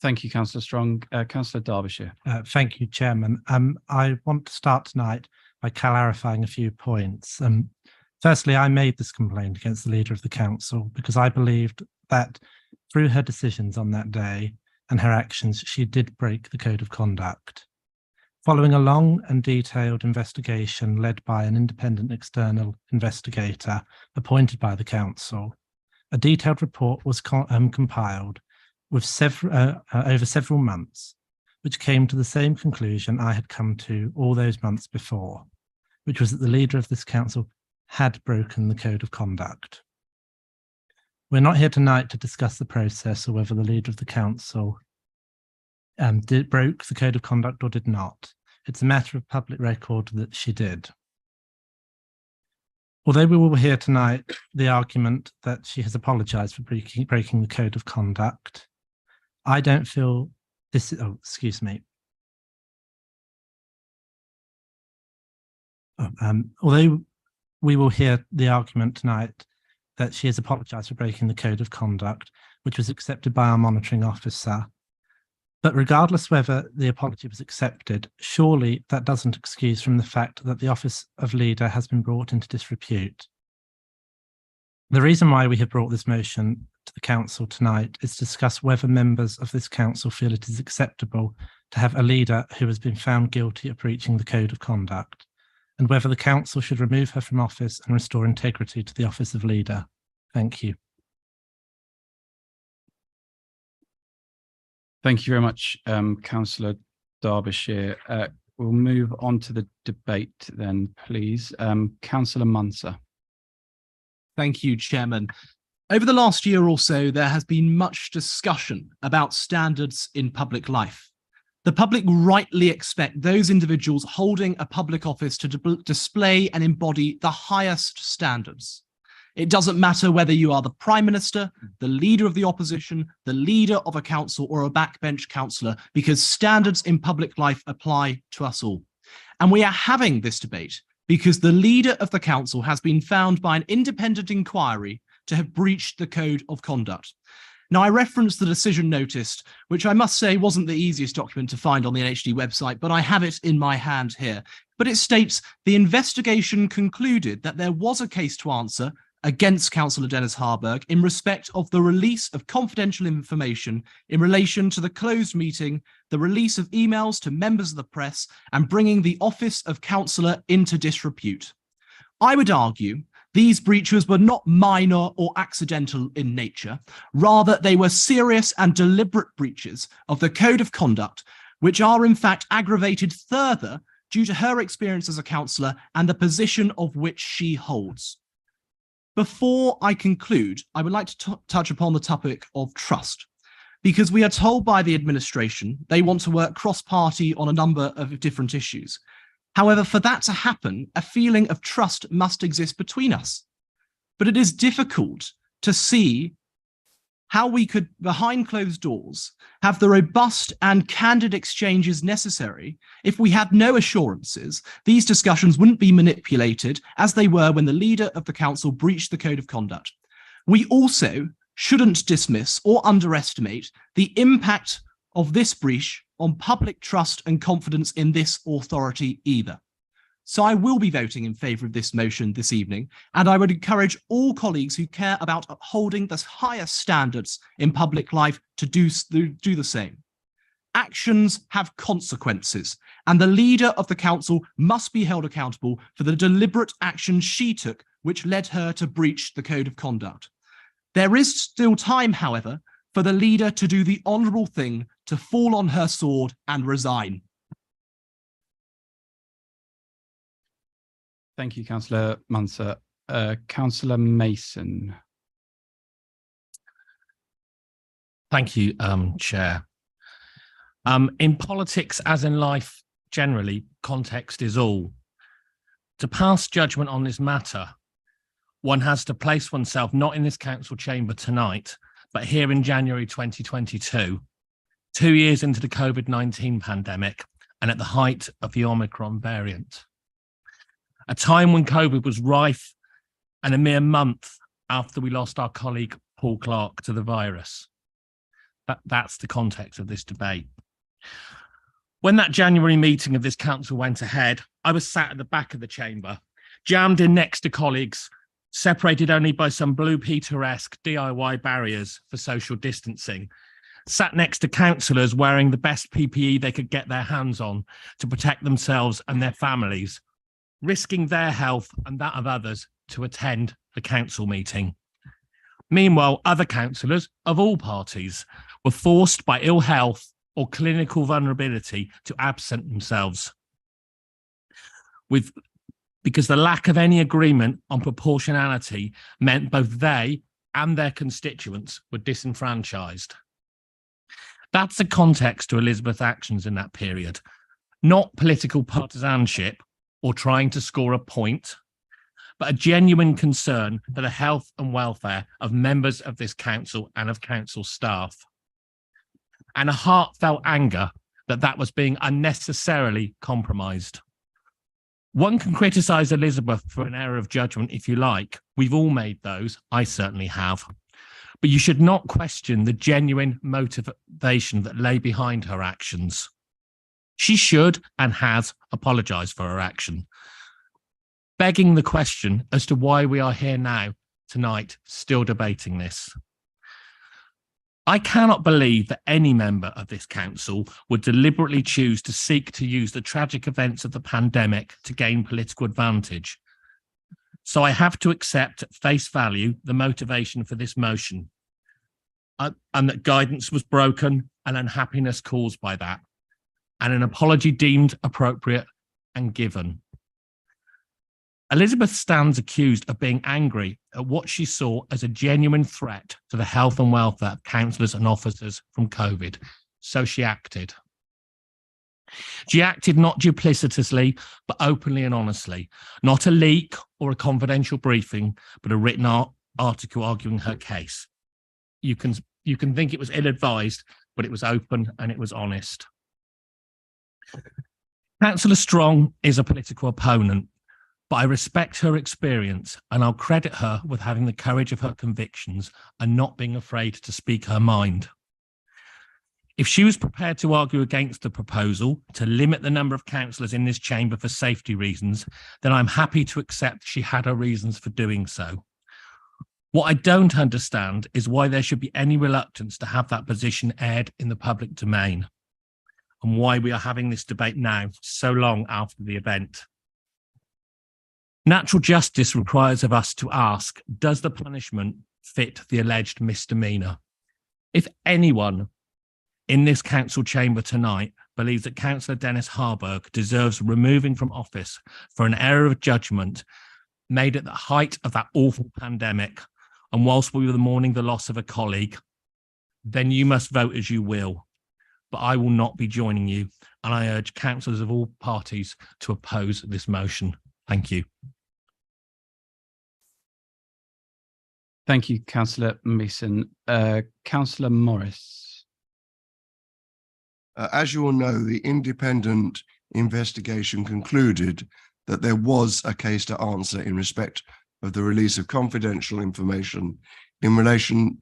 Thank you, Councillor Strong. Councillor Derbyshire. Thank you, Chairman. I want to start tonight by clarifying a few points. Firstly, I made this complaint against the leader of the council because I believed that through her decisions on that day and her actions, she did break the code of conduct. Following a long and detailed investigation led by an independent external investigator appointed by the council, a detailed report was compiled with over several months, which came to the same conclusion I had come to all those months before, which was that the leader of this council had broken the code of conduct. We're not here tonight to discuss the process or whether the leader of the council broke the code of conduct or did not. It's a matter of public record that she did. Although we will hear tonight the argument that she has apologised for breaking the code of conduct, I don't feel this. Oh, excuse me. Although we will hear the argument tonight that she has apologised for breaking the code of conduct, which was accepted by our monitoring officer, but regardless whether the apology was accepted, surely that doesn't excuse from the fact that the office of leader has been brought into disrepute. The reason why we have brought this motion to the council tonight is to discuss whether members of this council feel it is acceptable to have a leader who has been found guilty of breaching the code of conduct, and whether the council should remove her from office and restore integrity to the office of leader. Thank you. Thank you very much, Councillor Derbyshire. We'll move on to the debate then, please. Councillor Munser. Thank you, Chairman. Over the last year or so, there has been much discussion about standards in public life. The public rightly expect those individuals holding a public office to display and embody the highest standards. It doesn't matter whether you are the Prime Minister, the leader of the opposition, the leader of a council, or a backbench councillor, because standards in public life apply to us all. And we are having this debate because the leader of the council has been found by an independent inquiry to have breached the code of conduct. Now, I referenced the decision notice, which I must say wasn't the easiest document to find on the NHD website, but I have it in my hand here. But it states the investigation concluded that there was a case to answer against Councillor Dennis Harburg in respect of the release of confidential information in relation to the closed meeting, the release of emails to members of the press, and bringing the office of councillor into disrepute. I would argue these breaches were not minor or accidental in nature. Rather, they were serious and deliberate breaches of the code of conduct, which are in fact aggravated further due to her experience as a councillor and the position of which she holds. Before I conclude, I would like to touch upon the topic of trust, because we are told by the administration they want to work cross-party on a number of different issues. However, for that to happen, a feeling of trust must exist between us. But it is difficult to see how we could, behind closed doors, have the robust and candid exchanges necessary if we had no assurances these discussions wouldn't be manipulated as they were when the leader of the council breached the code of conduct. We also shouldn't dismiss or underestimate the impact of this breach on public trust and confidence in this authority either. So I will be voting in favour of this motion this evening, and I would encourage all colleagues who care about upholding the highest standards in public life to do the same. Actions have consequences, and the leader of the council must be held accountable for the deliberate action she took, which led her to breach the code of conduct. There is still time, however, for the leader to do the honourable thing, to fall on her sword and resign. Thank you, Councillor Munser. Councillor Mason. Thank you, Chair. In politics, as in life generally, context is all. To pass judgment on this matter, one has to place oneself not in this council chamber tonight, but here in January 2022, 2 years into the COVID-19 pandemic and at the height of the Omicron variant. A time when COVID was rife and a mere month after we lost our colleague Paul Clark to the virus. That's the context of this debate. When that January meeting of this council went ahead, I was sat at the back of the chamber, jammed in next to colleagues, separated only by some Blue Peter-esque DIY barriers for social distancing, sat next to councillors wearing the best PPE they could get their hands on to protect themselves and their families, risking their health and that of others to attend the council meeting. Meanwhile, other councillors of all parties were forced by ill health or clinical vulnerability to absent themselves, because the lack of any agreement on proportionality meant both they and their constituents were disenfranchised. That's the context to Elizabeth's actions in that period, not political partisanship or trying to score a point, but a genuine concern for the health and welfare of members of this council and of council staff, and a heartfelt anger that was being unnecessarily compromised. One can criticise Elizabeth for an error of judgment if you like. We've all made those. I certainly have. But you should not question the genuine motivation that lay behind her actions. She should and has apologised for her action, begging the question as to why we are here now, tonight, still debating this. I cannot believe that any member of this council would deliberately choose to seek to use the tragic events of the pandemic to gain political advantage. So I have to accept at face value the motivation for this motion, and that guidance was broken and unhappiness caused by that, and an apology deemed appropriate and given. Elizabeth stands accused of being angry at what she saw as a genuine threat to the health and welfare of councillors and officers from COVID, so she acted. She acted not duplicitously, but openly and honestly. Not a leak or a confidential briefing, but a written article arguing her case. You can think it was ill-advised, but it was open and it was honest. Councillor Strong is a political opponent, but I respect her experience and I'll credit her with having the courage of her convictions and not being afraid to speak her mind. If she was prepared to argue against the proposal to limit the number of councillors in this chamber for safety reasons, then I'm happy to accept she had her reasons for doing so. What I don't understand is why there should be any reluctance to have that position aired in the public domain, and why we are having this debate now, so long after the event. Natural justice requires of us to ask, does the punishment fit the alleged misdemeanour? If anyone in this council chamber tonight believes that Councillor Dennis Harburg deserves removing from office for an error of judgment made at the height of that awful pandemic and whilst we were mourning the loss of a colleague, then you must vote as you will. But I will not be joining you, and I urge councillors of all parties to oppose this motion. Thank you. Thank you, Councillor Mason. Councillor Morris. As you all know, the independent investigation concluded that there was a case to answer in respect of the release of confidential information in relation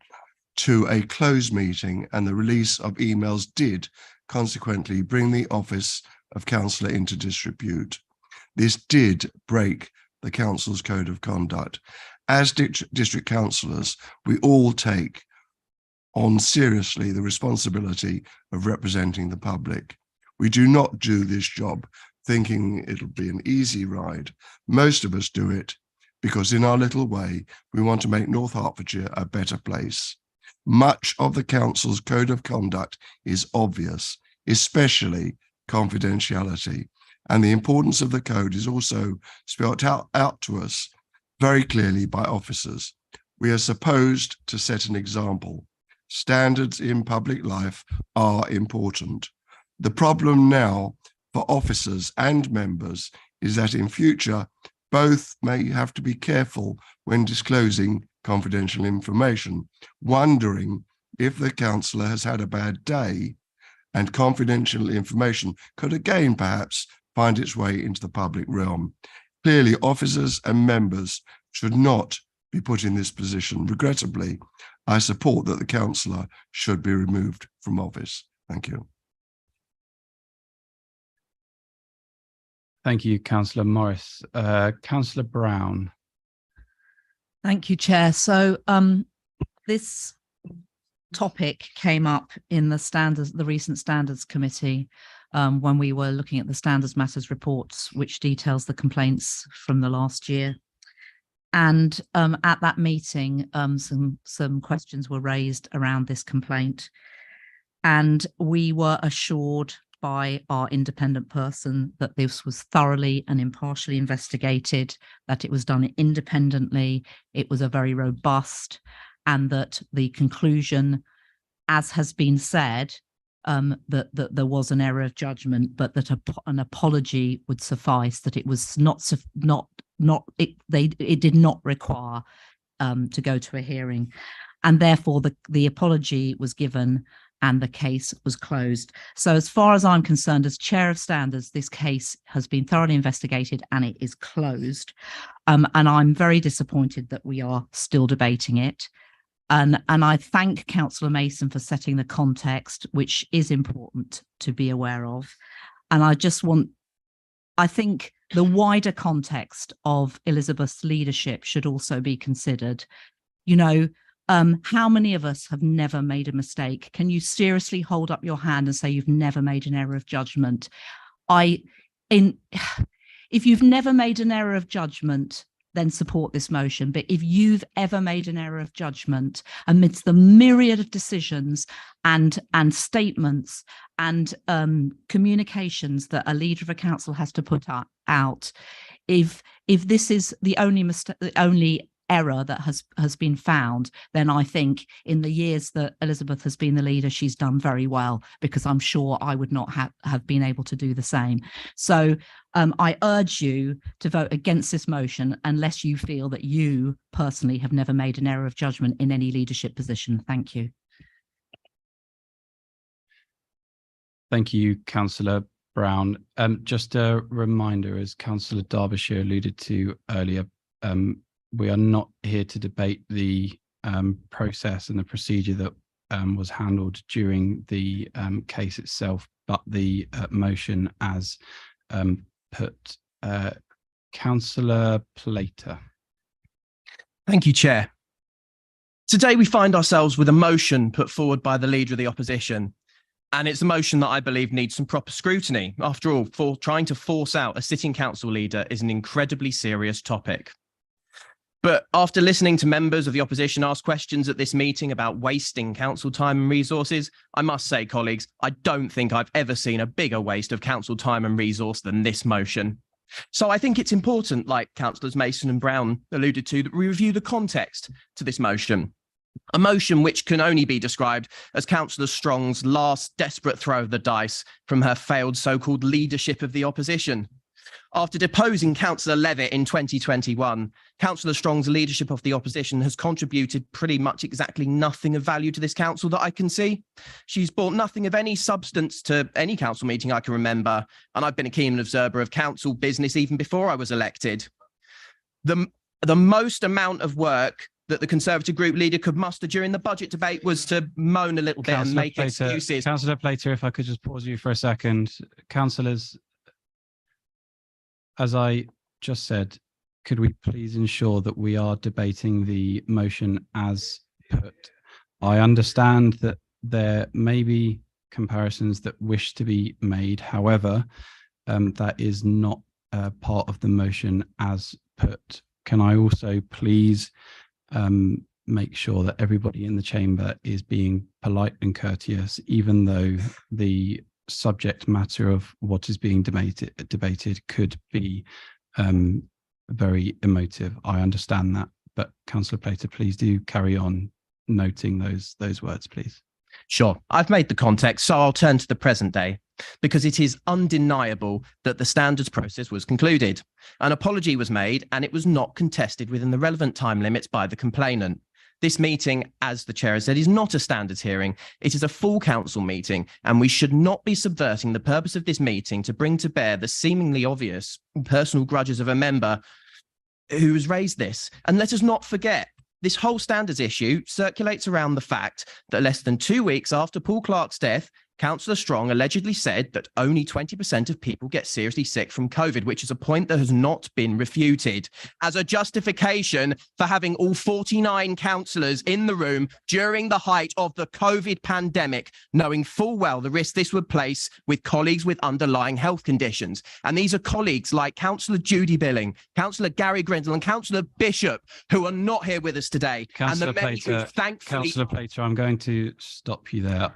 to a closed meeting, and the release of emails did consequently bring the office of councillor into disrepute. This did break the council's code of conduct. As district councillors, we all take on seriously the responsibility of representing the public. We do not do this job thinking it'll be an easy ride. Most of us do it because in our little way, we want to make North Hertfordshire a better place. Much of the council's code of conduct is obvious, especially confidentiality. And the importance of the code is also spelt out to us very clearly by officers. We are supposed to set an example. Standards in public life are important. The problem now for officers and members is that in future, both may have to be careful when disclosing confidential information, wondering if the councillor has had a bad day, and confidential information could again perhaps find its way into the public realm. Clearly, officers and members should not be put in this position. Regrettably, I support that the councillor should be removed from office. Thank you. Thank you, Councillor Morris. Councillor Brown. Thank you, Chair. So this topic came up in the recent Standards Committee when we were looking at the Standards Matters reports, which details the complaints from the last year. And at that meeting, some questions were raised around this complaint. And we were assured by our independent person that this was thoroughly and impartially investigated, that it was done independently, it was a very robust, and that the conclusion, as has been said, that there was an error of judgment, but that an apology would suffice, that it was it did not require to go to a hearing, and therefore the apology was given and the case was closed. So as far as I'm concerned, as Chair of Standards, this case has been thoroughly investigated and it is closed. And I'm very disappointed that we are still debating it. And I thank Councillor Mason for setting the context, which is important to be aware of. And I think the wider context of Elizabeth's leadership should also be considered. You know, how many of us have never made a mistake? Can you seriously hold up your hand and say you've never made an error of judgment? If you've never made an error of judgment, then support this motion. But if you've ever made an error of judgment amidst the myriad of decisions and statements and communications that a leader of a council has to put out, if this is the only error that has been found, then I think in the years that Elizabeth has been the leader, she's done very well, because I'm sure I would not have been able to do the same. So I urge you to vote against this motion unless you feel that you personally have never made an error of judgment in any leadership position. Thank you. Thank you, Councillor Brown. Just a reminder, as Councillor Derbyshire alluded to earlier, we are not here to debate the process and the procedure that was handled during the case itself, but the motion as put. Councillor Plater. Thank you, Chair. Today we find ourselves with a motion put forward by the Leader of the Opposition, and it's a motion that I believe needs some proper scrutiny. After all, trying to force out a sitting council leader is an incredibly serious topic. But after listening to members of the opposition ask questions at this meeting about wasting council time and resources, I must say, colleagues, I don't think I've ever seen a bigger waste of council time and resource than this motion. So I think it's important, like Councillors Mason and Brown alluded to, that we review the context to this motion. A motion which can only be described as Councillor Strong's last desperate throw of the dice from her failed so-called leadership of the opposition. After deposing Councillor Levitt in 2021, Councillor Strong's leadership of the opposition has contributed pretty much exactly nothing of value to this council that I can see. She's brought nothing of any substance to any council meeting I can remember, and I've been a keen observer of council business even before I was elected. The most amount of work that the Conservative group leader could muster during the budget debate was to moan a little bit and make excuses. Councillor Plater, if I could just pause you for a second. Councillors, as I just said, could we please ensure that we are debating the motion as put? I understand that there may be comparisons that wish to be made. However, that is not part of the motion as put. Can I also please make sure that everybody in the chamber is being polite and courteous, even though the subject matter of what is being debated could be very emotive. I understand that, but Councillor Plater, please do carry on noting those words, please. Sure, I've made the context, so I'll turn to the present day, because it is undeniable that the standards process was concluded. An apology was made and it was not contested within the relevant time limits by the complainant. This meeting, as the chair has said, is not a standards hearing. It is a full council meeting, and we should not be subverting the purpose of this meeting to bring to bear the seemingly obvious personal grudges of a member who has raised this. And let us not forget, this whole standards issue circulates around the fact that less than 2 weeks after Paul Clark's death, Councillor Strong allegedly said that only 20% of people get seriously sick from COVID, which is a point that has not been refuted, as a justification for having all 49 councillors in the room during the height of the COVID pandemic, knowing full well the risk this would place with colleagues with underlying health conditions. And these are colleagues like Councillor Judy Billing, Councillor Gary Grindle and Councillor Bishop, who are not here with us today. Councillor Plater, Councillor Plater, I'm going to stop you there.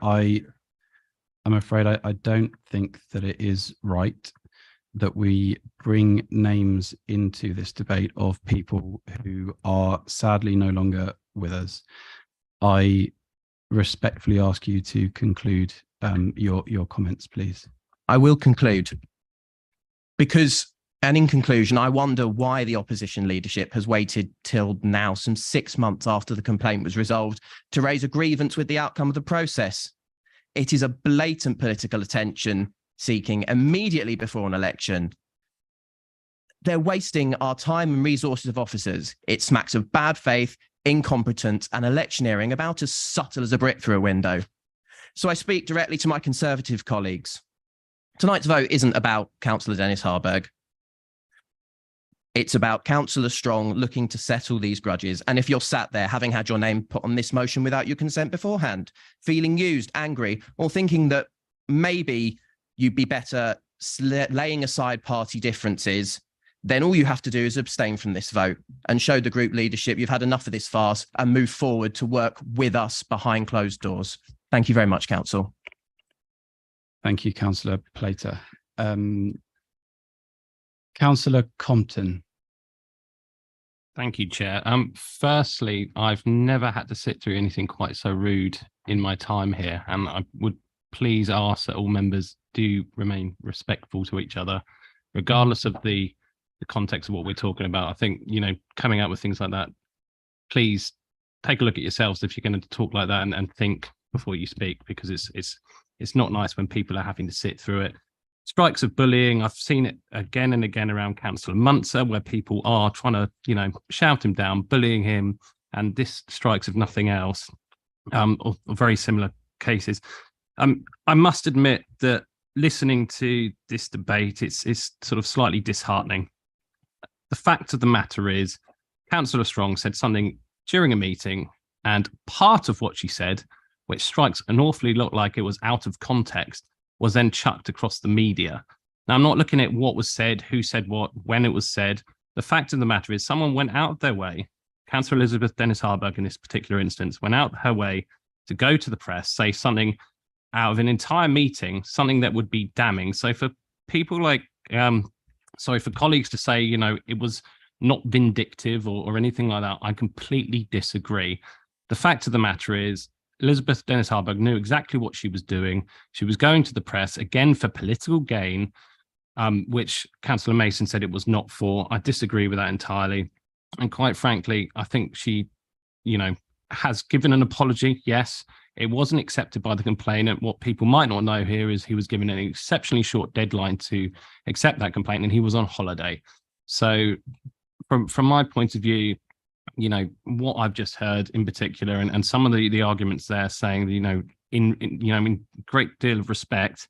I'm afraid I don't think that it is right that we bring names into this debate of people who are sadly no longer with us. I respectfully ask you to conclude your comments, please. I will conclude, because, and in conclusion, I wonder why the opposition leadership has waited till now, some 6 months after the complaint was resolved, to raise a grievance with the outcome of the process. It is a blatant political attention seeking immediately before an election. They're wasting our time and resources of officers. It smacks of bad faith, incompetence, and electioneering about as subtle as a brick through a window. So I speak directly to my Conservative colleagues. Tonight's vote isn't about Councillor Dennis Harburg. It's about Councillor Strong looking to settle these grudges. And if you're sat there having had your name put on this motion without your consent beforehand, feeling used, angry, or thinking that maybe you'd be better laying aside party differences, then all you have to do is abstain from this vote and show the group leadership you've had enough of this farce and move forward to work with us behind closed doors. Thank you very much, Council. Thank you, Councillor Plater. Councillor Compton. Thank you, Chair. Firstly, I've never had to sit through anything quite so rude in my time here, and I would please ask that all members do remain respectful to each other, regardless of the context of what we're talking about. I think, coming out with things like that, please take a look at yourselves if you're going to talk like that, and think before you speak, because it's not nice when people are having to sit through it. Strikes of bullying, I've seen it again and again around Councillor Munzer, where people are trying to, shout him down, bullying him, and this strikes of nothing else, or very similar cases. I must admit that listening to this debate, it's sort of slightly disheartening. The fact of the matter is, Councillor Strong said something during a meeting, and part of what she said, which strikes an awfully lot like it was out of context, was then chucked across the media. Now, I'm not looking at what was said, who said what, when it was said. The fact of the matter is someone went out of their way, Councillor Elizabeth Dennis Harburg in this particular instance, went out her way to go to the press, say something out of an entire meeting, something that would be damning. So for people like, for colleagues to say, it was not vindictive or anything like that, I completely disagree. The fact of the matter is, Elizabeth Dennis Harburg knew exactly what she was doing. She was going to the press, again, for political gain, which Councillor Mason said it was not for. I disagree with that entirely. And quite frankly, I think she, has given an apology. Yes, it wasn't accepted by the complainant. What people might not know here is he was given an exceptionally short deadline to accept that complaint, and he was on holiday. So from my point of view, you know, what I've just heard in particular, and some of the arguments there saying that, you know, in great deal of respect,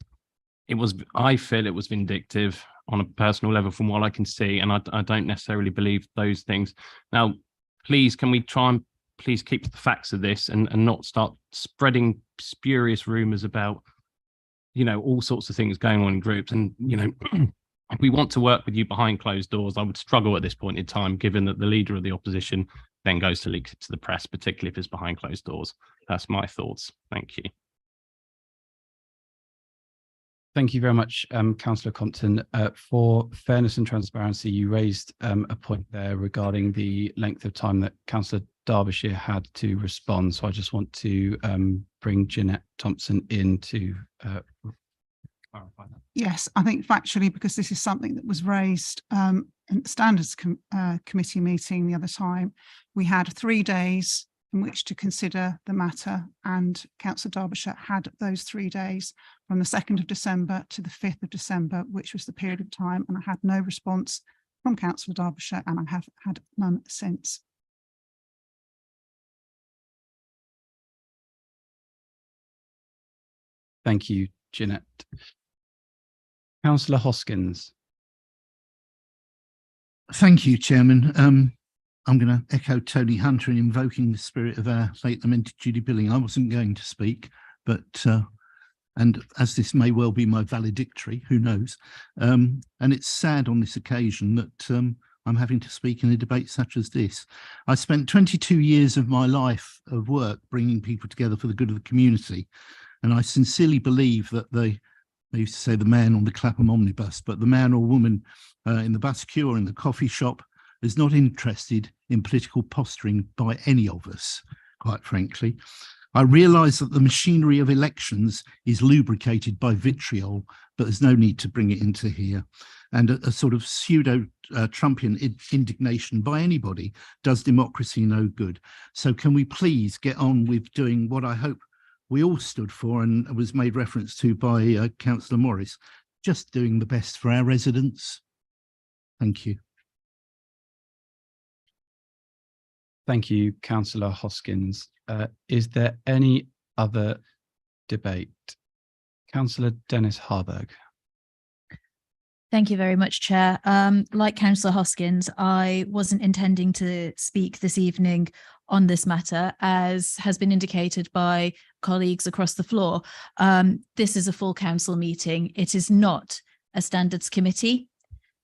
I feel it was vindictive on a personal level from what I can see, and I don't necessarily believe those things. Now, please, can we try and please keep to the facts of this and not start spreading spurious rumors about, you know, all sorts of things going on in groups. And, you know, if we want to work with you behind closed doors, I would struggle at this point in time, given that the leader of the opposition then goes to leak it to the press, particularly if it's behind closed doors. That's my thoughts. Thank you. Thank you very much, Councillor Compton. For fairness and transparency, you raised a point there regarding the length of time that Councillor Derbyshire had to respond. So I just want to bring Jeanette Thompson in to clarify that. Yes, I think factually, because this is something that was raised in the Standards Committee meeting the other time, we had 3 days in which to consider the matter, and Councillor Derbyshire had those 3 days from the 2nd of December to the 5th of December, which was the period of time, and I had no response from Councillor Derbyshire, and I have had none since. Thank you, Jeanette. Councillor Hoskins. Thank you, Chairman. I'm going to echo Tony Hunter in invoking the spirit of our late lamented Judy Billing. I wasn't going to speak, but and as this may well be my valedictory, who knows? And it's sad on this occasion that I'm having to speak in a debate such as this. I spent 22 years of my life of work bringing people together for the good of the community, and I sincerely believe that they used to say the man on the Clapham omnibus, but the man or woman in the bus queue or in the coffee shop is not interested in political posturing by any of us, quite frankly. I realise that the machinery of elections is lubricated by vitriol, but there's no need to bring it into here. And a sort of pseudo-Trumpian indignation by anybody does democracy no good. So can we please get on with doing what I hope we all stood for and was made reference to by Councillor Morris, just doing the best for our residents. Thank you. Thank you, Councillor Hoskins. Is there any other debate? Councillor Dennis Harburg. Thank you very much, Chair. Like Councillor Hoskins, I wasn't intending to speak this evening on this matter, as has been indicated by colleagues across the floor. This is a full council meeting. It is not a standards committee.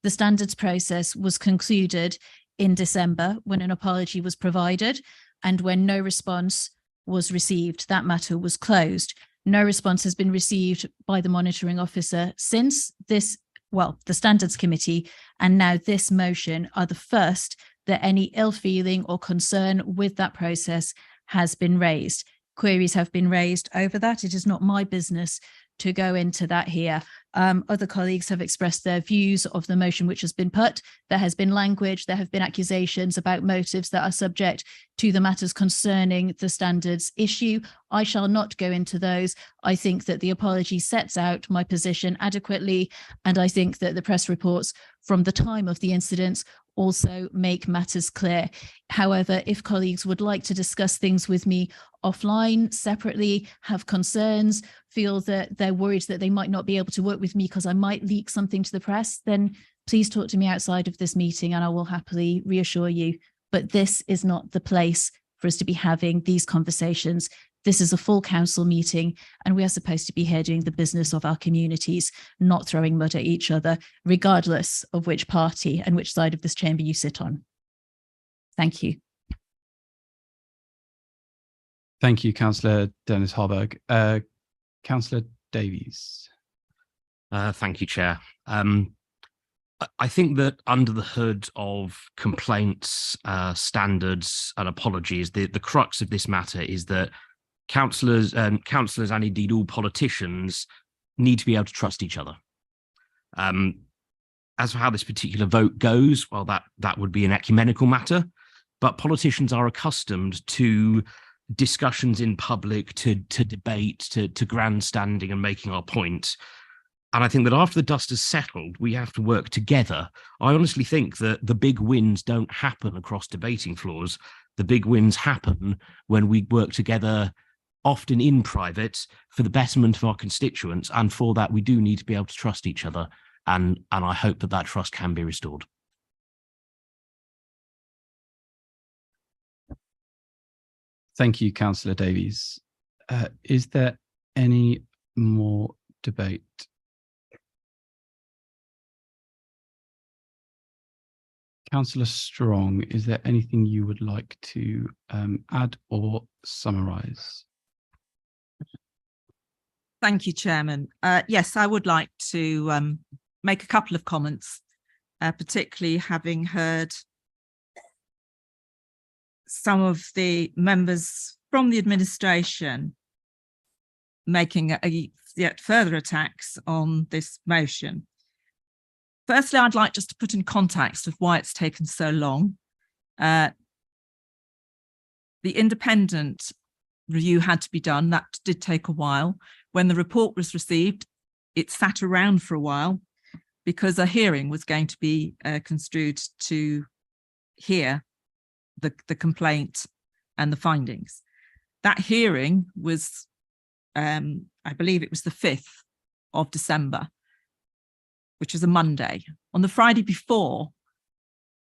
The standards process was concluded in December when an apology was provided, and when no response was received, that matter was closed. No response has been received by the monitoring officer since this, well, the standards committee, and now this motion are the first that any ill feeling or concern with that process has been raised. Queries have been raised over that. It is not my business to go into that here. Other colleagues have expressed their views of the motion which has been put. There has been language, there have been accusations about motives that are subject to the matters concerning the standards issue. I shall not go into those. I think that the apology sets out my position adequately, and I think that the press reports from the time of the incidents also make matters clear. However, if colleagues would like to discuss things with me offline, separately, have concerns, feel that they're worried that they might not be able to work with me because I might leak something to the press, then please talk to me outside of this meeting and I will happily reassure you. But this is not the place for us to be having these conversations. This is a full council meeting and we are supposed to be here doing the business of our communities, not throwing mud at each other, regardless of which party and which side of this chamber you sit on. Thank you. Thank you, Councillor Dennis Harburg. Councillor Davies. Thank you, Chair. I think that under the hood of complaints, standards and apologies, the crux of this matter is that councillors and indeed all politicians need to be able to trust each other. As for how this particular vote goes, well, that would be an ecumenical matter, but politicians are accustomed to discussions in public, to debate, to grandstanding and making our point. And I think that after the dust has settled, we have to work together. I honestly think that the big wins don't happen across debating floors. The big wins happen when we work together, often in private, for the betterment of our constituents. And for that, we do need to be able to trust each other. And I hope that that trust can be restored. Thank you, Councillor Davies. Is there any more debate? Councillor Strong, is there anything you would like to add or summarise? Thank you, Chairman. Yes, I would like to make a couple of comments, particularly having heard some of the members from the administration making yet further attacks on this motion. Firstly, I'd like just to put in context of why it's taken so long. The independent review had to be done. That did take a while. When the report was received, it sat around for a while because a hearing was going to be construed to hear the complaint and the findings. That hearing was, I believe it was the 5th of December, which was a Monday. On the Friday before,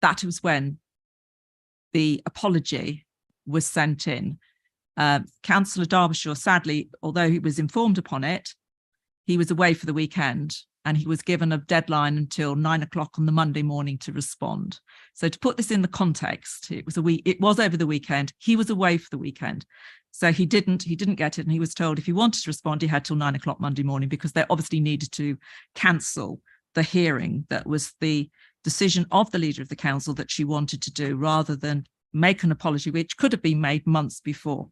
that was when the apology was sent in. Councillor Derbyshire, sadly, although he was informed upon it, he was away for the weekend and he was given a deadline until 9 o'clock on the Monday morning to respond. So to put this in the context, it was over the weekend. He was away for the weekend. So he didn't get it. And he was told if he wanted to respond, he had till 9 o'clock Monday morning because they obviously needed to cancel the hearing. That was the decision of the leader of the council that she wanted to do rather than make an apology, which could have been made months before.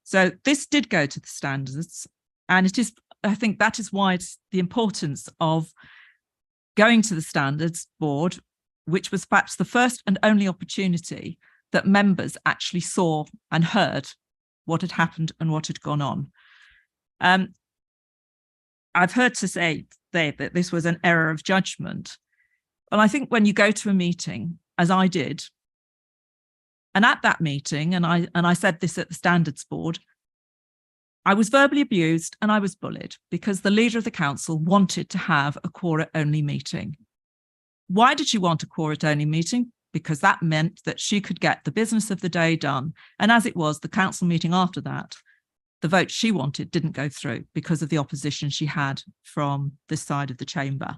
So this did go to the standards, and it is, I think that is why it's the importance of going to the standards board, which was perhaps the first and only opportunity that members actually saw and heard what had happened and what had gone on. I've heard to say that this was an error of judgment. And I think when you go to a meeting, as I did, and at that meeting, and I said this at the standards board, I was verbally abused and I was bullied because the leader of the council wanted to have a quorum-only meeting. Why did she want a quorum-only meeting? Because that meant that she could get the business of the day done. And as it was, the council meeting after that, the vote she wanted didn't go through because of the opposition she had from this side of the chamber.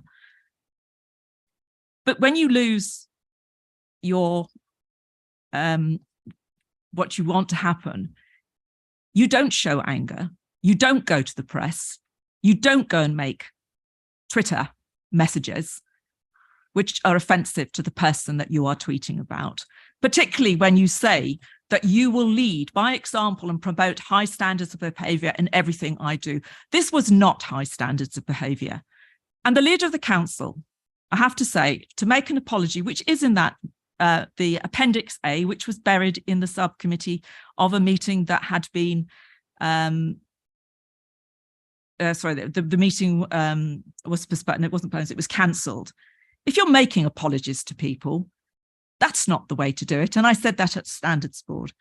But when you lose your what you want to happen, you don't show anger, you don't go to the press, you don't go and make Twitter messages which are offensive to the person that you are tweeting about, particularly when you say that you will lead by example and promote high standards of behaviour in everything I do. This was not high standards of behaviour. And the leader of the council, I have to say, to make an apology, which is in that the Appendix A, which was buried in the subcommittee of a meeting that had been, the meeting was postponed, it wasn't postponed, it was cancelled. If you're making apologies to people, that's not the way to do it. And I said that at Standards Board.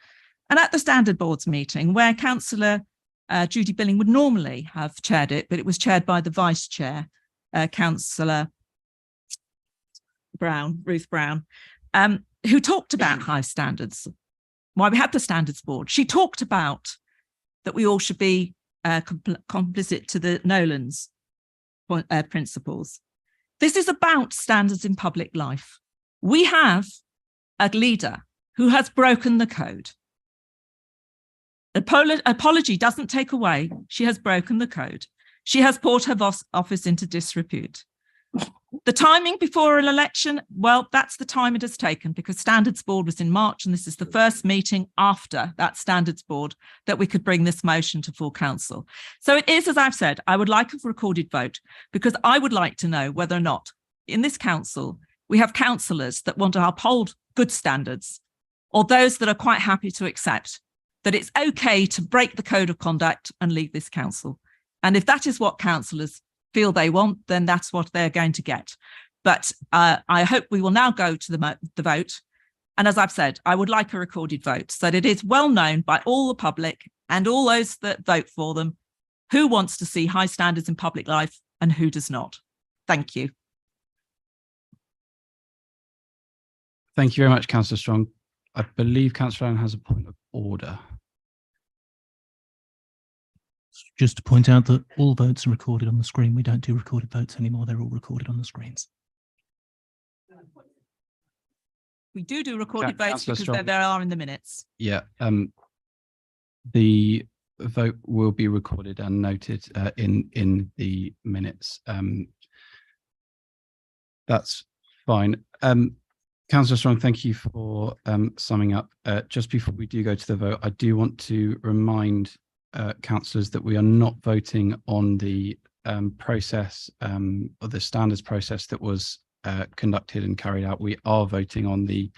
And at the Standard Board's meeting, where Councillor Judy Billing would normally have chaired it, but it was chaired by the Vice Chair, Councillor Brown, Ruth Brown, who talked about high standards. Why we had the Standards Board. She talked about that we all should be complicit to the Nolan's principles. This is about standards in public life. We have a leader who has broken the code. Apology doesn't take away. She has broken the code. She has brought her office into disrepute. The timing before an election, well, that's the time it has taken because Standards Board was in March and this is the first meeting after that Standards Board that we could bring this motion to full council. So it is, as I've said, I would like a recorded vote because I would like to know whether or not in this council we have councillors that want to uphold good standards or those that are quite happy to accept that it's okay to break the code of conduct and leave this council. And if that is what councillors feel they want, then that's what they're going to get. But I hope we will now go to the vote. And as I've said, I would like a recorded vote so that it is well known by all the public and all those that vote for them who wants to see high standards in public life and who does not. Thank you. Thank you very much, Councillor Strong. I believe Councillor Allen has a point of order. Just to point out that all votes are recorded on the screen. We don't do recorded votes anymore. They're all recorded on the screens. We do recorded votes Councillor because Strong. there are in the minutes. Yeah, the vote will be recorded and noted in the minutes. That's fine. Councillor Strong, thank you for summing up. Just before we do go to the vote, I do want to remind councillors that we are not voting on the process or the standards process that was conducted and carried out. We are voting on the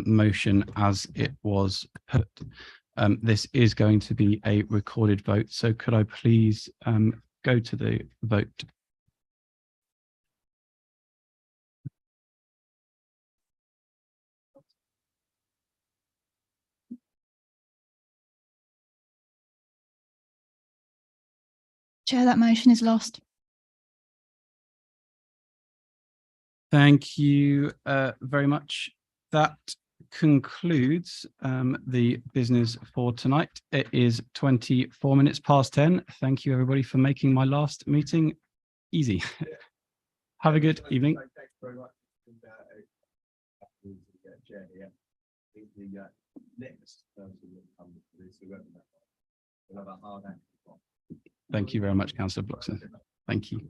motion as it was put. This is going to be a recorded vote, so could I please go to the vote? Chair, that motion is lost. Thank you very much. That concludes the business for tonight. It is 24 minutes past 10. Thank you everybody for making my last meeting easy. Have a good evening. Thanks very much. The next person will come to this we'll have a hard act. Thank you very much, Councillor Bloxham. Thank you.